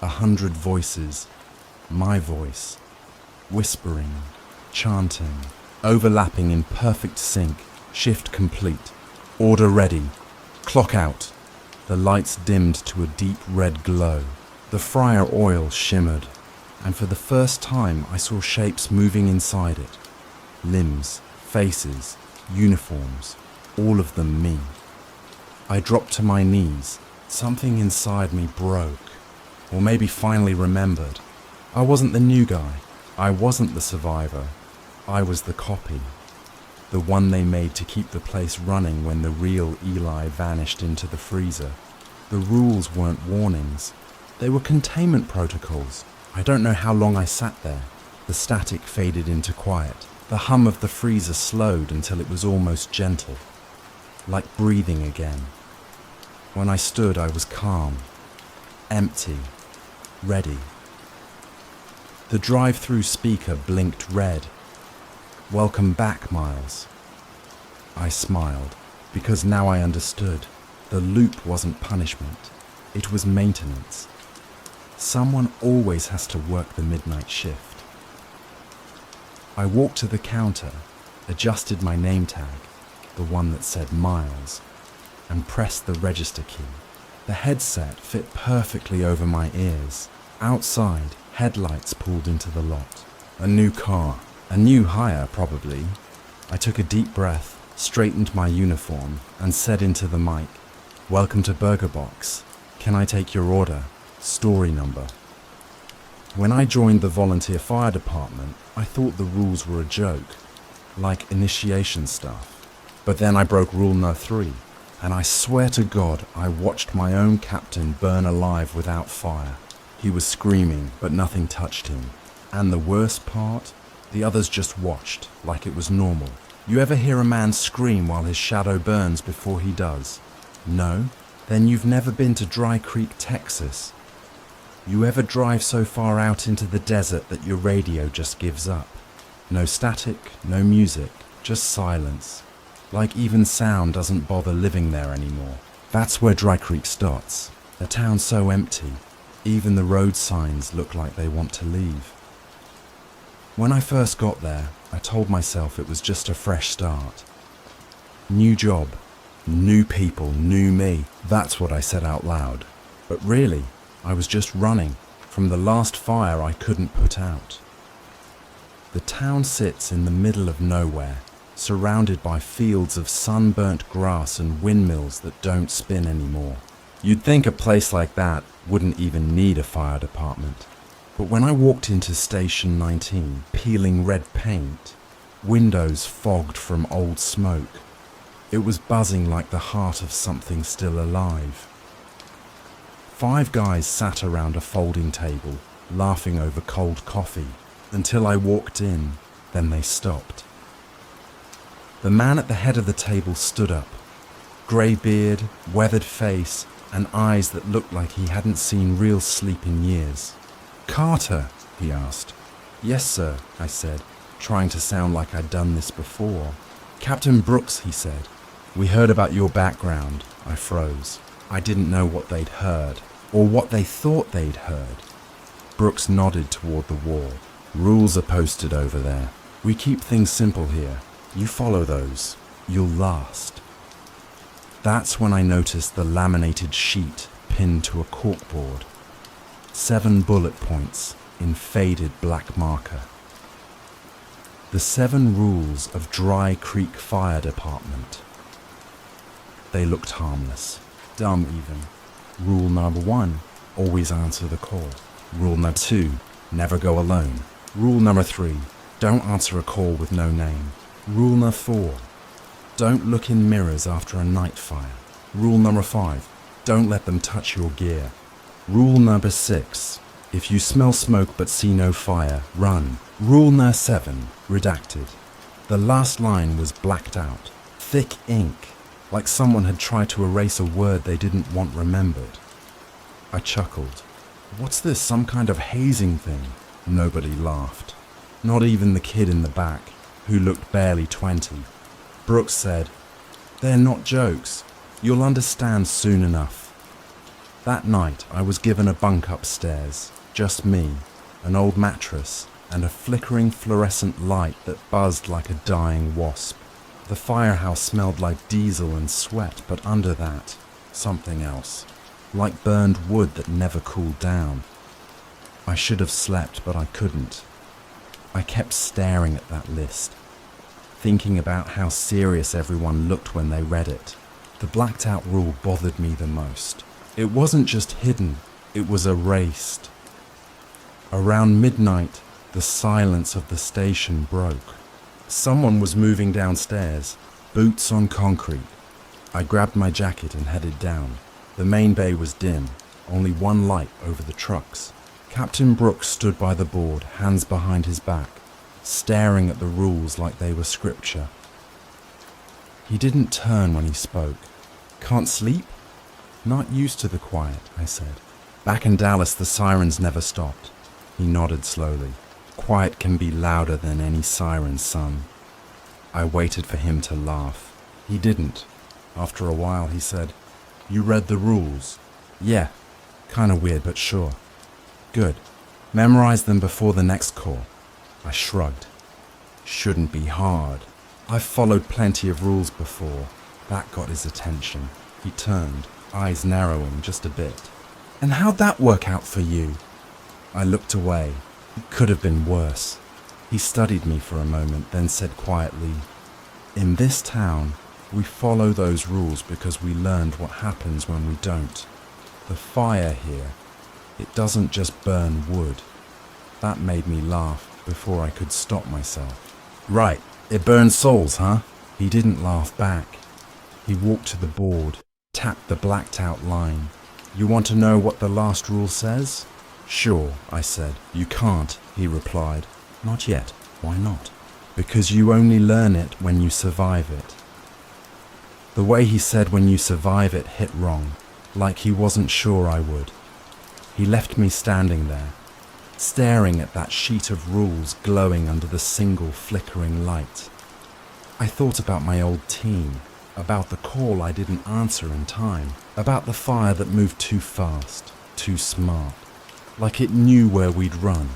100 voices, my voice, whispering, chanting, overlapping in perfect sync, shift complete, order ready, clock out. The lights dimmed to a deep red glow. The fryer oil shimmered, and for the first time I saw shapes moving inside it. Limbs, faces, uniforms, all of them me. I dropped to my knees. Something inside me broke, or maybe finally remembered. I wasn't the new guy. I wasn't the survivor. I was the copy. The one they made to keep the place running when the real Eli vanished into the freezer. The rules weren't warnings. They were containment protocols. I don't know how long I sat there. The static faded into quiet. The hum of the freezer slowed until it was almost gentle, like breathing again. When I stood, I was calm, empty, ready. The drive-through speaker blinked red. "Welcome back, Miles." I smiled, because now I understood. The loop wasn't punishment. It was maintenance. Someone always has to work the midnight shift. I walked to the counter, adjusted my name tag, the one that said Miles, and pressed the register key. The headset fit perfectly over my ears. Outside, headlights pulled into the lot. A new car. A new hire, probably. I took a deep breath, straightened my uniform, and said into the mic, "Welcome to Burger Box. Can I take your order? Story number." When I joined the volunteer fire department, I thought the rules were a joke, like initiation stuff. But then I broke rule no. 3, and I swear to God, I watched my own captain burn alive without fire. He was screaming, but nothing touched him. And the worst part? The others just watched, like it was normal. You ever hear a man scream while his shadow burns before he does? No? Then you've never been to Dry Creek, Texas. You ever drive so far out into the desert that your radio just gives up? No static, no music, just silence. Like even sound doesn't bother living there anymore. That's where Dry Creek starts. A town so empty, even the road signs look like they want to leave. When I first got there, I told myself it was just a fresh start. New job, new people, new me. That's what I said out loud. But really, I was just running from the last fire I couldn't put out. The town sits in the middle of nowhere, surrounded by fields of sunburnt grass and windmills that don't spin anymore. You'd think a place like that wouldn't even need a fire department. But when I walked into Station 19, peeling red paint, windows fogged from old smoke, it was buzzing like the heart of something still alive. 5 guys sat around a folding table, laughing over cold coffee, until I walked in, then they stopped. The man at the head of the table stood up, grey beard, weathered face, and eyes that looked like he hadn't seen real sleep in years. "Carter?" he asked. "Yes, sir," I said, trying to sound like I'd done this before. "Captain Brooks," he said. "We heard about your background." I froze. I didn't know what they'd heard, or what they thought they'd heard. Brooks nodded toward the wall. "Rules are posted over there. We keep things simple here. You follow those. You'll last." That's when I noticed the laminated sheet pinned to a corkboard. 7 bullet points in faded black marker. The 7 rules of Dry Creek Fire Department. They looked harmless, dumb even. Rule number 1, always answer the call. Rule number 2, never go alone. Rule number 3, don't answer a call with no name. Rule number 4, don't look in mirrors after a night fire. Rule number 5, don't let them touch your gear. Rule number 6, if you smell smoke but see no fire, run. Rule number 7, redacted. The last line was blacked out, thick ink, like someone had tried to erase a word they didn't want remembered. I chuckled. "What's this, some kind of hazing thing?" Nobody laughed. Not even the kid in the back, who looked barely 20. Brooks said, "They're not jokes. You'll understand soon enough." That night I was given a bunk upstairs, just me, an old mattress, and a flickering fluorescent light that buzzed like a dying wasp. The firehouse smelled like diesel and sweat, but under that, something else, like burned wood that never cooled down. I should have slept, but I couldn't. I kept staring at that list, thinking about how serious everyone looked when they read it. The blacked out rule bothered me the most. It wasn't just hidden, it was erased. Around midnight, the silence of the station broke. Someone was moving downstairs, boots on concrete. I grabbed my jacket and headed down. The main bay was dim, only one light over the trucks. Captain Brooks stood by the board, hands behind his back, staring at the rules like they were scripture. He didn't turn when he spoke. "Can't sleep?" "Not used to the quiet," I said. "Back in Dallas, the sirens never stopped." He nodded slowly. "Quiet can be louder than any siren, son." I waited for him to laugh. He didn't. After a while, he said, "You read the rules?" "Yeah. Kinda weird, but sure." "Good. Memorize them before the next call." I shrugged. "Shouldn't be hard. I've followed plenty of rules before." That got his attention. He turned, eyes narrowing just a bit. "And how'd that work out for you?" I looked away. It could have been worse. He studied me for a moment, then said quietly, "In this town, we follow those rules because we learned what happens when we don't. The fire here, it doesn't just burn wood." That made me laugh before I could stop myself. "Right, it burns souls, huh?" He didn't laugh back. He walked to the board, tapped the blacked out line. "You want to know what the last rule says?" "Sure," I said. "You can't," he replied. "Not yet. Why not?" "Because you only learn it when you survive it." The way he said "when you survive it" hit wrong, like he wasn't sure I would. He left me standing there, staring at that sheet of rules glowing under the single flickering light. I thought about my old team, about the call I didn't answer in time, about the fire that moved too fast, too smart, like it knew where we'd run.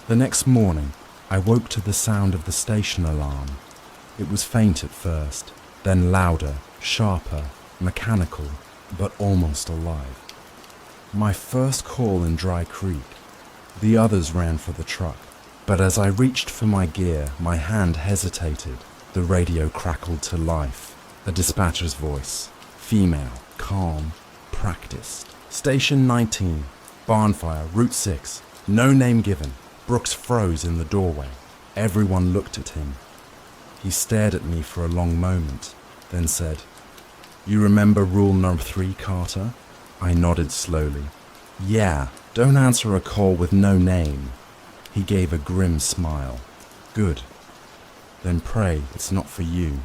The next morning, I woke to the sound of the station alarm. It was faint at first, then louder, sharper, mechanical, but almost alive. My first call in Dry Creek. The others ran for the truck, but as I reached for my gear, my hand hesitated. The radio crackled to life. A dispatcher's voice, female, calm, practiced. "Station 19, Barnfire, Route 6, no name given." Brooks froze in the doorway. Everyone looked at him. He stared at me for a long moment, then said, "You remember rule number 3, Carter?" I nodded slowly. Yeah, don't answer a call with no name. He gave a grim smile. Good. Then pray it's not for you.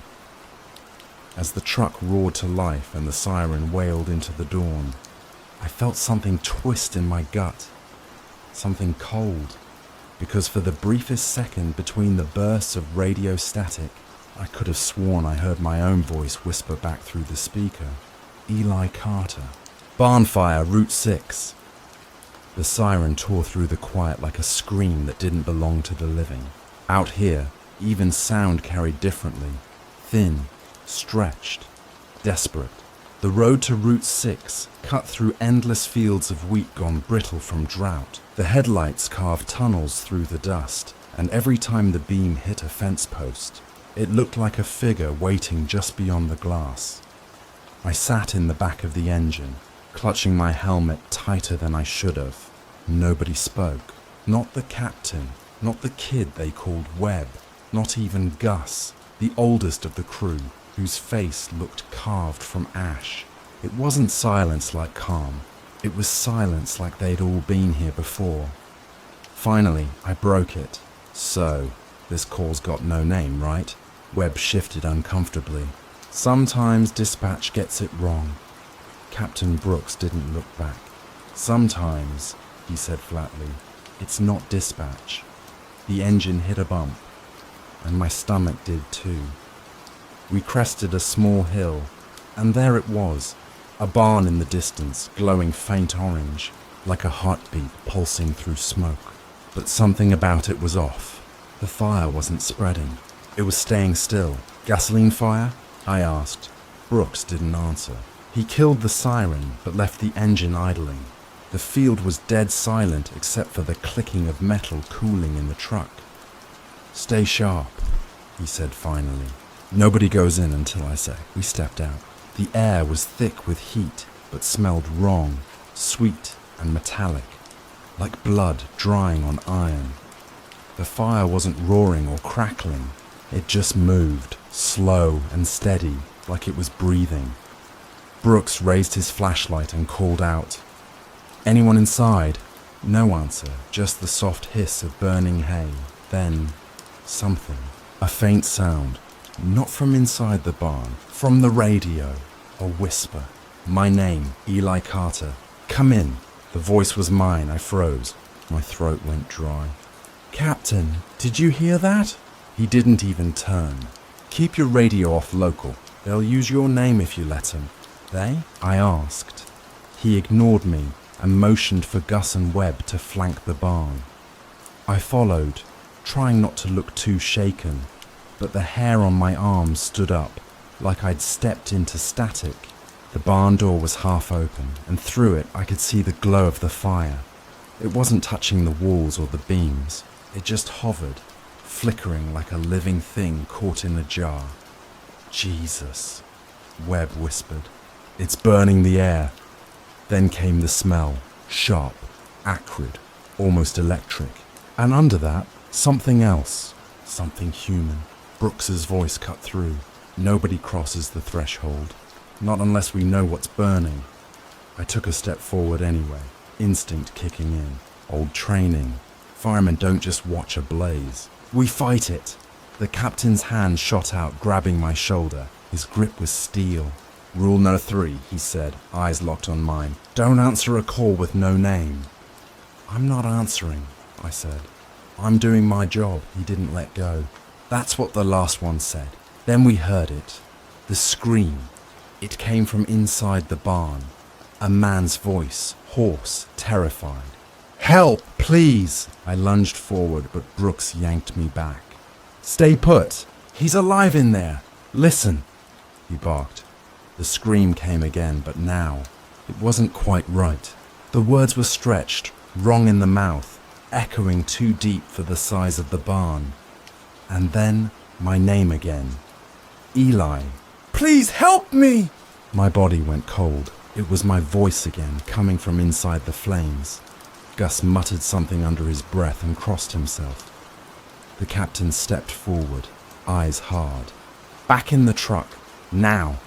As the truck roared to life and the siren wailed into the dawn, I felt something twist in my gut. Something cold. Because for the briefest second between the bursts of radio static, I could have sworn I heard my own voice whisper back through the speaker. Eli Carter. Barnfire, Route 6. The siren tore through the quiet like a scream that didn't belong to the living. Out here, even sound carried differently. Thin, stretched, desperate. The road to Route 6 cut through endless fields of wheat gone brittle from drought. The headlights carved tunnels through the dust, and every time the beam hit a fence post, it looked like a figure waiting just beyond the glass. I sat in the back of the engine, clutching my helmet tighter than I should have. Nobody spoke. Not the captain, not the kid they called Webb, not even Gus, the oldest of the crew, whose face looked carved from ash. It wasn't silence like calm. It was silence like they'd all been here before. Finally, I broke it. So, this call's got no name, right? Webb shifted uncomfortably. Sometimes dispatch gets it wrong. Captain Brooks didn't look back. Sometimes, he said flatly, it's not dispatch. The engine hit a bump, and my stomach did too. We crested a small hill, and there it was, a barn in the distance, glowing faint orange, like a heartbeat pulsing through smoke. But something about it was off. The fire wasn't spreading. It was staying still. Gasoline fire? I asked. Brooks didn't answer. He killed the siren, but left the engine idling. The field was dead silent except for the clicking of metal cooling in the truck. Stay sharp, he said finally. Nobody goes in until I say. We stepped out. The air was thick with heat, but smelled wrong, sweet and metallic, like blood drying on iron. The fire wasn't roaring or crackling. It just moved, slow and steady, like it was breathing. Brooks raised his flashlight and called out. Anyone inside? No answer, just the soft hiss of burning hay. Then, something. A faint sound. Not from inside the barn, from the radio. A whisper. My name, Eli Carter. Come in. The voice was mine. I froze. My throat went dry. Captain, did you hear that? He didn't even turn. Keep your radio off local. They'll use your name if you let them. They? I asked. He ignored me and motioned for Gus and Webb to flank the barn. I followed, trying not to look too shaken, but the hair on my arms stood up, like I'd stepped into static. The barn door was half open, and through it I could see the glow of the fire. It wasn't touching the walls or the beams. It just hovered, flickering like a living thing caught in a jar. Jesus, Webb whispered. It's burning the air. Then came the smell, sharp, acrid, almost electric. And under that, something else, something human. Brooks's voice cut through. Nobody crosses the threshold, not unless we know what's burning. I took a step forward anyway, instinct kicking in. Old training. Firemen don't just watch a blaze. We fight it. The captain's hand shot out, grabbing my shoulder. His grip was steel. Rule no 3, he said, eyes locked on mine. Don't answer a call with no name. I'm not answering, I said. I'm doing my job. He didn't let go. That's what the last one said. Then we heard it. The scream. It came from inside the barn. A man's voice, hoarse, terrified. Help, please! I lunged forward, but Brooks yanked me back. Stay put. He's alive in there. Listen, he barked. The scream came again, but now it wasn't quite right. The words were stretched, wrong in the mouth, echoing too deep for the size of the barn. And then my name again. Eli. Please help me! My body went cold. It was my voice again, coming from inside the flames. Gus muttered something under his breath and crossed himself. The captain stepped forward, eyes hard. Back in the truck, now!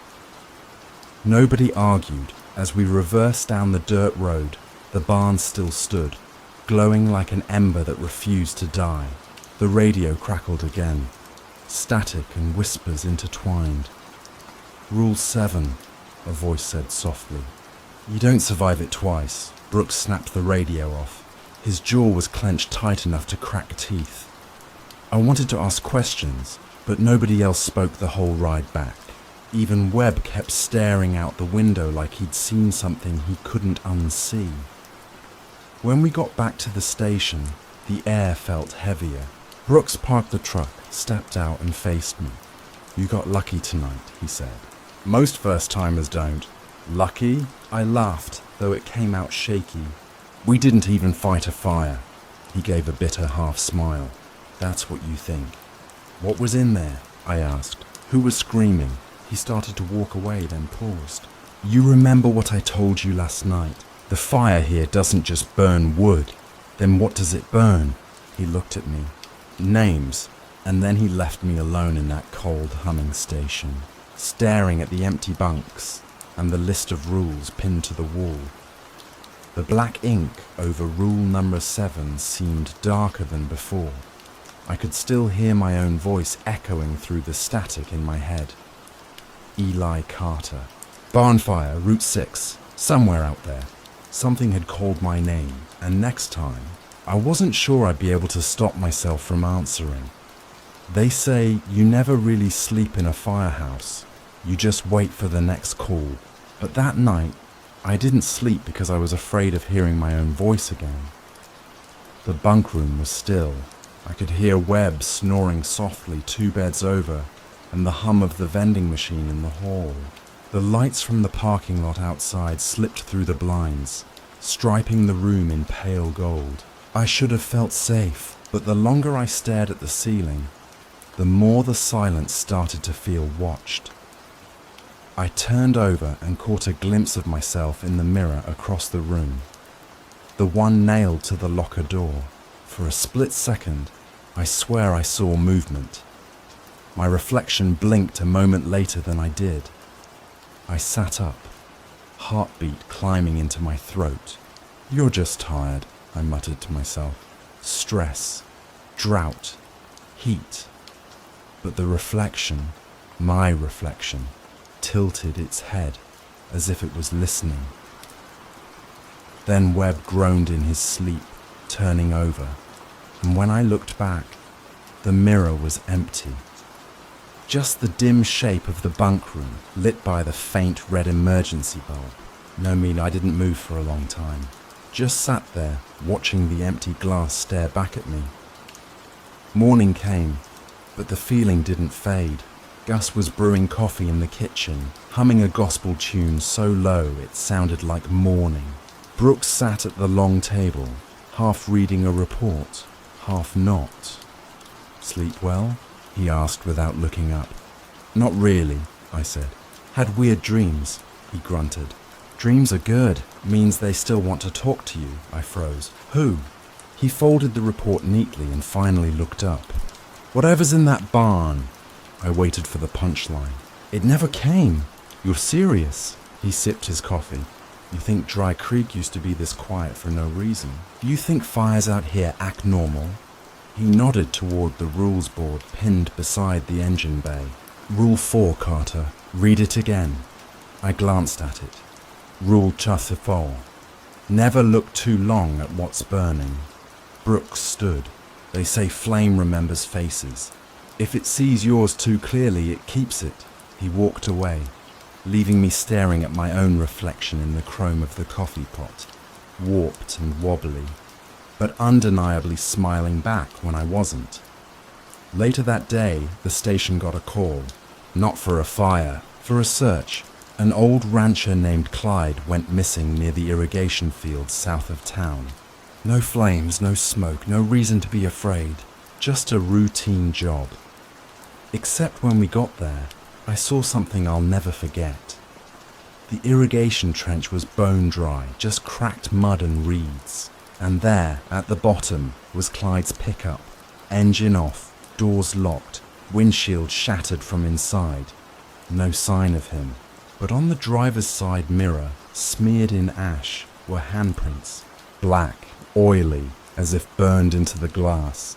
Nobody argued. As we reversed down the dirt road, the barn still stood, glowing like an ember that refused to die. The radio crackled again, static and whispers intertwined. "Rule 7, a voice said softly. "You don't survive it twice." Brooks snapped the radio off. His jaw was clenched tight enough to crack teeth. I wanted to ask questions, but nobody else spoke the whole ride back. Even Webb kept staring out the window like he'd seen something he couldn't unsee. When we got back to the station, the air felt heavier. Brooks parked the truck, stepped out and faced me. "You got lucky tonight," he said. "Most first-timers don't." "Lucky?" I laughed, though it came out shaky. "We didn't even fight a fire." He gave a bitter half-smile. "That's what you think." "What was in there?" I asked. "Who was screaming?" He started to walk away, then paused. "You remember what I told you last night? The fire here doesn't just burn wood. Then what does it burn?" He looked at me. "Names." And then he left me alone in that cold, humming station, staring at the empty bunks and the list of rules pinned to the wall. The black ink over rule number 7 seemed darker than before. I could still hear my own voice echoing through the static in my head. Eli Carter. "Barnfire, Route 6, somewhere out there." Something had called my name, and next time, I wasn't sure I'd be able to stop myself from answering. They say you never really sleep in a firehouse. You just wait for the next call. But that night, I didn't sleep because I was afraid of hearing my own voice again. The bunk room was still. I could hear Webb snoring softly 2 beds over, and the hum of the vending machine in the hall. The lights from the parking lot outside slipped through the blinds, striping the room in pale gold. I should have felt safe, but the longer I stared at the ceiling, the more the silence started to feel watched. I turned over and caught a glimpse of myself in the mirror across the room, the one nailed to the locker door. For a split second, I swear I saw movement. My reflection blinked a moment later than I did. I sat up, heartbeat climbing into my throat. "You're just tired," I muttered to myself. "Stress, drought, heat." But the reflection, my reflection, tilted its head as if it was listening. Then Webb groaned in his sleep, turning over, and when I looked back, the mirror was empty. Just the dim shape of the bunk room, lit by the faint red emergency bulb. No, mean I didn't move for a long time. Just sat there, watching the empty glass stare back at me. Morning came, but the feeling didn't fade. Gus was brewing coffee in the kitchen, humming a gospel tune so low it sounded like mourning. Brooks sat at the long table, half reading a report, half not. "Sleep well?" he asked without looking up. "Not really," I said. "Had weird dreams," he grunted. "Dreams are good. Means they still want to talk to you," I froze. "Who?" He folded the report neatly and finally looked up. "Whatever's in that barn." I waited for the punchline. "It never came." "You're serious?" He sipped his coffee. "You think Dry Creek used to be this quiet for no reason? Do you think fires out here act normal?" He nodded toward the rules board pinned beside the engine bay. "Rule 4, Carter. Read it again." I glanced at it. Rule Chapter 4. Never look too long at what's burning. Brooks stood. "They say flame remembers faces. If it sees yours too clearly, it keeps it." He walked away, leaving me staring at my own reflection in the chrome of the coffee pot, warped and wobbly, but undeniably smiling back when I wasn't. Later that day, the station got a call. Not for a fire, for a search. An old rancher named Clyde went missing near the irrigation fields south of town. No flames, no smoke, no reason to be afraid. Just a routine job. Except when we got there, I saw something I'll never forget. The irrigation trench was bone dry, just cracked mud and reeds. And there, at the bottom, was Clyde's pickup. Engine off, doors locked, windshield shattered from inside. No sign of him. But on the driver's side mirror, Smeared in ash were handprints, black, oily, as if burned into the glass.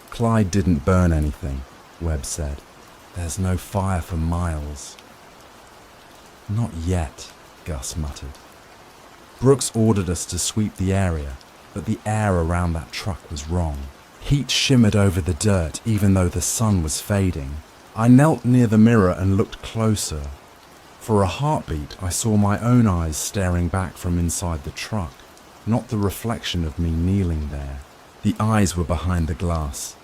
Clyde didn't burn anything, Webb said. There's no fire for miles. Not yet, Gus muttered. Brooks ordered us to sweep the area, but the air around that truck was wrong. Heat shimmered over the dirt even though the sun was fading. I knelt near the mirror and looked closer. For a heartbeat, I saw my own eyes staring back from inside the truck, not the reflection of me kneeling there. The eyes were behind the glass.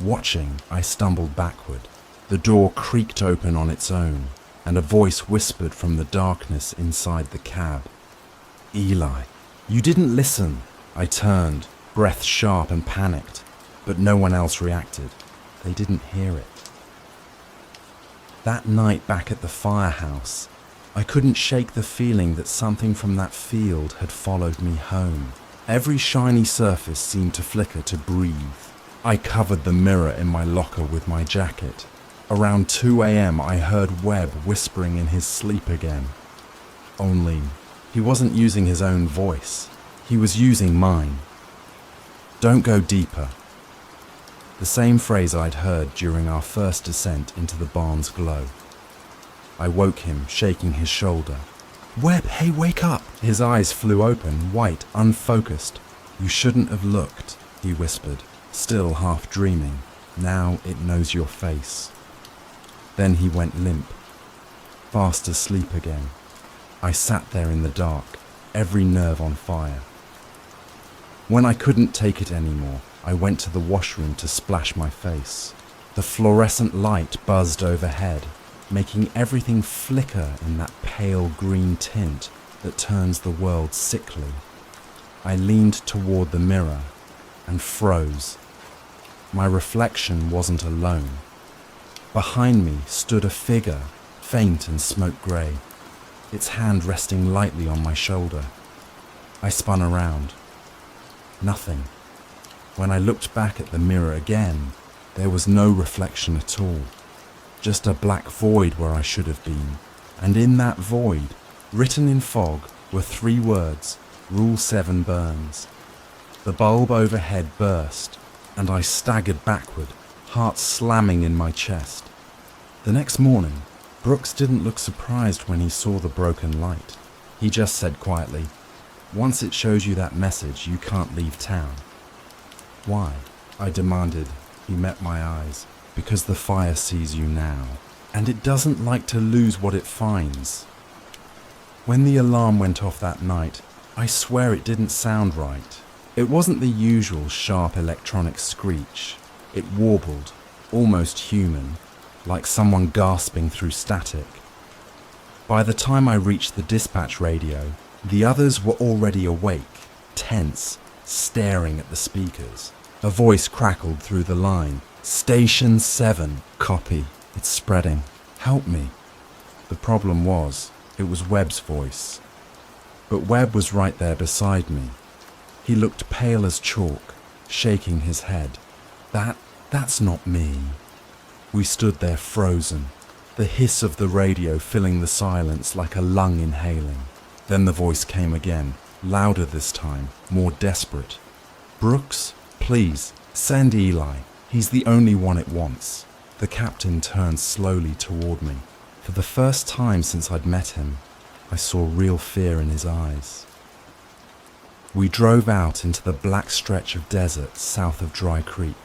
Watching, I stumbled backward. The door creaked open on its own, and a voice whispered from the darkness inside the cab. Eli, you didn't listen. I turned, breath sharp and panicked, but no one else reacted. They didn't hear it. That night back at the firehouse, I couldn't shake the feeling that something from that field had followed me home. Every shiny surface seemed to flicker to breathe. I covered the mirror in my locker with my jacket. Around 2 a.m. I heard Webb whispering in his sleep again. Only, he wasn't using his own voice. He was using mine. Don't go deeper. The same phrase I'd heard during our first descent into the barn's glow. I woke him, shaking his shoulder. Webb, hey, wake up! His eyes flew open, white, unfocused. You shouldn't have looked, he whispered, still half dreaming. Now it knows your face. Then he went limp, fast asleep again. I sat there in the dark, every nerve on fire. When I couldn't take it anymore, I went to the washroom to splash my face. The fluorescent light buzzed overhead, making everything flicker in that pale green tint that turns the world sickly. I leaned toward the mirror and froze. My reflection wasn't alone. Behind me stood a figure, faint and smoke grey, its hand resting lightly on my shoulder. I spun around. Nothing. When I looked back at the mirror again, there was no reflection at all. Just a black void where I should have been. And in that void, written in fog, were 3 words, Rule 7 burns. The bulb overhead burst, and I staggered backward, heart slamming in my chest. The next morning, Brooks didn't look surprised when he saw the broken light. He just said quietly, "Once it shows you that message, you can't leave town." "Why?" I demanded. He met my eyes. "Because the fire sees you now, and it doesn't like to lose what it finds." When the alarm went off that night, I swear it didn't sound right. It wasn't the usual sharp electronic screech. It warbled, almost human, like someone gasping through static. By the time I reached the dispatch radio, the others were already awake, tense, staring at the speakers. A voice crackled through the line. "Station 7, copy. It's spreading. Help me." The problem was, it was Webb's voice. But Webb was right there beside me. He looked pale as chalk, shaking his head. That's not me." We stood there frozen, the hiss of the radio filling the silence like a lung inhaling. Then the voice came again, louder this time, more desperate. "Brooks, please, send Eli. He's the only one it wants." The captain turned slowly toward me. For the first time since I'd met him, I saw real fear in his eyes. We drove out into the black stretch of desert south of Dry Creek,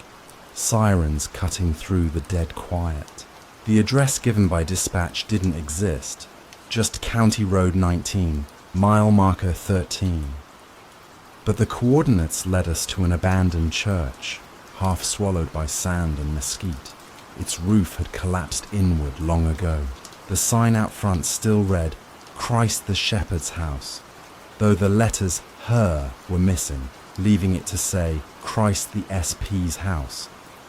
sirens cutting through the dead quiet. The address given by dispatch didn't exist, just County Road 19, mile marker 13. But the coordinates led us to an abandoned church, half swallowed by sand and mesquite. Its roof had collapsed inward long ago. The sign out front still read, "Christ the Shepherd's House," though the letters "her" were missing, leaving it to say, "Christ the SP's house."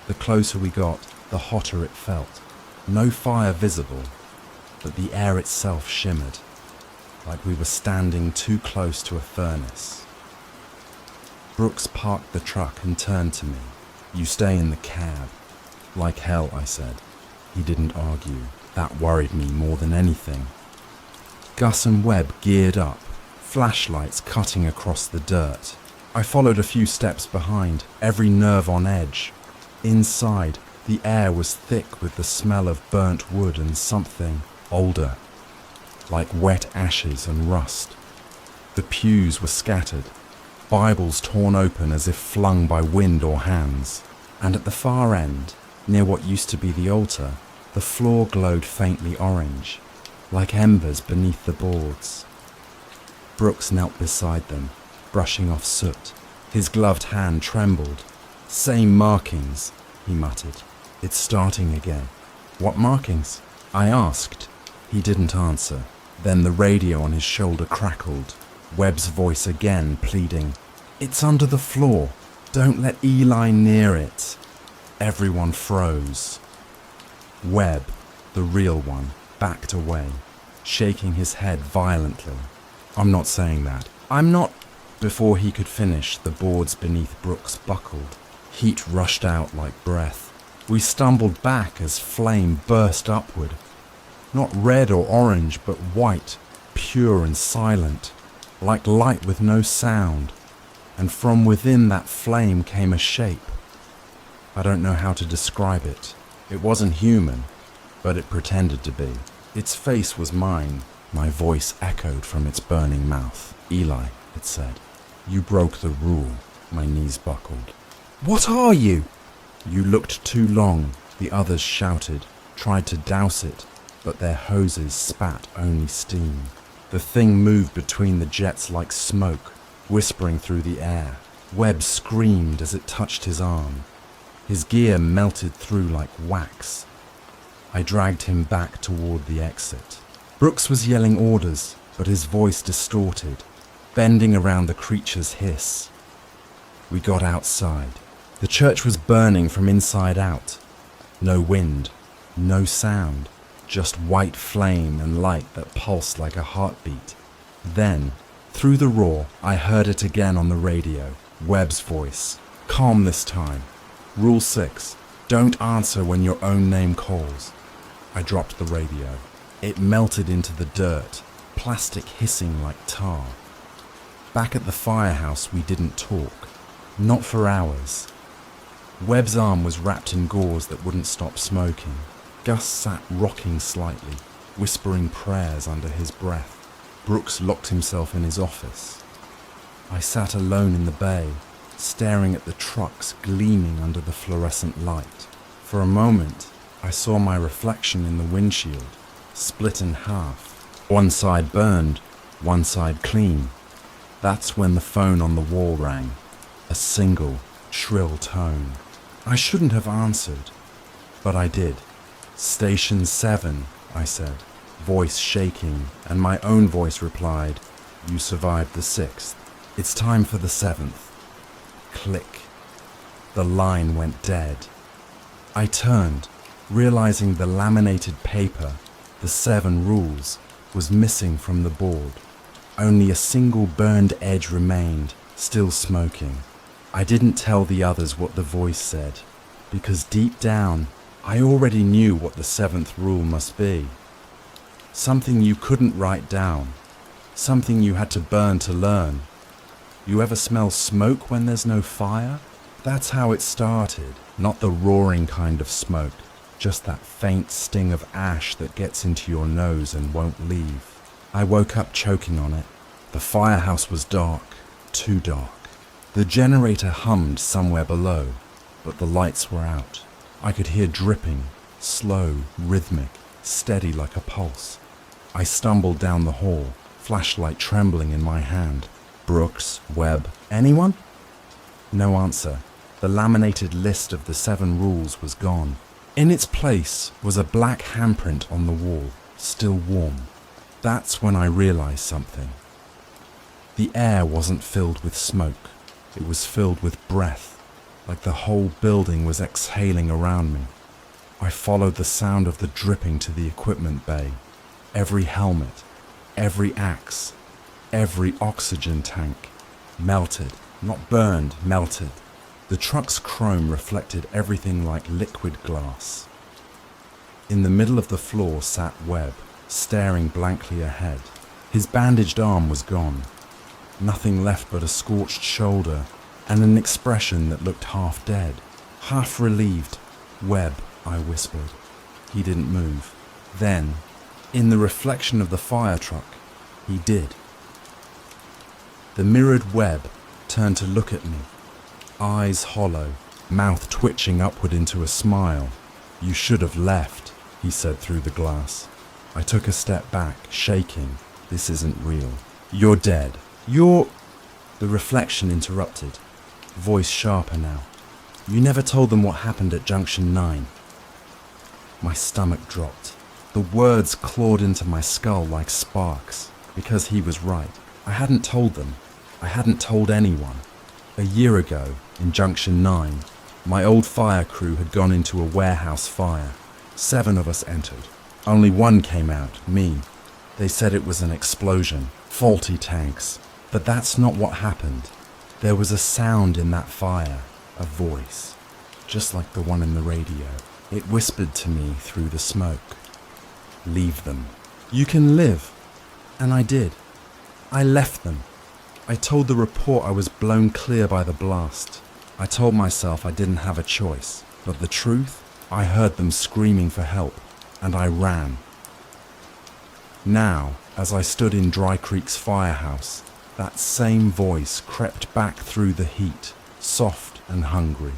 The closer we got, the hotter it felt. No fire visible, but the air itself shimmered, like we were standing too close to a furnace. Brooks parked the truck and turned to me. "You stay in the cab." "Like hell," I said. He didn't argue. That worried me more than anything. Gus and Webb geared up, flashlights cutting across the dirt. I followed a few steps behind, every nerve on edge. Inside, the air was thick with the smell of burnt wood and something older, like wet ashes and rust. The pews were scattered, Bibles torn open as if flung by wind or hands. And at the far end, near what used to be the altar, the floor glowed faintly orange, like embers beneath the boards. Brooks knelt beside them, brushing off soot. His gloved hand trembled. "Same markings," he muttered. "It's starting again." "What markings?" I asked. He didn't answer. Then the radio on his shoulder crackled. Webb's voice again pleading, "It's under the floor. Don't let Eli near it." Everyone froze. Webb, the real one, backed away, shaking his head violently. "I'm not saying that. I'm not—" Before he could finish, the boards beneath Brooks buckled. Heat rushed out like breath. We stumbled back as flame burst upward. Not red or orange, but white, pure and silent, like light with no sound. And from within that flame came a shape. I don't know how to describe it. It wasn't human, but it pretended to be. Its face was mine. My voice echoed from its burning mouth. "Eli," it said, "you broke the rule." My knees buckled. "What are you?" "You looked too long," the others shouted, tried to douse it, but their hoses spat only steam. The thing moved between the jets like smoke, whispering through the air. Webb screamed as it touched his arm. His gear melted through like wax. I dragged him back toward the exit. Brooks was yelling orders, but his voice distorted, bending around the creature's hiss. We got outside. The church was burning from inside out. No wind, no sound, just white flame and light that pulsed like a heartbeat. Then, through the roar, I heard it again on the radio, Webb's voice. Calm this time. Rule 6, don't answer when your own name calls. I dropped the radio. It melted into the dirt, plastic hissing like tar. Back at the firehouse, we didn't talk. Not for hours. Webb's arm was wrapped in gauze that wouldn't stop smoking. Gus sat rocking slightly, whispering prayers under his breath. Brooks locked himself in his office. I sat alone in the bay, staring at the trucks gleaming under the fluorescent light. For a moment, I saw my reflection in the windshield, split in half. One side burned, one side clean. That's when the phone on the wall rang. A single, shrill tone. I shouldn't have answered, but I did. "Station 7, I said, voice shaking, and my own voice replied, "You survived the 6th. It's time for the 7th. Click. The line went dead. I turned, realizing the laminated paper, the 7 rules, was missing from the board. Only a single burned edge remained, still smoking. I didn't tell the others what the voice said, because deep down, I already knew what the 7th rule must be. Something you couldn't write down, something you had to burn to learn. You ever smell smoke when there's no fire? That's how it started, not the roaring kind of smoke, just that faint sting of ash that gets into your nose and won't leave. I woke up choking on it. The firehouse was dark, too dark. The generator hummed somewhere below, but the lights were out. I could hear dripping, slow, rhythmic, steady like a pulse. I stumbled down the hall, flashlight trembling in my hand. Brooks, Webb, anyone? No answer. The laminated list of the 7 rules was gone. In its place was a black handprint on the wall, still warm. That's when I realized something. The air wasn't filled with smoke. It was filled with breath, like the whole building was exhaling around me. I followed the sound of the dripping to the equipment bay. Every helmet, every axe, every oxygen tank, melted, not burned, melted. The truck's chrome reflected everything like liquid glass. In the middle of the floor sat Webb, staring blankly ahead. His bandaged arm was gone. Nothing left but a scorched shoulder and an expression that looked half dead, half relieved. "Webb," I whispered. He didn't move. Then, in the reflection of the fire truck, he did. The mirrored Webb turned to look at me, eyes hollow, mouth twitching upward into a smile. "You should have left," he said through the glass. I took a step back, shaking. "This isn't real. You're dead. You're—" The reflection interrupted, voice sharper now. "You never told them what happened at Junction 9. My stomach dropped. The words clawed into my skull like sparks, because he was right. I hadn't told them. I hadn't told anyone. A year ago, in Junction 9, my old fire crew had gone into a warehouse fire. 7 of us entered. Only 1 came out, me. They said it was an explosion, faulty tanks. But that's not what happened. There was a sound in that fire, a voice, just like the one in the radio. It whispered to me through the smoke. Leave them. You can live. And I did. I left them. I told the report I was blown clear by the blast. I told myself I didn't have a choice. But the truth, I heard them screaming for help, and I ran. Now, as I stood in Dry Creek's firehouse, that same voice crept back through the heat, soft and hungry.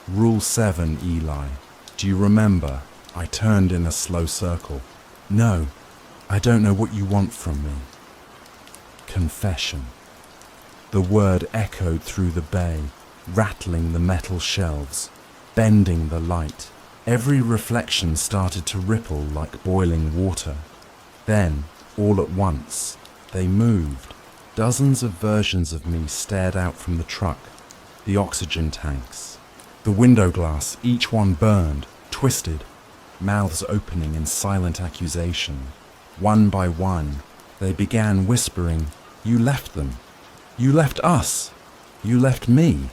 Rule 7, Eli. Do you remember? I turned in a slow circle. No, I don't know what you want from me. Confession. The word echoed through the bay, rattling the metal shelves, bending the light. Every reflection started to ripple like boiling water. Then, all at once, they moved. Dozens of versions of me stared out from the truck, the oxygen tanks, the window glass, each one burned, twisted, mouths opening in silent accusation. One by one, they began whispering, "You left them. You left us. You left me."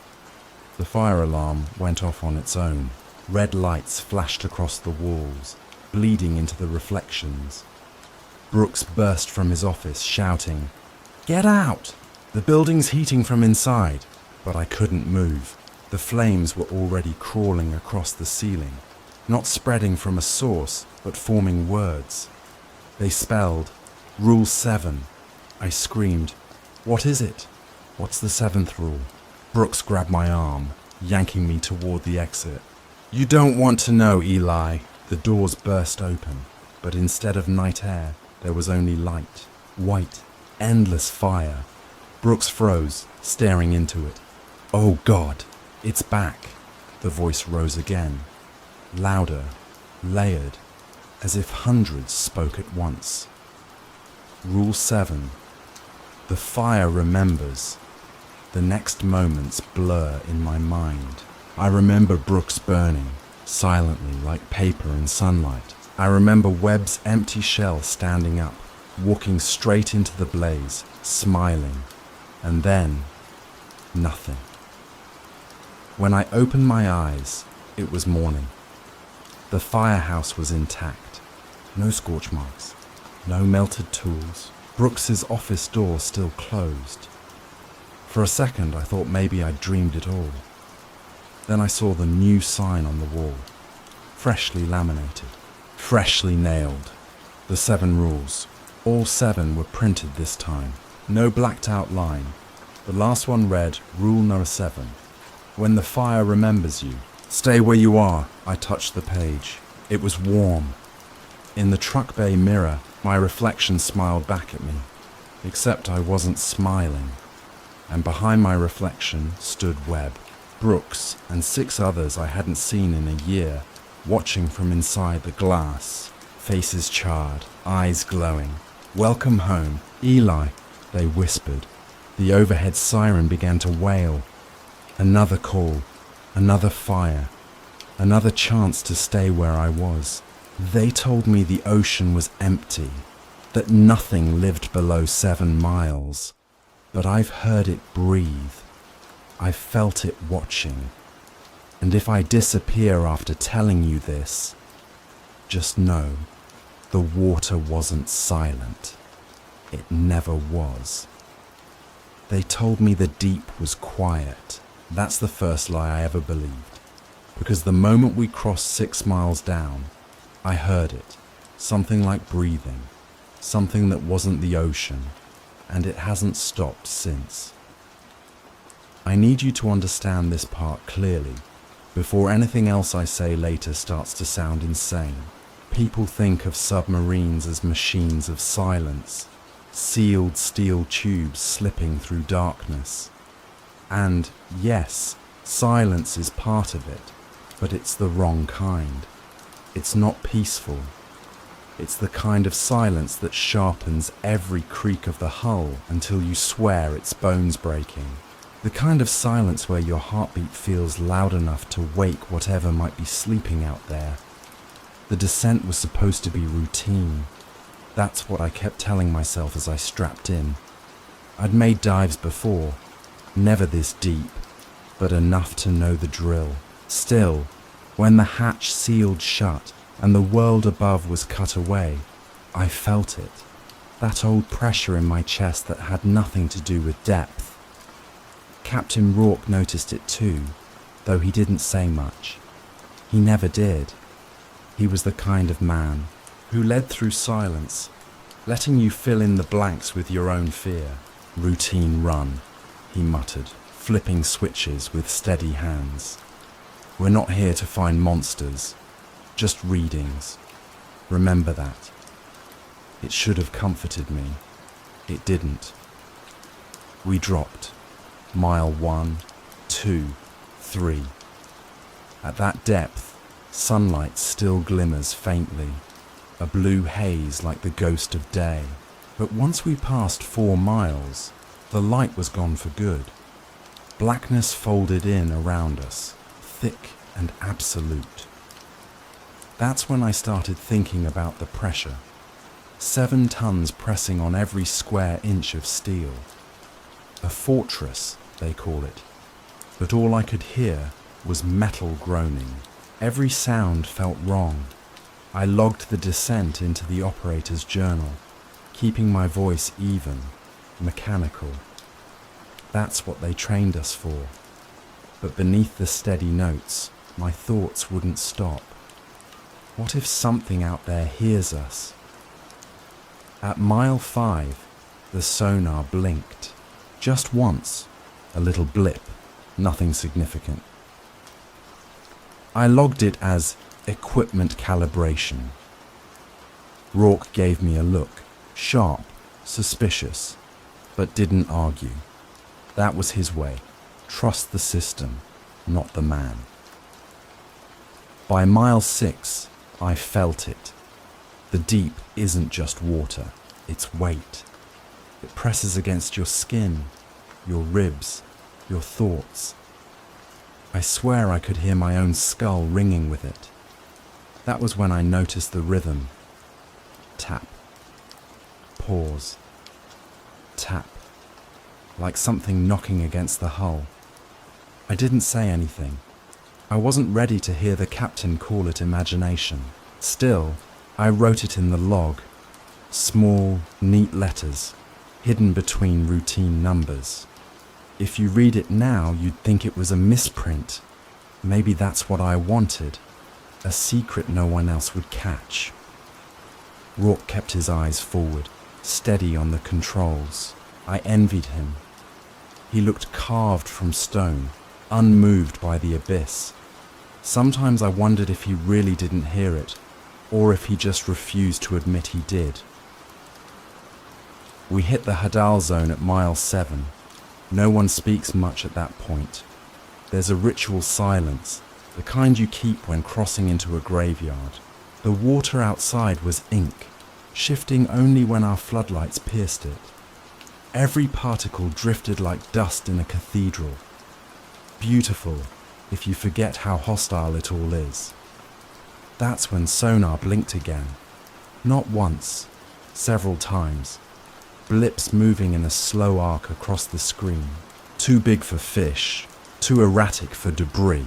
The fire alarm went off on its own. Red lights flashed across the walls, bleeding into the reflections. Brooks burst from his office, shouting, "Get out! The building's heating from inside." But I couldn't move. The flames were already crawling across the ceiling, not spreading from a source, but forming words. They spelled, "Rule 7. I screamed, "What is it? What's the 7th rule?" Brooks grabbed my arm, yanking me toward the exit. "You don't want to know, Eli." The doors burst open, but instead of night air, there was only light, white, endless fire. Brooks froze, staring into it. "Oh God, it's back." The voice rose again, louder, layered, as if hundreds spoke at once. Rule 7. The fire remembers. The next moments blur in my mind. I remember Brooks burning, silently like paper in sunlight. I remember Webb's empty shell standing up, walking straight into the blaze, smiling. And then, nothing. When I opened my eyes, it was morning. The firehouse was intact. No scorch marks, no melted tools. Brooks's office door still closed. For a second, I thought maybe I'd dreamed it all. Then I saw the new sign on the wall, freshly laminated, freshly nailed. The 7 rules. All 7 were printed this time. No blacked out line. The last one read, Rule No. 7. When the fire remembers you, stay where you are. I touched the page. It was warm. In the truck bay mirror, my reflection smiled back at me, except I wasn't smiling. And behind my reflection stood Webb, Brooks, and 6 others I hadn't seen in a year, watching from inside the glass, faces charred, eyes glowing. "Welcome home, Eli," they whispered. The overhead siren began to wail. Another call, another fire, another chance to stay where I was. They told me the ocean was empty, that nothing lived below 7 miles. But I've heard it breathe. I've felt it watching. And if I disappear after telling you this, just know the water wasn't silent. It never was. They told me the deep was quiet. That's the first lie I ever believed. Because the moment we crossed 6 miles down, I heard it. Something like breathing. Something that wasn't the ocean. And it hasn't stopped since. I need you to understand this part clearly, before anything else I say later starts to sound insane. People think of submarines as machines of silence, sealed steel tubes slipping through darkness. And yes, silence is part of it, but it's the wrong kind. It's not peaceful. It's the kind of silence that sharpens every creak of the hull until you swear it's bones breaking. The kind of silence where your heartbeat feels loud enough to wake whatever might be sleeping out there. The descent was supposed to be routine. That's what I kept telling myself as I strapped in. I'd made dives before, never this deep, but enough to know the drill. Still, when the hatch sealed shut and the world above was cut away, I felt it. That old pressure in my chest that had nothing to do with depth. Captain Rourke noticed it too, though he didn't say much. He never did. He was the kind of man who led through silence, letting you fill in the blanks with your own fear. Routine run, he muttered, flipping switches with steady hands. We're not here to find monsters, just readings. Remember that. It should have comforted me. It didn't. We dropped. Mile 1, 2, 3. At that depth, sunlight still glimmers faintly, a blue haze like the ghost of day. But once we passed 4 miles, the light was gone for good. Blackness folded in around us, thick and absolute. That's when I started thinking about the pressure. 7 tons pressing on every square inch of steel. A fortress, they call it. But all I could hear was metal groaning. Every sound felt wrong. I logged the descent into the operator's journal, keeping my voice even, mechanical. That's what they trained us for. But beneath the steady notes, my thoughts wouldn't stop. What if something out there hears us? At mile 5, the sonar blinked. Just once, a little blip, nothing significant. I logged it as equipment calibration. Rourke gave me a look, sharp, suspicious, but didn't argue. That was his way. Trust the system, not the man. By mile 6, I felt it. The deep isn't just water, it's weight. It presses against your skin, your ribs, your thoughts. I swear I could hear my own skull ringing with it. That was when I noticed the rhythm. Tap. Pause. Tap. Like something knocking against the hull. I didn't say anything. I wasn't ready to hear the captain call it imagination. Still, I wrote it in the log. Small, neat letters, hidden between routine numbers. If you read it now, you'd think it was a misprint. Maybe that's what I wanted. A secret no one else would catch. Rourke kept his eyes forward, steady on the controls. I envied him. He looked carved from stone, unmoved by the abyss. Sometimes I wondered if he really didn't hear it, or if he just refused to admit he did. We hit the Hadal zone at mile 7. No one speaks much at that point. There's a ritual silence, the kind you keep when crossing into a graveyard. The water outside was ink, shifting only when our floodlights pierced it. Every particle drifted like dust in a cathedral. Beautiful, if you forget how hostile it all is. That's when sonar blinked again. Not once, several times. Blips moving in a slow arc across the screen. Too big for fish, too erratic for debris.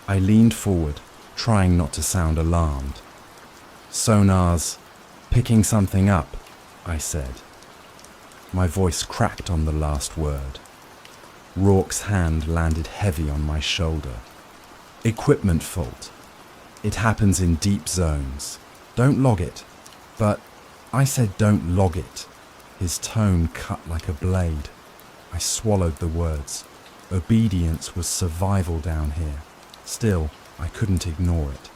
I leaned forward, trying not to sound alarmed. Sonar's picking something up, I said. My voice cracked on the last word. Rourke's hand landed heavy on my shoulder. Equipment fault. It happens in deep zones. Don't log it. But I said don't log it. His tone cut like a blade. I swallowed the words. Obedience was survival down here. Still, I couldn't ignore it.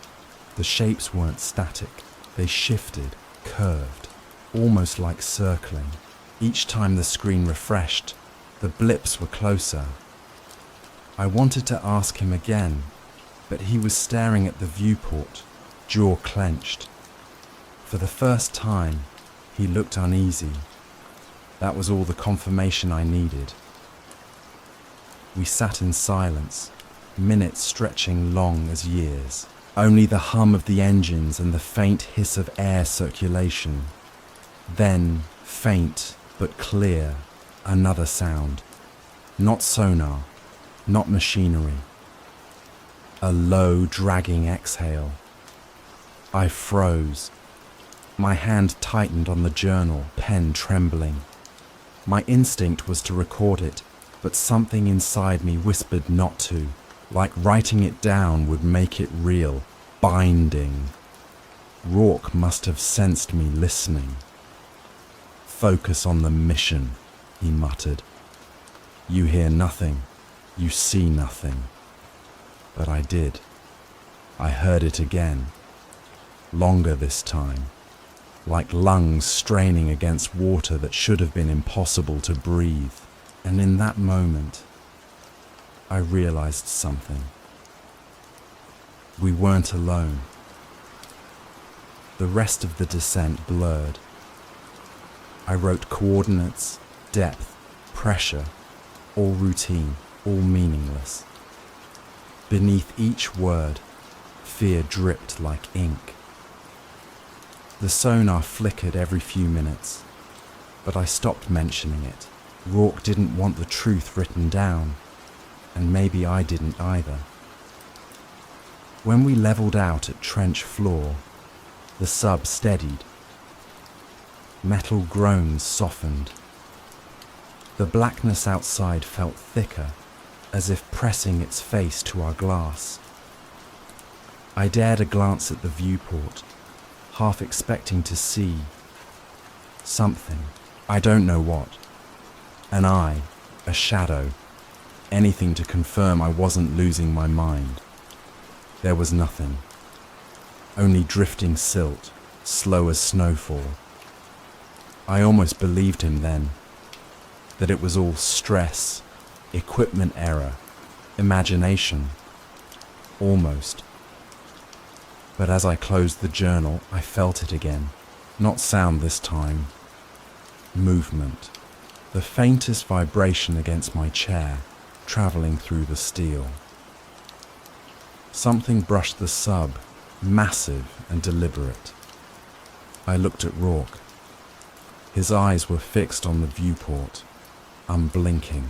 The shapes weren't static. They shifted, curved, almost like circling. Each time the screen refreshed, the blips were closer. I wanted to ask him again, but he was staring at the viewport, jaw clenched. For the first time, he looked uneasy. That was all the confirmation I needed. We sat in silence, minutes stretching long as years. Only the hum of the engines and the faint hiss of air circulation. Then, faint but clear, another sound. Not sonar, not machinery. A low, dragging exhale. I froze. My hand tightened on the journal, pen trembling. My instinct was to record it, but something inside me whispered not to, like writing it down would make it real, binding. Rourke must have sensed me listening. Focus on the mission, he muttered. You hear nothing, you see nothing. But I did. I heard it again. Longer this time. Like lungs straining against water that should have been impossible to breathe. And in that moment, I realized something. We weren't alone. The rest of the descent blurred. I wrote coordinates, depth, pressure, all routine, all meaningless. Beneath each word, fear dripped like ink. The sonar flickered every few minutes, but I stopped mentioning it. Rourke didn't want the truth written down, and maybe I didn't either. When we leveled out at trench floor, the sub steadied. Metal groans softened. The blackness outside felt thicker, as if pressing its face to our glass. I dared a glance at the viewport, half expecting to see something, I don't know what. An eye, a shadow, anything to confirm I wasn't losing my mind. There was nothing. Only drifting silt, slow as snowfall. I almost believed him then, that it was all stress, equipment error, imagination. Almost. But as I closed the journal, I felt it again. Not sound this time. Movement. The faintest vibration against my chair, travelling through the steel. Something brushed the sub, massive and deliberate. I looked at Rourke. His eyes were fixed on the viewport, unblinking.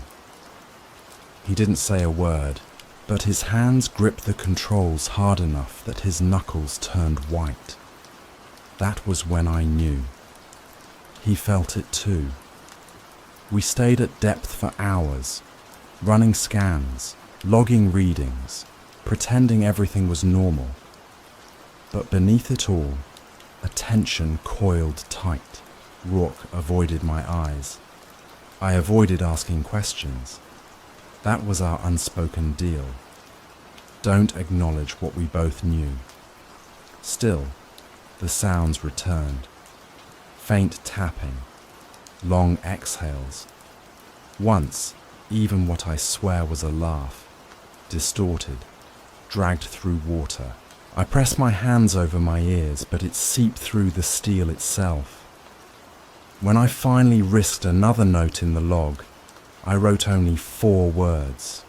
He didn't say a word, but his hands gripped the controls hard enough that his knuckles turned white. That was when I knew. He felt it too. We stayed at depth for hours, running scans, logging readings, pretending everything was normal. But beneath it all, a tension coiled tight. Rourke avoided my eyes. I avoided asking questions. That was our unspoken deal. Don't acknowledge what we both knew. Still, the sounds returned. Faint tapping, long exhales. Once, even what I swear was a laugh, distorted, dragged through water. I pressed my hands over my ears, but it seeped through the steel itself. When I finally risked another note in the log, I wrote only 4 words.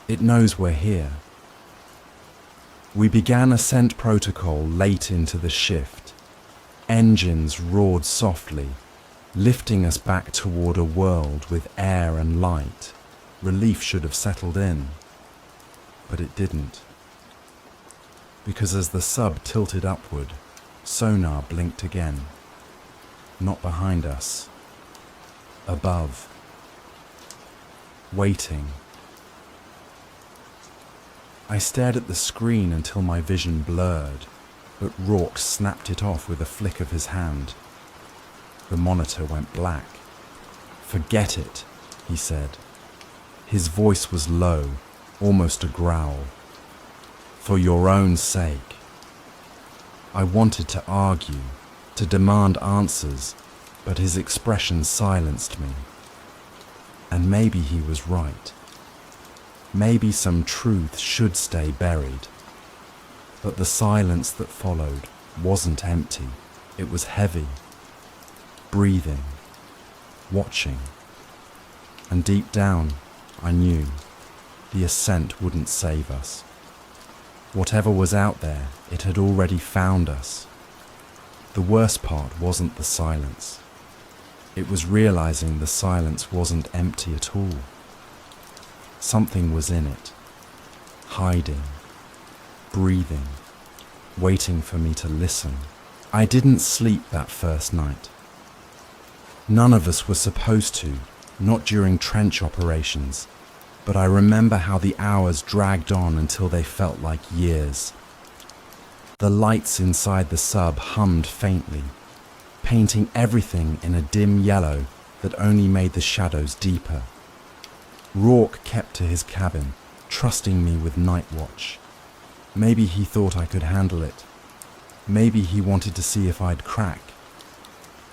It knows we're here. We began ascent protocol late into the shift. Engines roared softly, lifting us back toward a world with air and light. Relief should have settled in, but it didn't. Because as the sub tilted upward, sonar blinked again. Not behind us, above, waiting. I stared at the screen until my vision blurred, but Rourke snapped it off with a flick of his hand. The monitor went black. "Forget it," he said. His voice was low, almost a growl. "For your own sake." I wanted to argue, to demand answers, but his expression silenced me. And maybe he was right. Maybe some truth should stay buried. But the silence that followed wasn't empty. It was heavy, breathing, watching. And deep down, I knew the ascent wouldn't save us. Whatever was out there, it had already found us. The worst part wasn't the silence. It was realizing the silence wasn't empty at all. Something was in it, hiding, breathing, waiting for me to listen. I didn't sleep that first night. None of us were supposed to, not during trench operations, but I remember how the hours dragged on until they felt like years. The lights inside the sub hummed faintly, painting everything in a dim yellow that only made the shadows deeper. Rourke kept to his cabin, trusting me with night watch. Maybe he thought I could handle it. Maybe he wanted to see if I'd crack.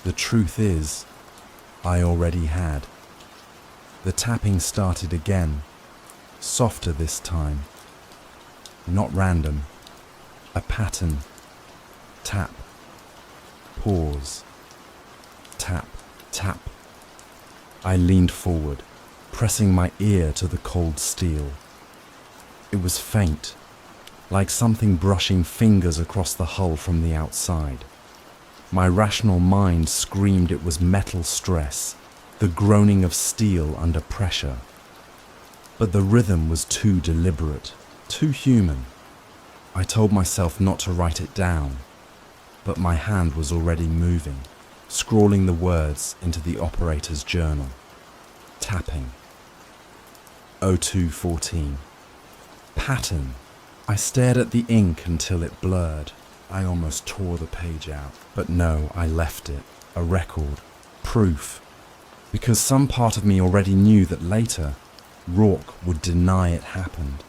The truth is, I already had. The tapping started again, softer this time. Not random, a pattern. Tap, pause, tap, tap. I leaned forward, pressing my ear to the cold steel. It was faint, like something brushing fingers across the hull from the outside. My rational mind screamed it was metal stress, the groaning of steel under pressure. But the rhythm was too deliberate, too human. I told myself not to write it down, but my hand was already moving, scrawling the words into the operator's journal. Tapping. 0214. Pattern. I stared at the ink until it blurred. I almost tore the page out, but no, I left it. A record. Proof. Because some part of me already knew that later, Rourke would deny it happened.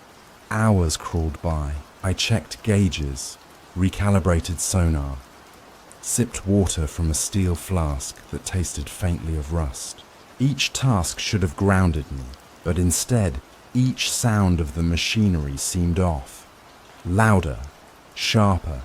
Hours crawled by. I checked gauges, recalibrated sonar, sipped water from a steel flask that tasted faintly of rust. Each task should have grounded me, but instead, each sound of the machinery seemed off. Louder, sharper,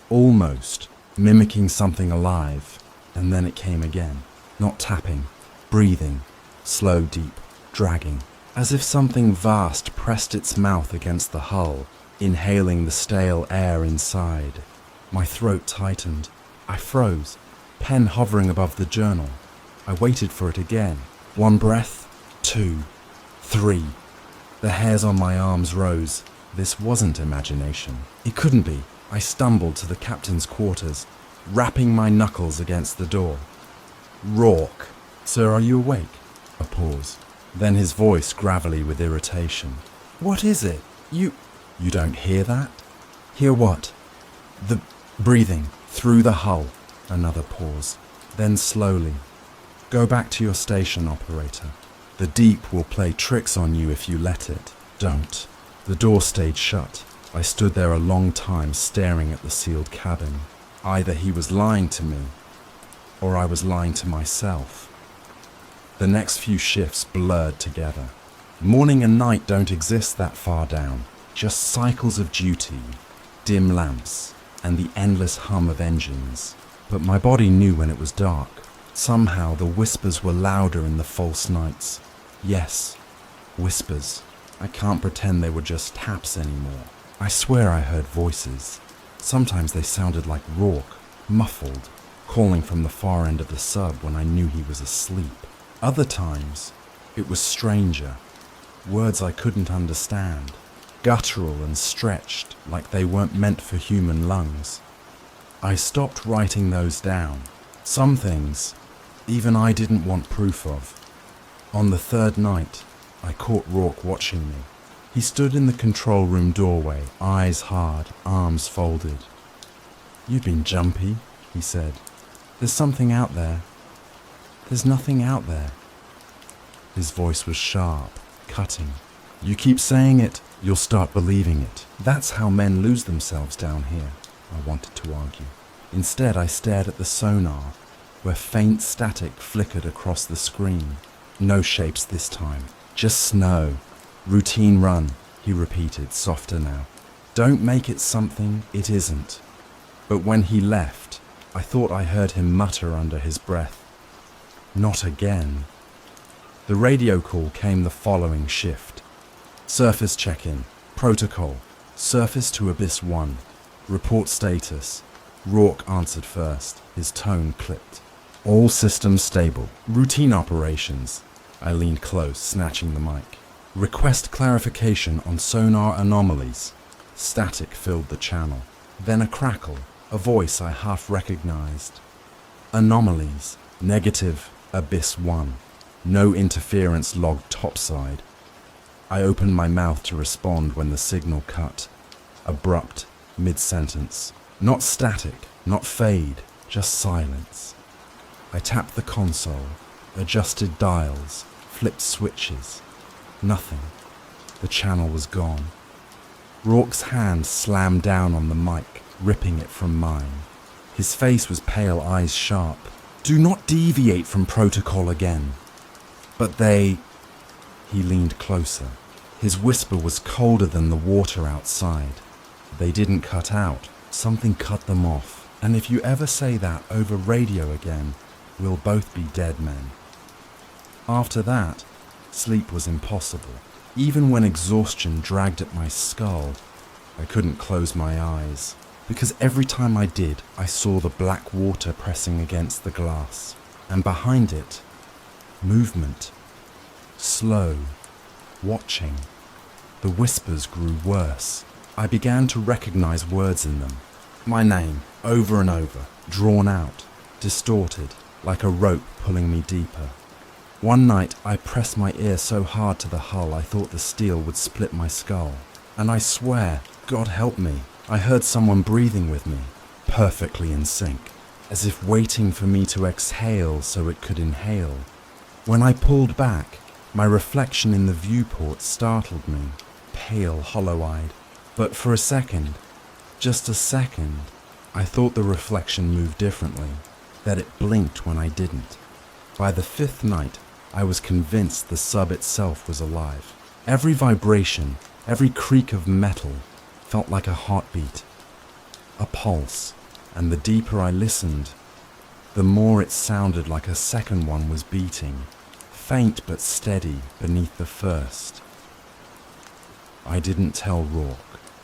almost mimicking something alive, and then it came again. Not tapping, breathing, slow, deep, dragging, as if something vast pressed its mouth against the hull, inhaling the stale air inside. My throat tightened. I froze, pen hovering above the journal. I waited for it again. One breath, 2, 3. The hairs on my arms rose. This wasn't imagination. It couldn't be. I stumbled to the captain's quarters, rapping my knuckles against the door. "Rourke, sir, are you awake?" A pause. Then his voice gravelly with irritation. "What is it? You don't hear that?" "Hear what?" "The breathing through the hull." Another pause. Then slowly. "Go back to your station, operator. The deep will play tricks on you if you let it. Don't." The door stayed shut. I stood there a long time staring at the sealed cabin. Either he was lying to me, or I was lying to myself. The next few shifts blurred together. Morning and night don't exist that far down. Just cycles of duty, dim lamps, and the endless hum of engines. But my body knew when it was dark. Somehow the whispers were louder in the false nights. Yes, whispers. I can't pretend they were just taps anymore. I swear I heard voices. Sometimes they sounded like Rourke, muffled, calling from the far end of the sub when I knew he was asleep. Other times, it was stranger. Words I couldn't understand. Guttural and stretched like they weren't meant for human lungs. I stopped writing those down. Some things, even I didn't want proof of. On the third night, I caught Rourke watching me. He stood in the control room doorway, eyes hard, arms folded. "You've been jumpy," he said. "There's something out there." "There's nothing out there." His voice was sharp, cutting. "You keep saying it, you'll start believing it. That's how men lose themselves down here," I wanted to argue. Instead, I stared at the sonar, where faint static flickered across the screen. No shapes this time, just snow. "Routine run," he repeated, softer now. "Don't make it something it isn't." But when he left, I thought I heard him mutter under his breath, "Not again." The radio call came the following shift. "Surface check-in. Protocol. Surface to Abyss 1. Report status." Rourke answered first, his tone clipped. "All systems stable. Routine operations." I leaned close, snatching the mic. "Request clarification on sonar anomalies." Static filled the channel. Then a crackle, a voice I half recognized. "Anomalies. Negative. Abyss 1. No interference logged topside." I opened my mouth to respond when the signal cut. Abrupt, mid-sentence. Not static, not fade, just silence. I tapped the console, adjusted dials, flipped switches. Nothing. The channel was gone. Rourke's hand slammed down on the mic, ripping it from mine. His face was pale, eyes sharp. "Do not deviate from protocol again." "But they..." He leaned closer. His whisper was colder than the water outside. "They didn't cut out. Something cut them off. And if you ever say that over radio again, we'll both be dead men." After that, sleep was impossible. Even when exhaustion dragged at my skull, I couldn't close my eyes, because every time I did, I saw the black water pressing against the glass, and behind it, movement. Slow, watching. The whispers grew worse. I began to recognize words in them. My name, over and over, drawn out, distorted, like a rope pulling me deeper. One night, I pressed my ear so hard to the hull I thought the steel would split my skull. And I swear, God help me, I heard someone breathing with me, perfectly in sync, as if waiting for me to exhale so it could inhale. When I pulled back, my reflection in the viewport startled me, pale, hollow-eyed. But for a second, just a second, I thought the reflection moved differently, that it blinked when I didn't. By the fifth night, I was convinced the sub itself was alive. Every vibration, every creak of metal felt like a heartbeat, a pulse, and the deeper I listened, the more it sounded like a second one was beating, faint but steady beneath the first. I didn't tell Rourke.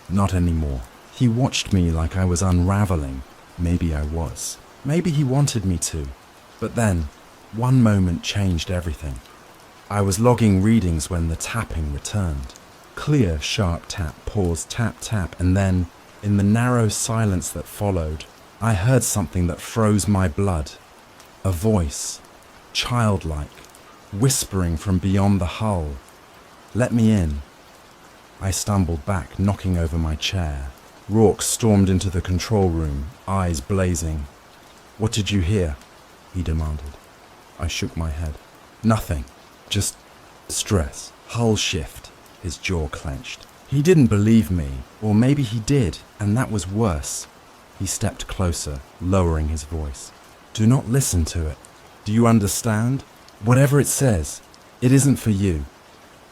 Not anymore. He watched me like I was unraveling. Maybe I was. Maybe he wanted me to. But then, one moment changed everything. I was logging readings when the tapping returned. Clear, sharp tap, pause, tap, tap, and then, in the narrow silence that followed, I heard something that froze my blood. A voice, childlike, whispering from beyond the hull. "Let me in." I stumbled back, knocking over my chair. Rourke stormed into the control room, eyes blazing. "What did you hear?" he demanded. I shook my head. "Nothing. Just stress. Hull shift." His jaw clenched. He didn't believe me, or maybe he did, and that was worse. He stepped closer, lowering his voice. "Do not listen to it. Do you understand? Whatever it says, it isn't for you."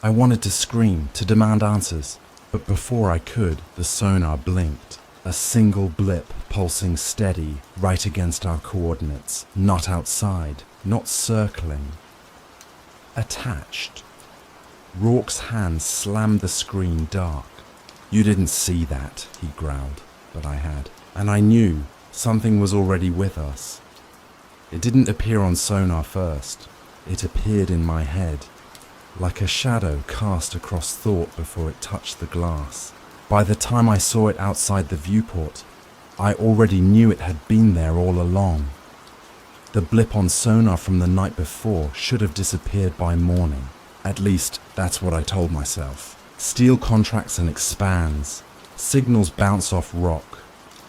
I wanted to scream, to demand answers, but before I could, the sonar blinked. A single blip pulsing steady right against our coordinates, not outside, not circling. Attached. Rourke's hand slammed the screen dark. "You didn't see that," he growled, but I had. And I knew something was already with us. It didn't appear on sonar first. It appeared in my head, like a shadow cast across thought before it touched the glass. By the time I saw it outside the viewport, I already knew it had been there all along. The blip on sonar from the night before should have disappeared by morning. At least, that's what I told myself. Steel contracts and expands. Signals bounce off rock.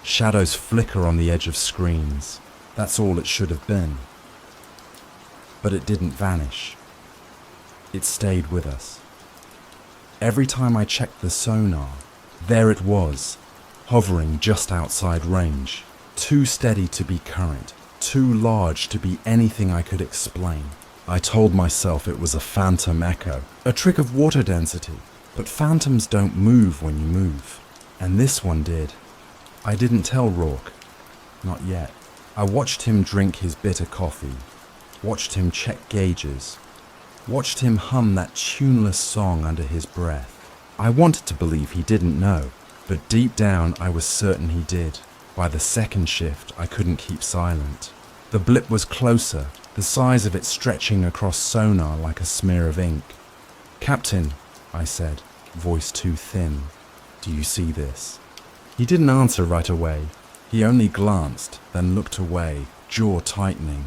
Shadows flicker on the edge of screens. That's all it should have been. But it didn't vanish. It stayed with us. Every time I checked the sonar, there it was, hovering just outside range. Too steady to be current, too large to be anything I could explain. I told myself it was a phantom echo, a trick of water density. But phantoms don't move when you move. And this one did. I didn't tell Rourke. Not yet. I watched him drink his bitter coffee. Watched him check gauges. Watched him hum that tuneless song under his breath. I wanted to believe he didn't know, but deep down I was certain he did. By the second shift, I couldn't keep silent. The blip was closer, the size of it stretching across sonar like a smear of ink. "Captain," I said, voice too thin, "do you see this?" He didn't answer right away. He only glanced, then looked away, jaw tightening.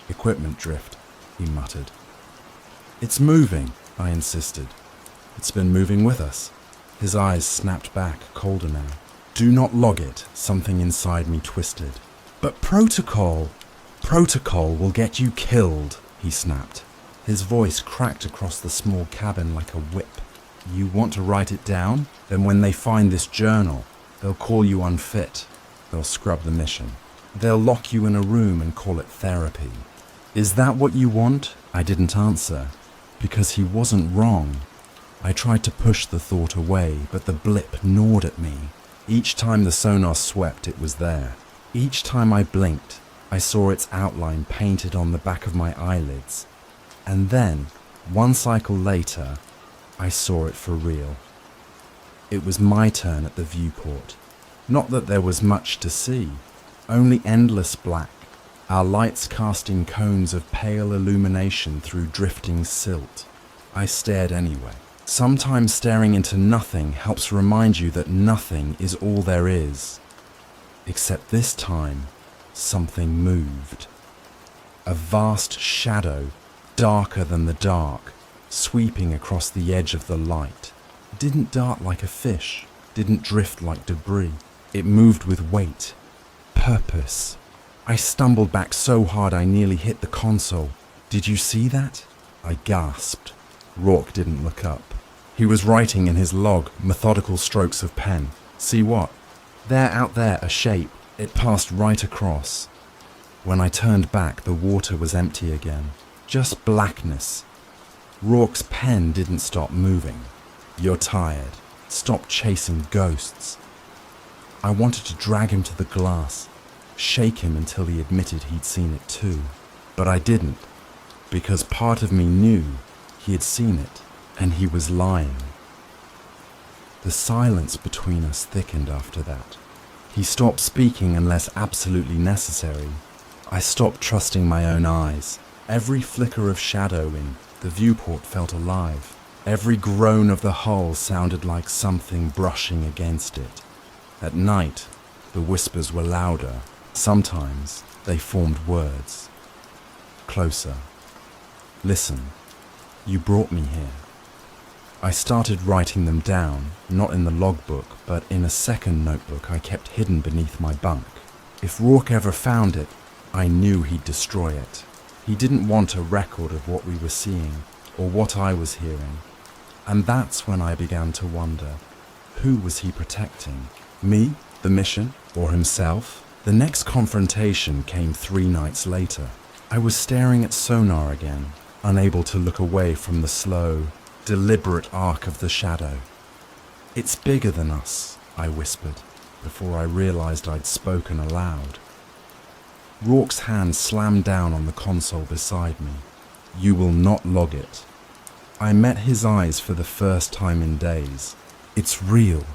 "Equipment drift," he muttered. "It's moving," I insisted. "It's been moving with us." His eyes snapped back, colder now. "Do not log it," something inside me twisted. "But protocol will get you killed," he snapped. His voice cracked across the small cabin like a whip. "You want to write it down? Then when they find this journal, they'll call you unfit. They'll scrub the mission. They'll lock you in a room and call it therapy. Is that what you want?" I didn't answer, because he wasn't wrong. I tried to push the thought away, but the blip gnawed at me. Each time the sonar swept, it was there. Each time I blinked, I saw its outline painted on the back of my eyelids. And then, one cycle later, I saw it for real. It was my turn at the viewport. Not that there was much to see, only endless black, our lights casting cones of pale illumination through drifting silt. I stared anyway. Sometimes staring into nothing helps remind you that nothing is all there is. Except this time, something moved. A vast shadow, darker than the dark, sweeping across the edge of the light. It didn't dart like a fish, didn't drift like debris. It moved with weight, purpose. I stumbled back so hard I nearly hit the console. "Did you see that?" I gasped. Rourke didn't look up. He was writing in his log, methodical strokes of pen. "See what?" "There, out there, a shape. It passed right across." When I turned back, the water was empty again. Just blackness. Rourke's pen didn't stop moving. "You're tired. Stop chasing ghosts." I wanted to drag him to the glass, shake him until he admitted he'd seen it too. But I didn't, because part of me knew he had seen it, and he was lying. The silence between us thickened after that. He stopped speaking unless absolutely necessary. I stopped trusting my own eyes. Every flicker of shadow in the viewport felt alive. Every groan of the hull sounded like something brushing against it. At night, the whispers were louder. Sometimes they formed words. Closer. "Listen, you brought me here." I started writing them down, not in the logbook, but in a second notebook I kept hidden beneath my bunk. If Rourke ever found it, I knew he'd destroy it. He didn't want a record of what we were seeing, or what I was hearing. And that's when I began to wonder, who was he protecting? Me, the mission, or himself? The next confrontation came 3 nights later. I was staring at sonar again, unable to look away from the slow, deliberate arc of the shadow. "It's bigger than us," I whispered, before I realized I'd spoken aloud. Rourke's hand slammed down on the console beside me. "You will not log it." I met his eyes for the first time in days. "It's real."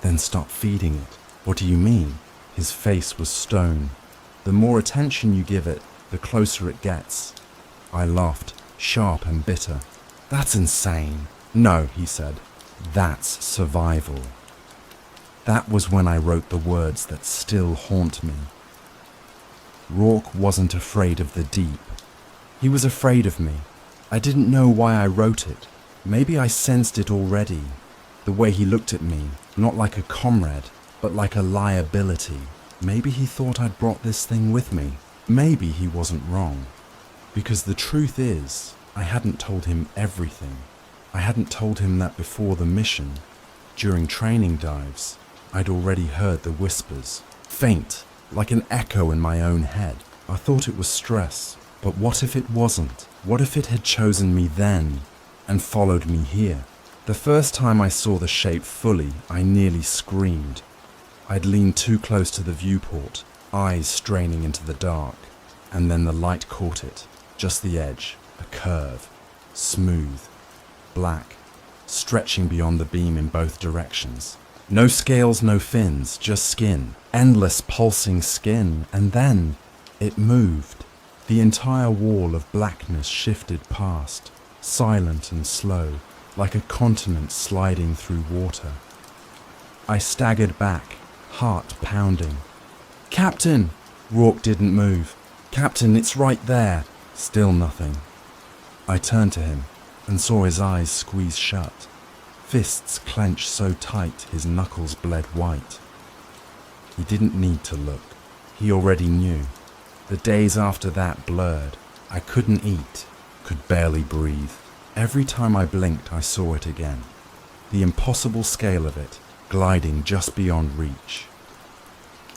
"Then stop feeding it." "What do you mean?" His face was stone. "The more attention you give it, the closer it gets." I laughed, sharp and bitter. "That's insane." "No," he said. "That's survival." That was when I wrote the words that still haunt me. Rourke wasn't afraid of the deep. He was afraid of me. I didn't know why I wrote it. Maybe I sensed it already. The way he looked at me, not like a comrade, but like a liability. Maybe he thought I'd brought this thing with me. Maybe he wasn't wrong. Because the truth is, I hadn't told him everything. I hadn't told him that before the mission, during training dives, I'd already heard the whispers, faint, like an echo in my own head. I thought it was stress, but what if it wasn't? What if it had chosen me then and followed me here? The first time I saw the shape fully, I nearly screamed. I'd leaned too close to the viewport, eyes straining into the dark, and then the light caught it, just the edge, a curve, smooth, black, stretching beyond the beam in both directions. No scales, no fins, just skin, endless pulsing skin, and then it moved. The entire wall of blackness shifted past, silent and slow, like a continent sliding through water. I staggered back, heart pounding. "Captain!" Rourke didn't move. "Captain, it's right there." Still nothing. I turned to him and saw his eyes squeeze shut, fists clenched so tight his knuckles bled white. He didn't need to look. He already knew. The days after that blurred. I couldn't eat, could barely breathe. Every time I blinked, I saw it again. The impossible scale of it, gliding just beyond reach.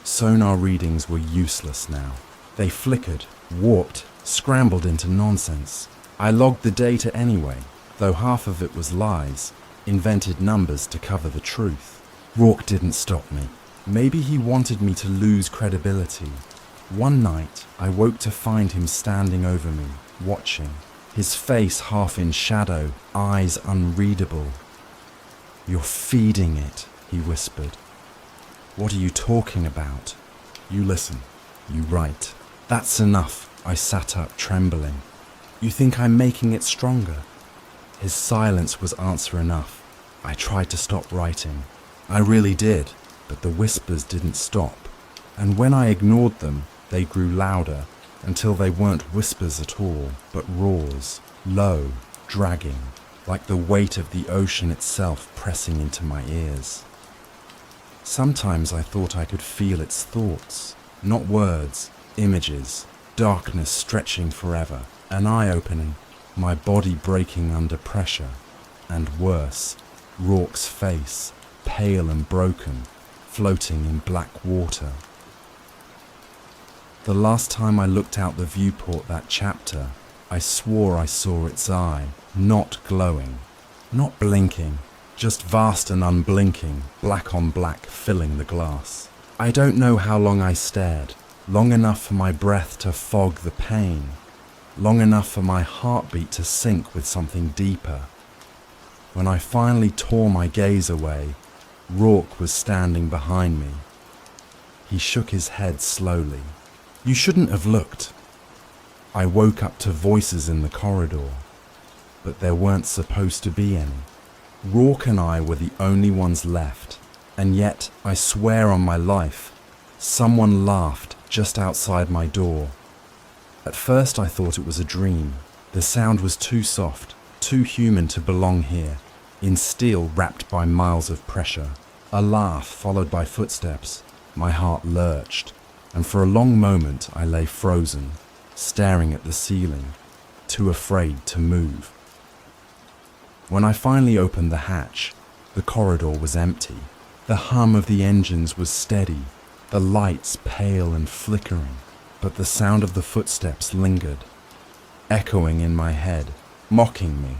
Sonar readings were useless now. They flickered, warped, scrambled into nonsense. I logged the data anyway, though half of it was lies, invented numbers to cover the truth. Rourke didn't stop me. Maybe he wanted me to lose credibility. One night, I woke to find him standing over me, watching. His face half in shadow, eyes unreadable. "You're feeding it," he whispered. "What are you talking about?" "You listen. You write." "That's enough." I sat up, trembling. "You think I'm making it stronger?" His silence was answer enough. I tried to stop writing. I really did, but the whispers didn't stop. And when I ignored them, they grew louder, until they weren't whispers at all, but roars, low, dragging, like the weight of the ocean itself pressing into my ears. Sometimes I thought I could feel its thoughts, not words, images, darkness stretching forever, an eye opening, my body breaking under pressure, and worse, Rourke's face, pale and broken, floating in black water. The last time I looked out the viewport that chapter, I swore I saw its eye, not glowing, not blinking, just vast and unblinking, black on black, filling the glass. I don't know how long I stared, long enough for my breath to fog the pain, long enough for my heartbeat to sync with something deeper. When I finally tore my gaze away, Rourke was standing behind me. He shook his head slowly. "You shouldn't have looked." I woke up to voices in the corridor, but there weren't supposed to be any. Rourke and I were the only ones left, and yet, I swear on my life, someone laughed just outside my door. At first I thought it was a dream. The sound was too soft, too human to belong here, in steel wrapped by miles of pressure. A laugh followed by footsteps. My heart lurched, and for a long moment I lay frozen, staring at the ceiling, too afraid to move. When I finally opened the hatch, the corridor was empty. The hum of the engines was steady, the lights pale and flickering, but the sound of the footsteps lingered, echoing in my head, mocking me.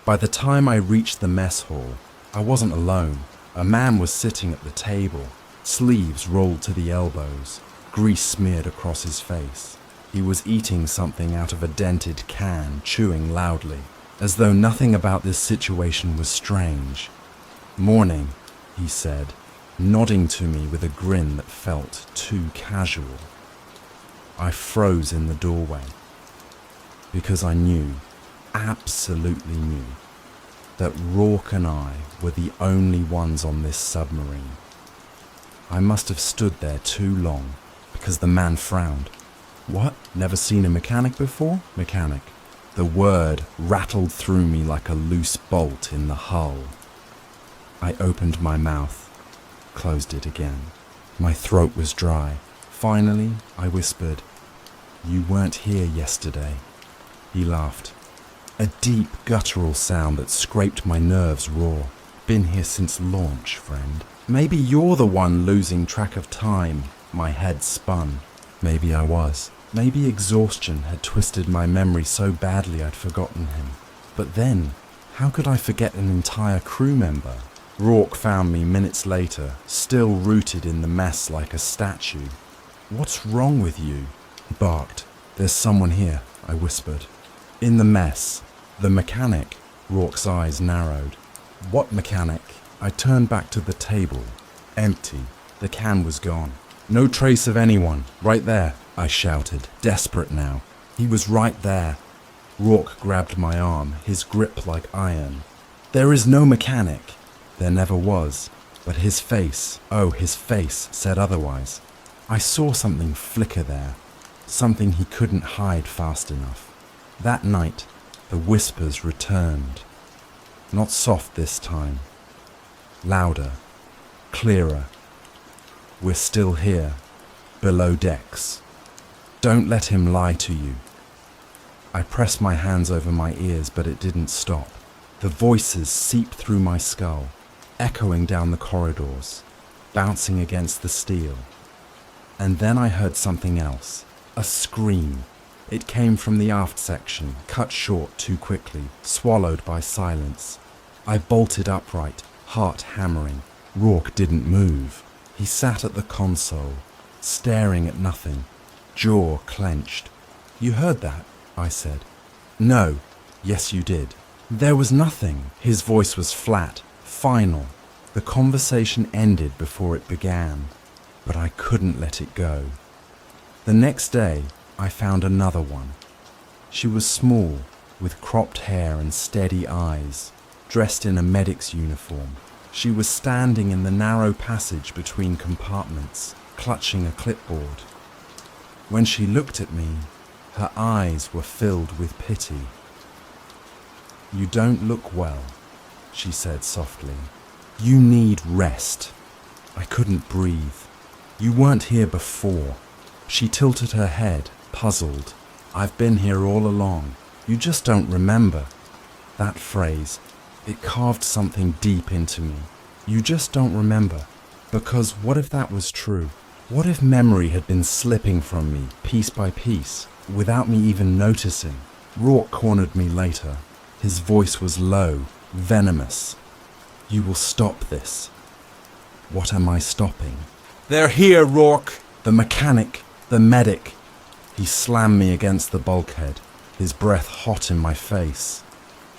By the time I reached the mess hall, I wasn't alone. A man was sitting at the table, sleeves rolled to the elbows, grease smeared across his face. He was eating something out of a dented can, chewing loudly, as though nothing about this situation was strange. "Morning," he said, nodding to me with a grin that felt too casual. I froze in the doorway, because I knew, absolutely knew, that Rourke and I were the only ones on this submarine. I must have stood there too long, because the man frowned. What? Never seen a mechanic before? Mechanic. The word rattled through me like a loose bolt in the hull. I opened my mouth, closed it again. My throat was dry. Finally, I whispered, "You weren't here yesterday." He laughed. A deep, guttural sound that scraped my nerves raw. Been here since launch, friend. Maybe you're the one losing track of time. My head spun. Maybe I was. Maybe exhaustion had twisted my memory so badly I'd forgotten him. But then, how could I forget an entire crew member? Rourke found me minutes later, still rooted in the mess like a statue. "What's wrong with you?" He barked. "There's someone here," I whispered. In the mess, the mechanic. Rourke's eyes narrowed. "What mechanic?" I turned back to the table. Empty. The can was gone. "No trace of anyone. Right there," I shouted, desperate now. He was right there. Rourke grabbed my arm, his grip like iron. "There is no mechanic." There never was. But his face, his face said otherwise. I saw something flicker there. Something he couldn't hide fast enough. That night, the whispers returned. Not soft this time. Louder. Clearer. "We're still here. Below decks. Don't let him lie to you." I pressed my hands over my ears, but it didn't stop. The voices seeped through my skull, echoing down the corridors, bouncing against the steel. And then I heard something else. A scream. It came from the aft section, cut short too quickly, swallowed by silence. I bolted upright, heart hammering. Rourke didn't move. He sat at the console, staring at nothing, jaw clenched. "You heard that?" I said. "No." "Yes, you did." There was nothing. His voice was flat, final. The conversation ended before it began, but I couldn't let it go. The next day, I found another one. She was small, with cropped hair and steady eyes, dressed in a medic's uniform. She was standing in the narrow passage between compartments, clutching a clipboard. When she looked at me, her eyes were filled with pity. "You don't look well," she said softly. "You need rest." I couldn't breathe. "You weren't here before." She tilted her head, puzzled. "I've been here all along. You just don't remember." That phrase, it carved something deep into me. You just don't remember. Because what if that was true? What if memory had been slipping from me, piece by piece, without me even noticing? Rourke cornered me later. His voice was low, venomous. "You will stop this." What am I stopping? "They're here, Rourke!" The mechanic, the medic. He slammed me against the bulkhead, his breath hot in my face.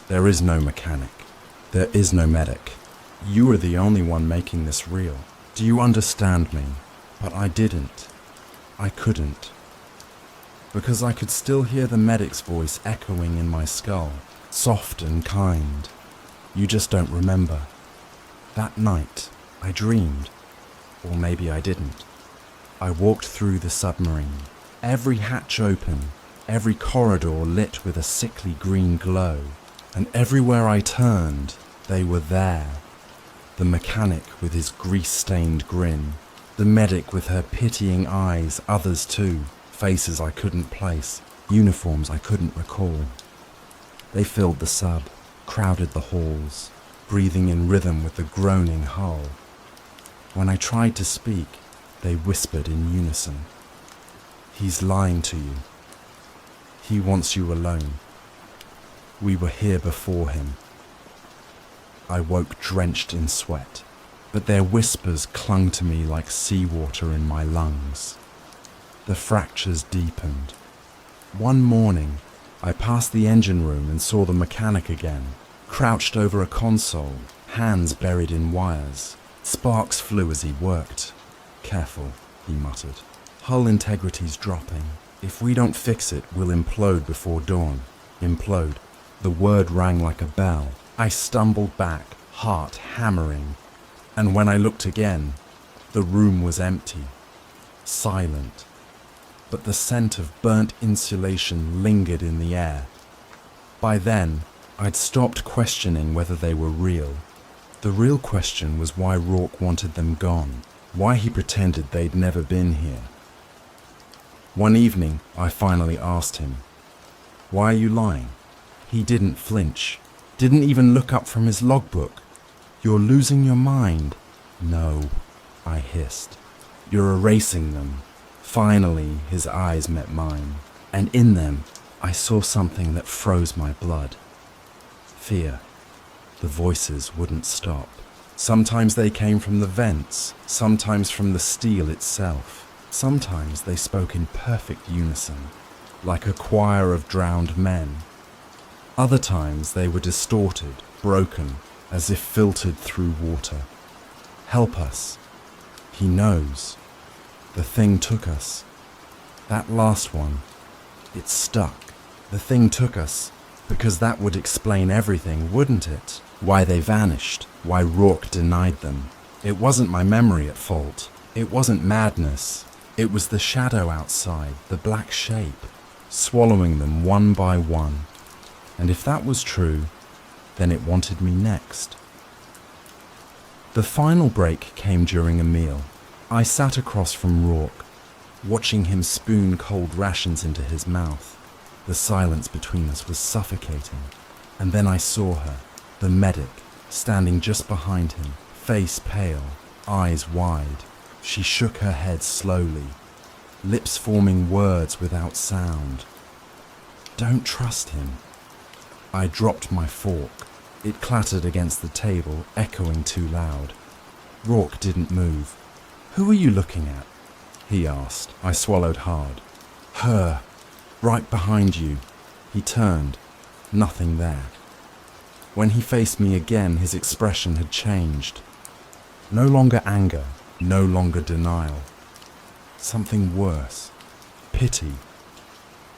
"There is no mechanic. There is no medic. You are the only one making this real. Do you understand me?" But I didn't. I couldn't. Because I could still hear the medic's voice echoing in my skull, soft and kind. "You just don't remember." That night, I dreamed. Or maybe I didn't. I walked through the submarine. Every hatch open, every corridor lit with a sickly green glow. And everywhere I turned, they were there. The mechanic with his grease-stained grin. The medic with her pitying eyes, others too. Faces I couldn't place, uniforms I couldn't recall. They filled the sub, crowded the halls, breathing in rhythm with the groaning hull. When I tried to speak, they whispered in unison. "He's lying to you. He wants you alone. We were here before him." I woke drenched in sweat, but their whispers clung to me like seawater in my lungs. The fractures deepened. One morning, I passed the engine room and saw the mechanic again, crouched over a console, hands buried in wires. Sparks flew as he worked. "Careful," he muttered. "Hull integrity's dropping. If we don't fix it, we'll implode before dawn." Implode. The word rang like a bell. I stumbled back, heart hammering. And when I looked again, the room was empty. silent. But the scent of burnt insulation lingered in the air. By then, I'd stopped questioning whether they were real. The real question was why Rourke wanted them gone, why he pretended they'd never been here. One evening, I finally asked him, "Why are you lying?" He didn't flinch, didn't even look up from his logbook. "You're losing your mind." "No," I hissed. "You're erasing them." Finally, his eyes met mine, and in them, I saw something that froze my blood. Fear. The voices wouldn't stop. Sometimes they came from the vents, sometimes from the steel itself. Sometimes they spoke in perfect unison, like a choir of drowned men. Other times they were distorted, broken, as if filtered through water. "Help us. He knows. The thing took us." That last one, it stuck. The thing took us, because that would explain everything, wouldn't it? Why they vanished, why Rourke denied them. It wasn't my memory at fault. It wasn't madness. It was the shadow outside, the black shape, swallowing them one by one. And if that was true, then it wanted me next. The final break came during a meal. I sat across from Rourke, watching him spoon cold rations into his mouth. The silence between us was suffocating. And then I saw her, the medic, standing just behind him, face pale, eyes wide. She shook her head slowly, lips forming words without sound. "Don't trust him." I dropped my fork. It clattered against the table, echoing too loud. Rourke didn't move. "Who are you looking at?" he asked. I swallowed hard. "Her. Right behind you." He turned. Nothing there. When he faced me again, his expression had changed. No longer anger, no longer denial. Something worse. Pity.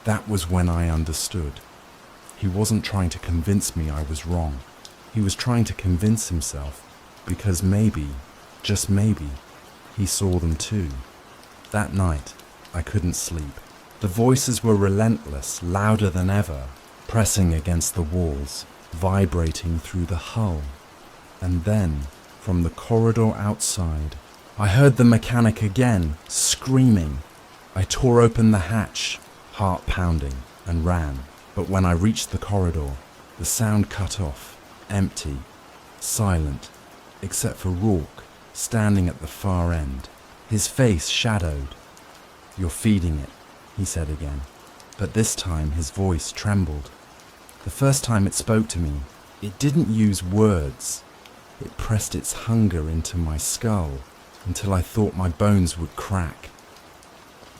That was when I understood. He wasn't trying to convince me I was wrong. He was trying to convince himself, because maybe, just maybe, he saw them too. That night, I couldn't sleep. The voices were relentless, louder than ever, pressing against the walls, vibrating through the hull. And then, from the corridor outside, I heard the mechanic again, screaming. I tore open the hatch, heart pounding, and ran. But when I reached the corridor, the sound cut off, empty, silent, except for Rourke, standing at the far end, his face shadowed. "You're feeding it," he said again, but this time his voice trembled. The first time it spoke to me, it didn't use words. It pressed its hunger into my skull until I thought my bones would crack.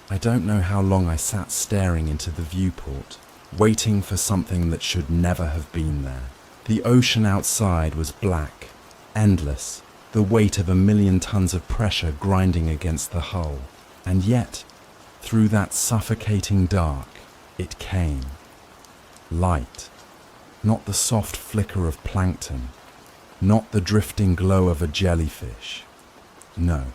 I don't know how long I sat staring into the viewport, waiting for something that should never have been there. The ocean outside was black, endless, the weight of 1,000,000 tons of pressure grinding against the hull. And yet, through that suffocating dark, it came. Light. Not the soft flicker of plankton. Not the drifting glow of a jellyfish. No.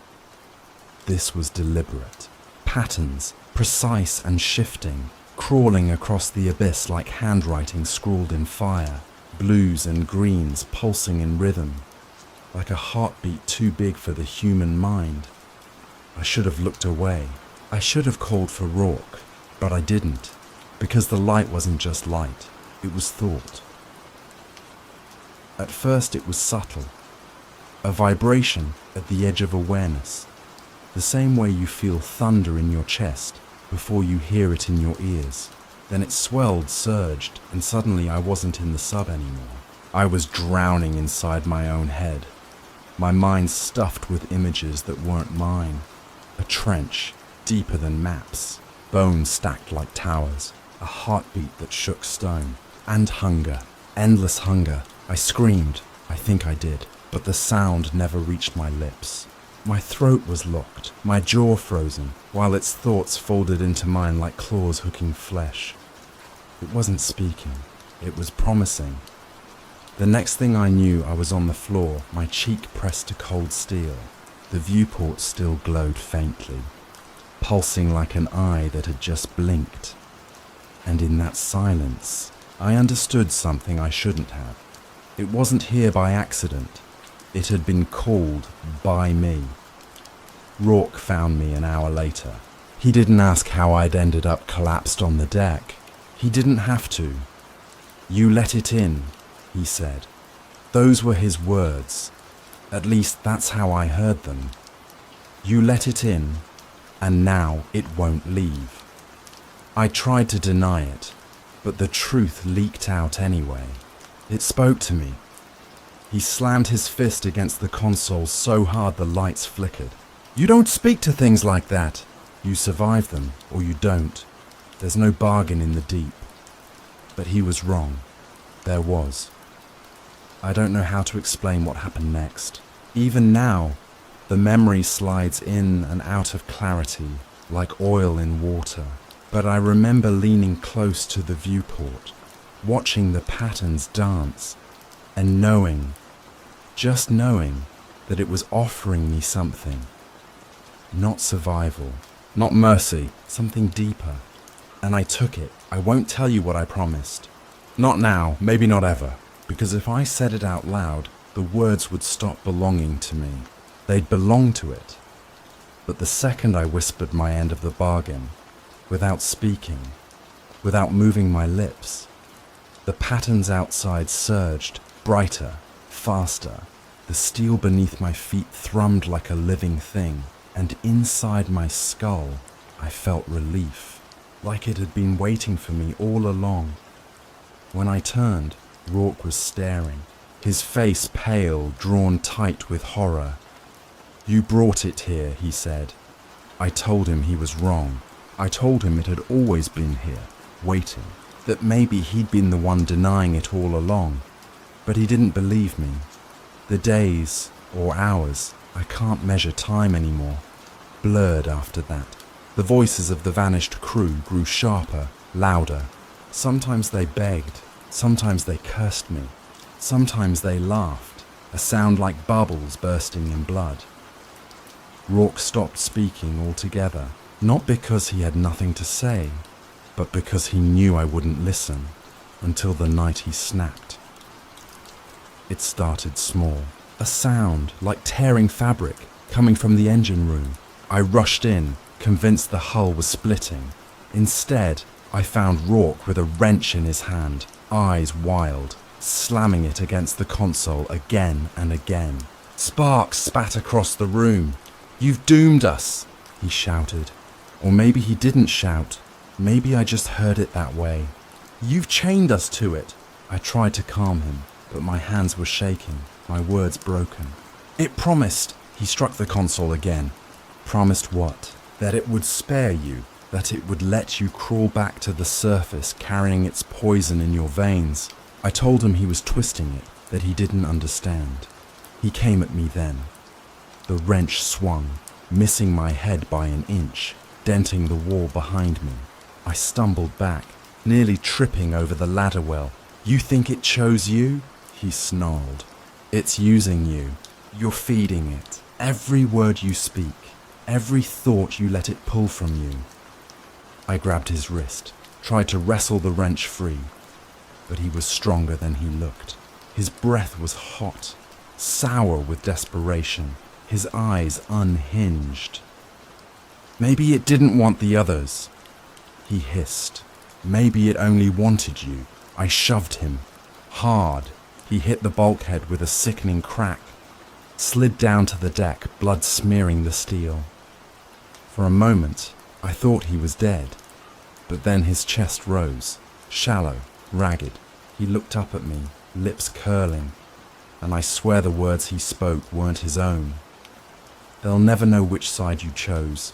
This was deliberate. Patterns, precise and shifting, crawling across the abyss like handwriting scrawled in fire. Blues and greens pulsing in rhythm, like a heartbeat too big for the human mind. I should have looked away. I should have called for Rourke, but I didn't, because the light wasn't just light, it was thought. At first it was subtle, a vibration at the edge of awareness, the same way you feel thunder in your chest before you hear it in your ears. Then it swelled, surged, and suddenly I wasn't in the sub anymore. I was drowning inside my own head, my mind stuffed with images that weren't mine. A trench, deeper than maps, bones stacked like towers, a heartbeat that shook stone, and hunger, endless hunger. I screamed, I think I did, but the sound never reached my lips. My throat was locked, my jaw frozen, while its thoughts folded into mine like claws hooking flesh. It wasn't speaking, it was promising. The next thing I knew, I was on the floor, my cheek pressed to cold steel. The viewport still glowed faintly. pulsing like an eye that had just blinked. And in that silence, I understood something I shouldn't have. It wasn't here by accident. It had been called by me. Rourke found me an hour later. He didn't ask how I'd ended up collapsed on the deck. He didn't have to. "You let it in," he said. Those were his words. At least that's how I heard them. "You let it in, and now it won't leave." I tried to deny it, but the truth leaked out anyway. It spoke to me. He slammed his fist against the console so hard the lights flickered. "You don't speak to things like that. You survive them, or you don't. There's no bargain in the deep." But he was wrong. There was. I don't know how to explain what happened next. Even now, the memory slides in and out of clarity, like oil in water. But I remember leaning close to the viewport, watching the patterns dance, and knowing, just knowing, that it was offering me something. Not survival, not mercy, something deeper. And I took it. I won't tell you what I promised. Not now, maybe not ever, because if I said it out loud, the words would stop belonging to me. They'd belong to it. But the second I whispered my end of the bargain, without speaking, without moving my lips, the patterns outside surged, brighter, faster. The steel beneath my feet thrummed like a living thing, and inside my skull, I felt relief, like it had been waiting for me all along. When I turned, Rourke was staring, his face pale, drawn tight with horror. "You brought it here," he said. I told him he was wrong. I told him it had always been here, waiting, that maybe he'd been the one denying it all along. But he didn't believe me. The days, or hours, I can't measure time anymore, blurred after that. The voices of the vanished crew grew sharper, louder. Sometimes they begged, sometimes they cursed me, sometimes they laughed, a sound like bubbles bursting in blood. Rourke stopped speaking altogether, not because he had nothing to say, but because he knew I wouldn't listen, until the night he snapped. It started small, a sound like tearing fabric coming from the engine room. I rushed in, convinced the hull was splitting. Instead, I found Rourke with a wrench in his hand, eyes wild, slamming it against the console again and again. Sparks spat across the room. "You've doomed us," he shouted. Or maybe he didn't shout. Maybe I just heard it that way. "You've chained us to it." I tried to calm him, but my hands were shaking, my words broken. "It promised," he struck the console again. "Promised what? That it would spare you, that it would let you crawl back to the surface carrying its poison in your veins." I told him he was twisting it, that he didn't understand. He came at me then. The wrench swung, missing my head by an inch, denting the wall behind me. I stumbled back, nearly tripping over the ladder well. "You think it chose you?" he snarled. "It's using you. You're feeding it. Every word you speak, every thought you let it pull from you." I grabbed his wrist, tried to wrestle the wrench free, but he was stronger than he looked. His breath was hot, sour with desperation, his eyes unhinged. "Maybe it didn't want the others," he hissed. "Maybe it only wanted you." I shoved him, hard. He hit the bulkhead with a sickening crack, slid down to the deck, blood smearing the steel. For a moment, I thought he was dead, but then his chest rose, shallow, ragged. He looked up at me, lips curling, and I swear the words he spoke weren't his own. "They'll never know which side you chose."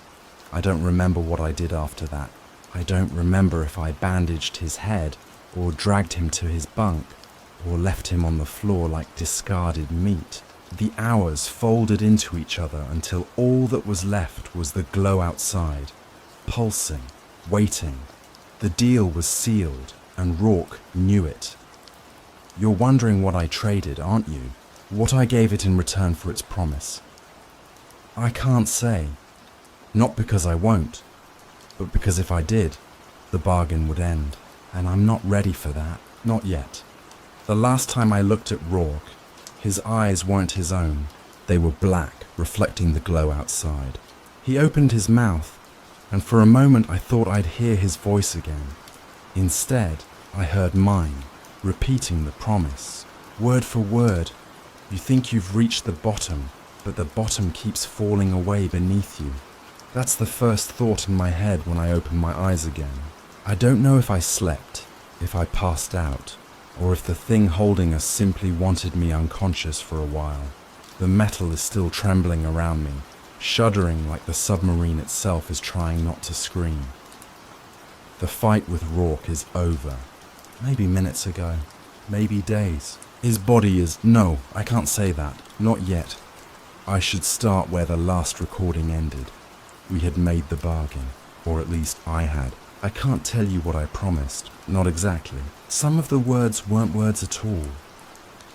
I don't remember what I did after that. I don't remember if I bandaged his head, or dragged him to his bunk, or left him on the floor like discarded meat. The hours folded into each other until all that was left was the glow outside, pulsing, waiting. The deal was sealed, and Rourke knew it. You're wondering what I traded, aren't you? What I gave it in return for its promise. I can't say. Not because I won't, but because if I did, the bargain would end. And I'm not ready for that. Not yet. The last time I looked at Rourke, his eyes weren't his own. They were black, reflecting the glow outside. He opened his mouth, and for a moment I thought I'd hear his voice again. Instead, I heard mine, repeating the promise, word for word. You think you've reached the bottom, but the bottom keeps falling away beneath you. That's the first thought in my head when I opened my eyes again. I don't know if I slept, if I passed out, or if the thing holding us simply wanted me unconscious for a while. The metal is still trembling around me, shuddering like the submarine itself is trying not to scream. The fight with Rourke is over. Maybe minutes ago, maybe days. His body is... No, I can't say that. Not yet. I should start where the last recording ended. We had made the bargain, or at least I had. I can't tell you what I promised, not exactly. Some of the words weren't words at all.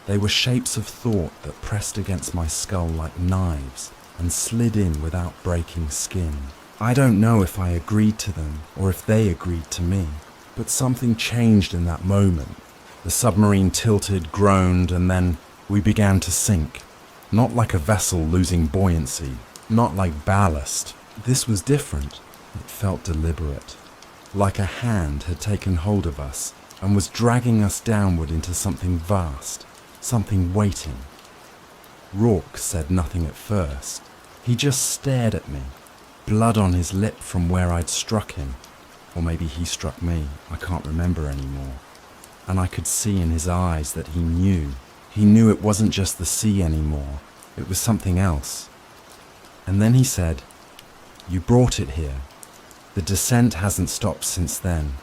They were shapes of thought that pressed against my skull like knives and slid in without breaking skin. I don't know if I agreed to them or if they agreed to me, but something changed in that moment. The submarine tilted, groaned, and then we began to sink. Not like a vessel losing buoyancy, not like ballast. This was different. It felt deliberate. Like a hand had taken hold of us and was dragging us downward into something vast, something waiting. Rourke said nothing at first. He just stared at me, blood on his lip from where I'd struck him. Or maybe he struck me, I can't remember anymore. And I could see in his eyes that he knew. He knew it wasn't just the sea anymore, it was something else. And then he said, "You brought it here. The descent hasn't stopped since then.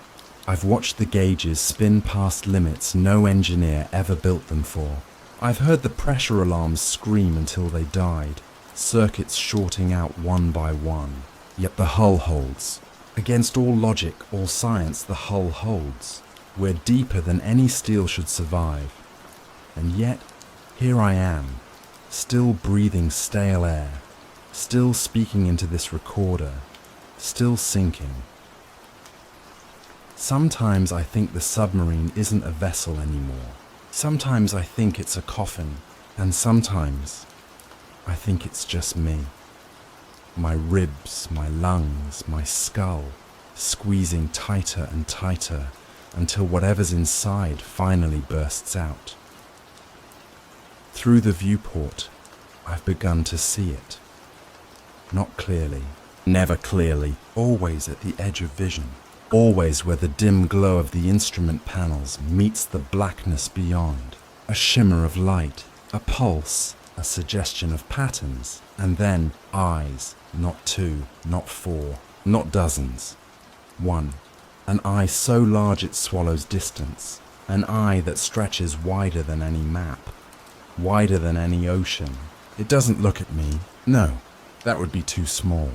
I've watched the gauges spin past limits no engineer ever built them for. I've heard the pressure alarms scream until they died, circuits shorting out one by one. Yet the hull holds. Against all logic, all science, the hull holds. We're deeper than any steel should survive. And yet, here I am, still breathing stale air, still speaking into this recorder, still sinking. Sometimes I think the submarine isn't a vessel anymore. Sometimes I think it's a coffin, and sometimes I think it's just me. My ribs, my lungs, my skull, squeezing tighter and tighter until whatever's inside finally bursts out. Through the viewport, I've begun to see it. Not clearly, never clearly, always at the edge of vision. Always where the dim glow of the instrument panels meets the blackness beyond. A shimmer of light, a pulse, a suggestion of patterns, and then eyes, not two, not four, not dozens. One, an eye so large it swallows distance, an eye that stretches wider than any map, wider than any ocean. It doesn't look at me, no, that would be too small,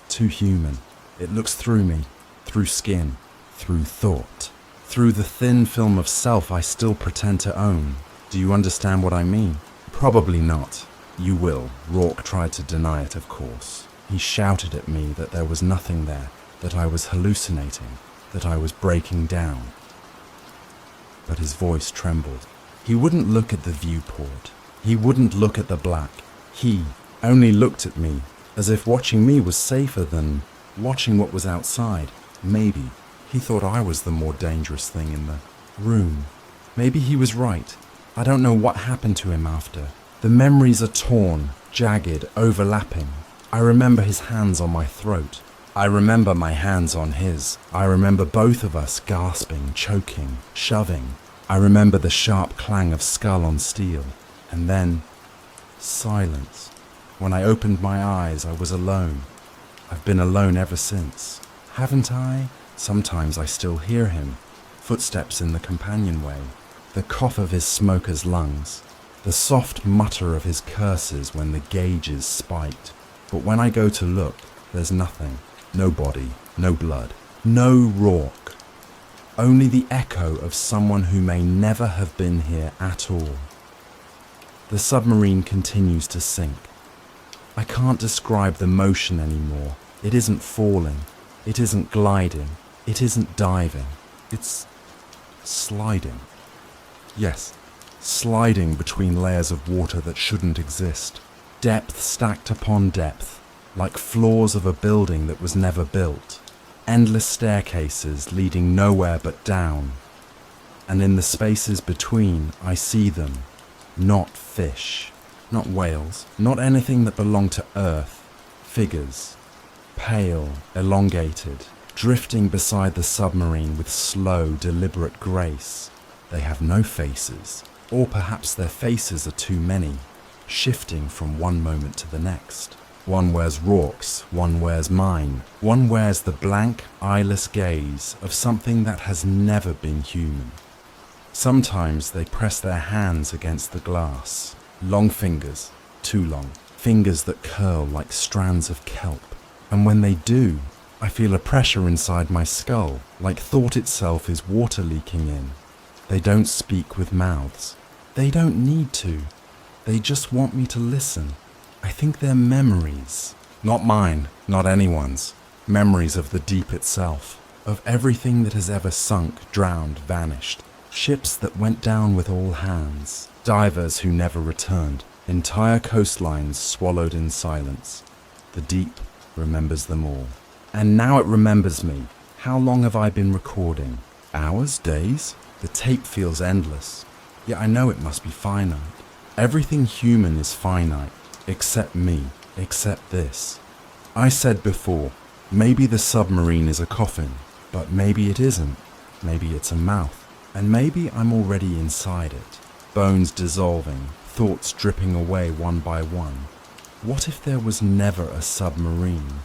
too human. It looks through me, through skin, through thought, through the thin film of self I still pretend to own. Do you understand what I mean? Probably not. You will. Rourke tried to deny it, of course. He shouted at me that there was nothing there, that I was hallucinating, that I was breaking down. But his voice trembled. He wouldn't look at the viewport. He wouldn't look at the black. He only looked at me, as if watching me was safer than watching what was outside. Maybe he thought I was the more dangerous thing in the room. Maybe he was right. I don't know what happened to him after. The memories are torn, jagged, overlapping. I remember his hands on my throat. I remember my hands on his. I remember both of us gasping, choking, shoving. I remember the sharp clang of skull on steel. And then silence. When I opened my eyes, I was alone. I've been alone ever since. Haven't I? Sometimes I still hear him. Footsteps in the companionway. The cough of his smoker's lungs. The soft mutter of his curses when the gauges spiked. But when I go to look, there's nothing. No body, no blood, no Rourke. Only the echo of someone who may never have been here at all. The submarine continues to sink. I can't describe the motion anymore. It isn't falling. It isn't gliding. It isn't diving. It's sliding. Yes, sliding between layers of water that shouldn't exist. Depth stacked upon depth, like floors of a building that was never built. Endless staircases leading nowhere but down. And in the spaces between, I see them. Not fish, not whales, not anything that belonged to Earth. Figures, pale, elongated, drifting beside the submarine with slow, deliberate grace. They have no faces, or perhaps their faces are too many, shifting from one moment to the next. One wears Rourke's, one wears mine, one wears the blank, eyeless gaze of something that has never been human. Sometimes they press their hands against the glass, long fingers, too long, fingers that curl like strands of kelp. And when they do, I feel a pressure inside my skull, like thought itself is water leaking in. They don't speak with mouths. They don't need to. They just want me to listen. I think they're memories. Not mine, not anyone's. Memories of the deep itself, of everything that has ever sunk, drowned, vanished. Ships that went down with all hands. Divers who never returned. Entire coastlines swallowed in silence. The deep remembers them all. And now it remembers me. How long have I been recording? Hours? Days? The tape feels endless. Yet I know it must be finite. Everything human is finite. Except me. Except this. I said before, maybe the submarine is a coffin. But maybe it isn't. Maybe it's a mouth. And maybe I'm already inside it. Bones dissolving. Thoughts dripping away one by one. What if there was never a submarine?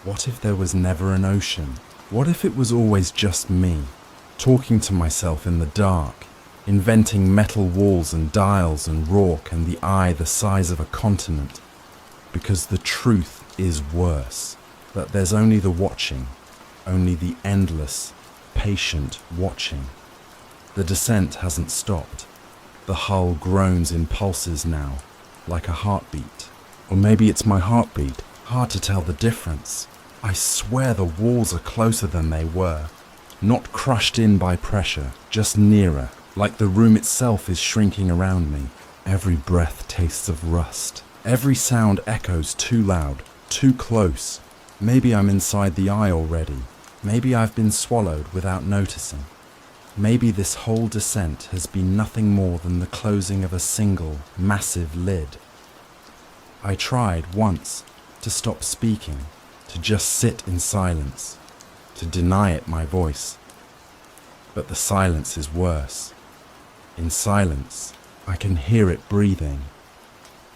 What if there was never an ocean? What if it was always just me, talking to myself in the dark, inventing metal walls and dials and Rourke and the eye the size of a continent? Because the truth is worse, that there's only the watching, only the endless, patient watching. The descent hasn't stopped. The hull groans in pulses now, like a heartbeat. Or maybe it's my heartbeat. Hard to tell the difference. I swear the walls are closer than they were. Not crushed in by pressure, just nearer, like the room itself is shrinking around me. Every breath tastes of rust. Every sound echoes too loud, too close. Maybe I'm inside the eye already. Maybe I've been swallowed without noticing. Maybe this whole descent has been nothing more than the closing of a single, massive lid. I tried once to stop speaking, to just sit in silence, to deny it my voice. But the silence is worse. In silence, I can hear it breathing.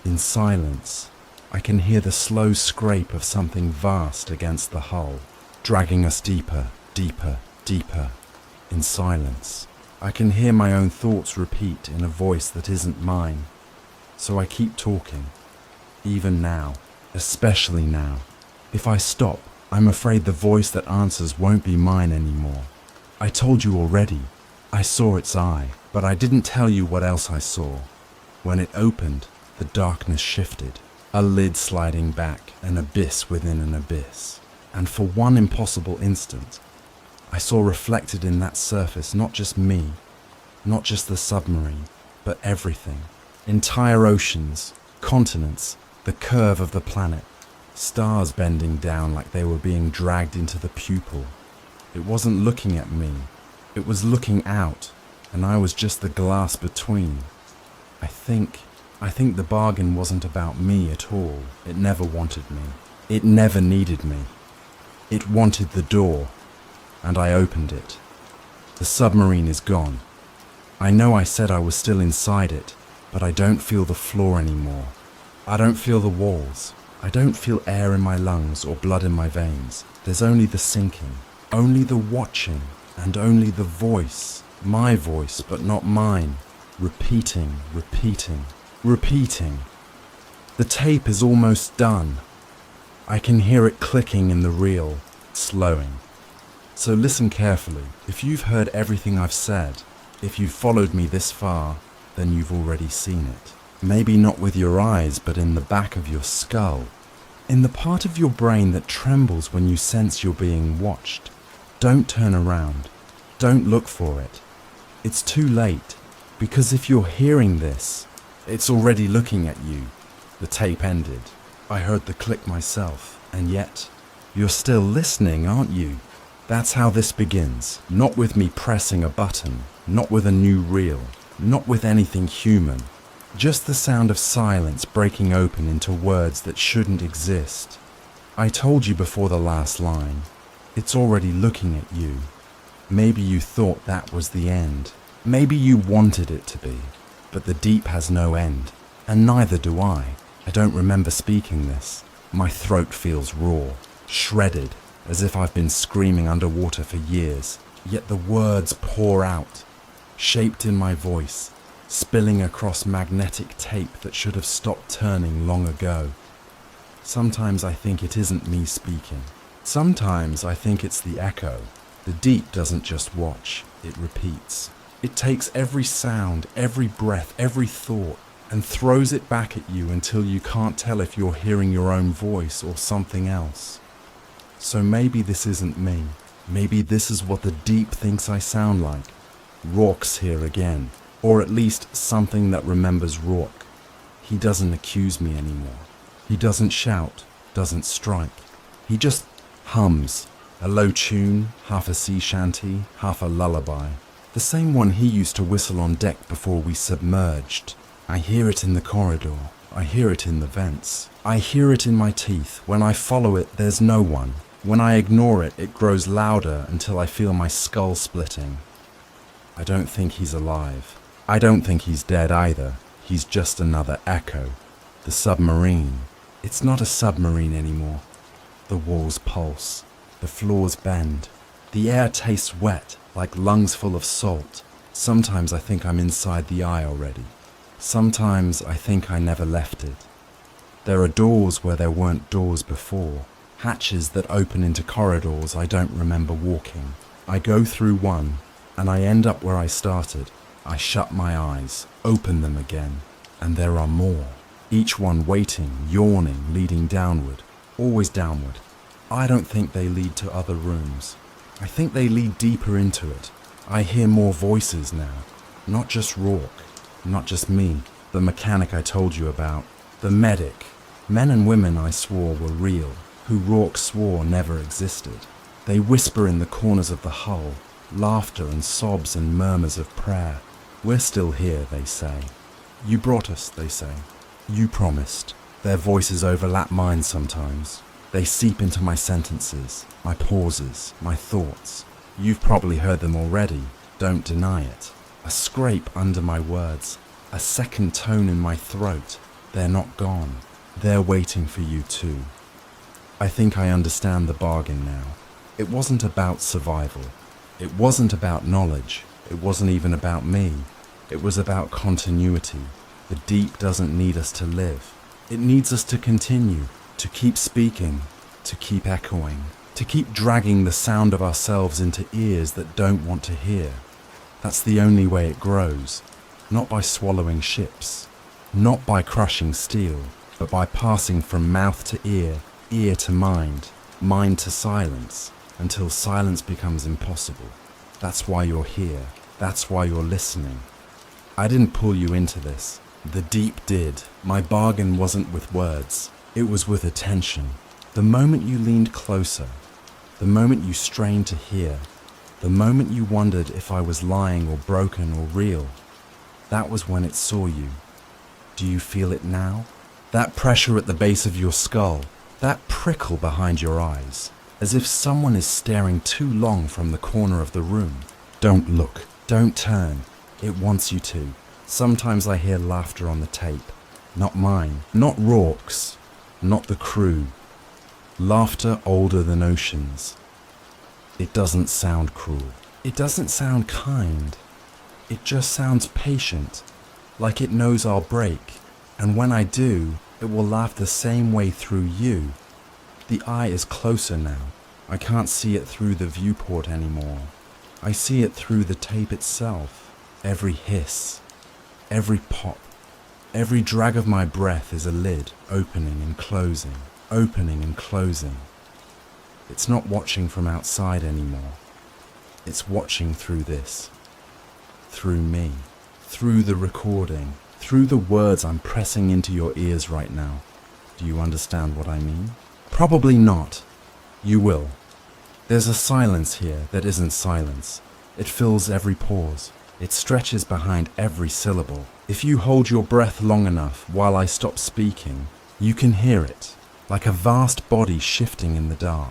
In silence, I can hear the slow scrape of something vast against the hull, dragging us deeper, deeper, deeper. In silence, I can hear my own thoughts repeat in a voice that isn't mine. So I keep talking, even now, especially now. If I stop, I'm afraid the voice that answers won't be mine anymore. I told you already, I saw its eye, but I didn't tell you what else I saw. When it opened, the darkness shifted, a lid sliding back, an abyss within an abyss. And for one impossible instant, I saw reflected in that surface not just me, not just the submarine, but everything. Entire oceans, continents, the curve of the planet, stars bending down like they were being dragged into the pupil. It wasn't looking at me, it was looking out, and I was just the glass between. I think the bargain wasn't about me at all. It never wanted me. It never needed me. It wanted the door. And I opened it. The submarine is gone. I know I said I was still inside it, but I don't feel the floor anymore. I don't feel the walls. I don't feel air in my lungs or blood in my veins. There's only the sinking, only the watching, and only the voice. My voice, but not mine. Repeating, repeating, repeating. The tape is almost done. I can hear it clicking in the reel, slowing. So listen carefully. If you've heard everything I've said, if you've followed me this far, then you've already seen it. Maybe not with your eyes, but in the back of your skull. In the part of your brain that trembles when you sense you're being watched. Don't turn around. Don't look for it. It's too late, because if you're hearing this, it's already looking at you. The tape ended. I heard the click myself, and yet, you're still listening, aren't you? That's how this begins. Not with me pressing a button, not with a new reel, not with anything human. Just the sound of silence breaking open into words that shouldn't exist. I told you before the last line. It's already looking at you. Maybe you thought that was the end. Maybe you wanted it to be. But the deep has no end. And neither do I. I don't remember speaking this. My throat feels raw, shredded, as if I've been screaming underwater for years. Yet the words pour out, shaped in my voice, spilling across magnetic tape that should have stopped turning long ago. Sometimes I think it isn't me speaking. Sometimes I think it's the echo. The deep doesn't just watch, it repeats. It takes every sound, every breath, every thought, and throws it back at you until you can't tell if you're hearing your own voice or something else. So maybe this isn't me. Maybe this is what the deep thinks I sound like. Rourke's here again. Or at least something that remembers Rourke. He doesn't accuse me anymore. He doesn't shout, doesn't strike. He just hums. A low tune, half a sea shanty, half a lullaby. The same one he used to whistle on deck before we submerged. I hear it in the corridor. I hear it in the vents. I hear it in my teeth. When I follow it, there's no one. When I ignore it, it grows louder until I feel my skull splitting. I don't think he's alive. I don't think he's dead either. He's just another echo. The submarine. It's not a submarine anymore. The walls pulse. The floors bend. The air tastes wet, like lungs full of salt. Sometimes I think I'm inside the eye already. Sometimes I think I never left it. There are doors where there weren't doors before. Hatches that open into corridors I don't remember walking. I go through one, and I end up where I started. I shut my eyes, open them again, and there are more. Each one waiting, yawning, leading downward, always downward. I don't think they lead to other rooms. I think they lead deeper into it. I hear more voices now. Not just Rourke, not just me, the mechanic I told you about, the medic. Men and women I swore were real, who Rourke swore never existed. They whisper in the corners of the hull, laughter and sobs and murmurs of prayer. We're still here, they say. You brought us, they say. You promised. Their voices overlap mine sometimes. They seep into my sentences, my pauses, my thoughts. You've probably heard them already. Don't deny it. A scrape under my words, a second tone in my throat. They're not gone. They're waiting for you too. I think I understand the bargain now. It wasn't about survival. It wasn't about knowledge. It wasn't even about me. It was about continuity. The deep doesn't need us to live. It needs us to continue, to keep speaking, to keep echoing, to keep dragging the sound of ourselves into ears that don't want to hear. That's the only way it grows. Not by swallowing ships, not by crushing steel, but by passing from mouth to ear to mind, mind to silence, until silence becomes impossible. That's why you're here. That's why you're listening. I didn't pull you into this. The deep did. My bargain wasn't with words. It was with attention. The moment you leaned closer, the moment you strained to hear, the moment you wondered if I was lying or broken or real, that was when it saw you. Do you feel it now? That pressure at the base of your skull, that prickle behind your eyes, as if someone is staring too long from the corner of the room. Don't look. Don't turn. It wants you to. Sometimes I hear laughter on the tape. Not mine. Not Rourke's. Not the crew. Laughter older than oceans. It doesn't sound cruel. It doesn't sound kind. It just sounds patient. Like it knows I'll break. And when I do, it will laugh the same way through you. The eye is closer now. I can't see it through the viewport anymore. I see it through the tape itself. Every hiss, every pop, every drag of my breath is a lid opening and closing. opening and closing. It's not watching from outside anymore. It's watching through this. Through me. Through the recording. Through the words I'm pressing into your ears right now. Do you understand what I mean? Probably not. You will. There's a silence here that isn't silence. It fills every pause. It stretches behind every syllable. If you hold your breath long enough while I stop speaking, you can hear it, like a vast body shifting in the dark.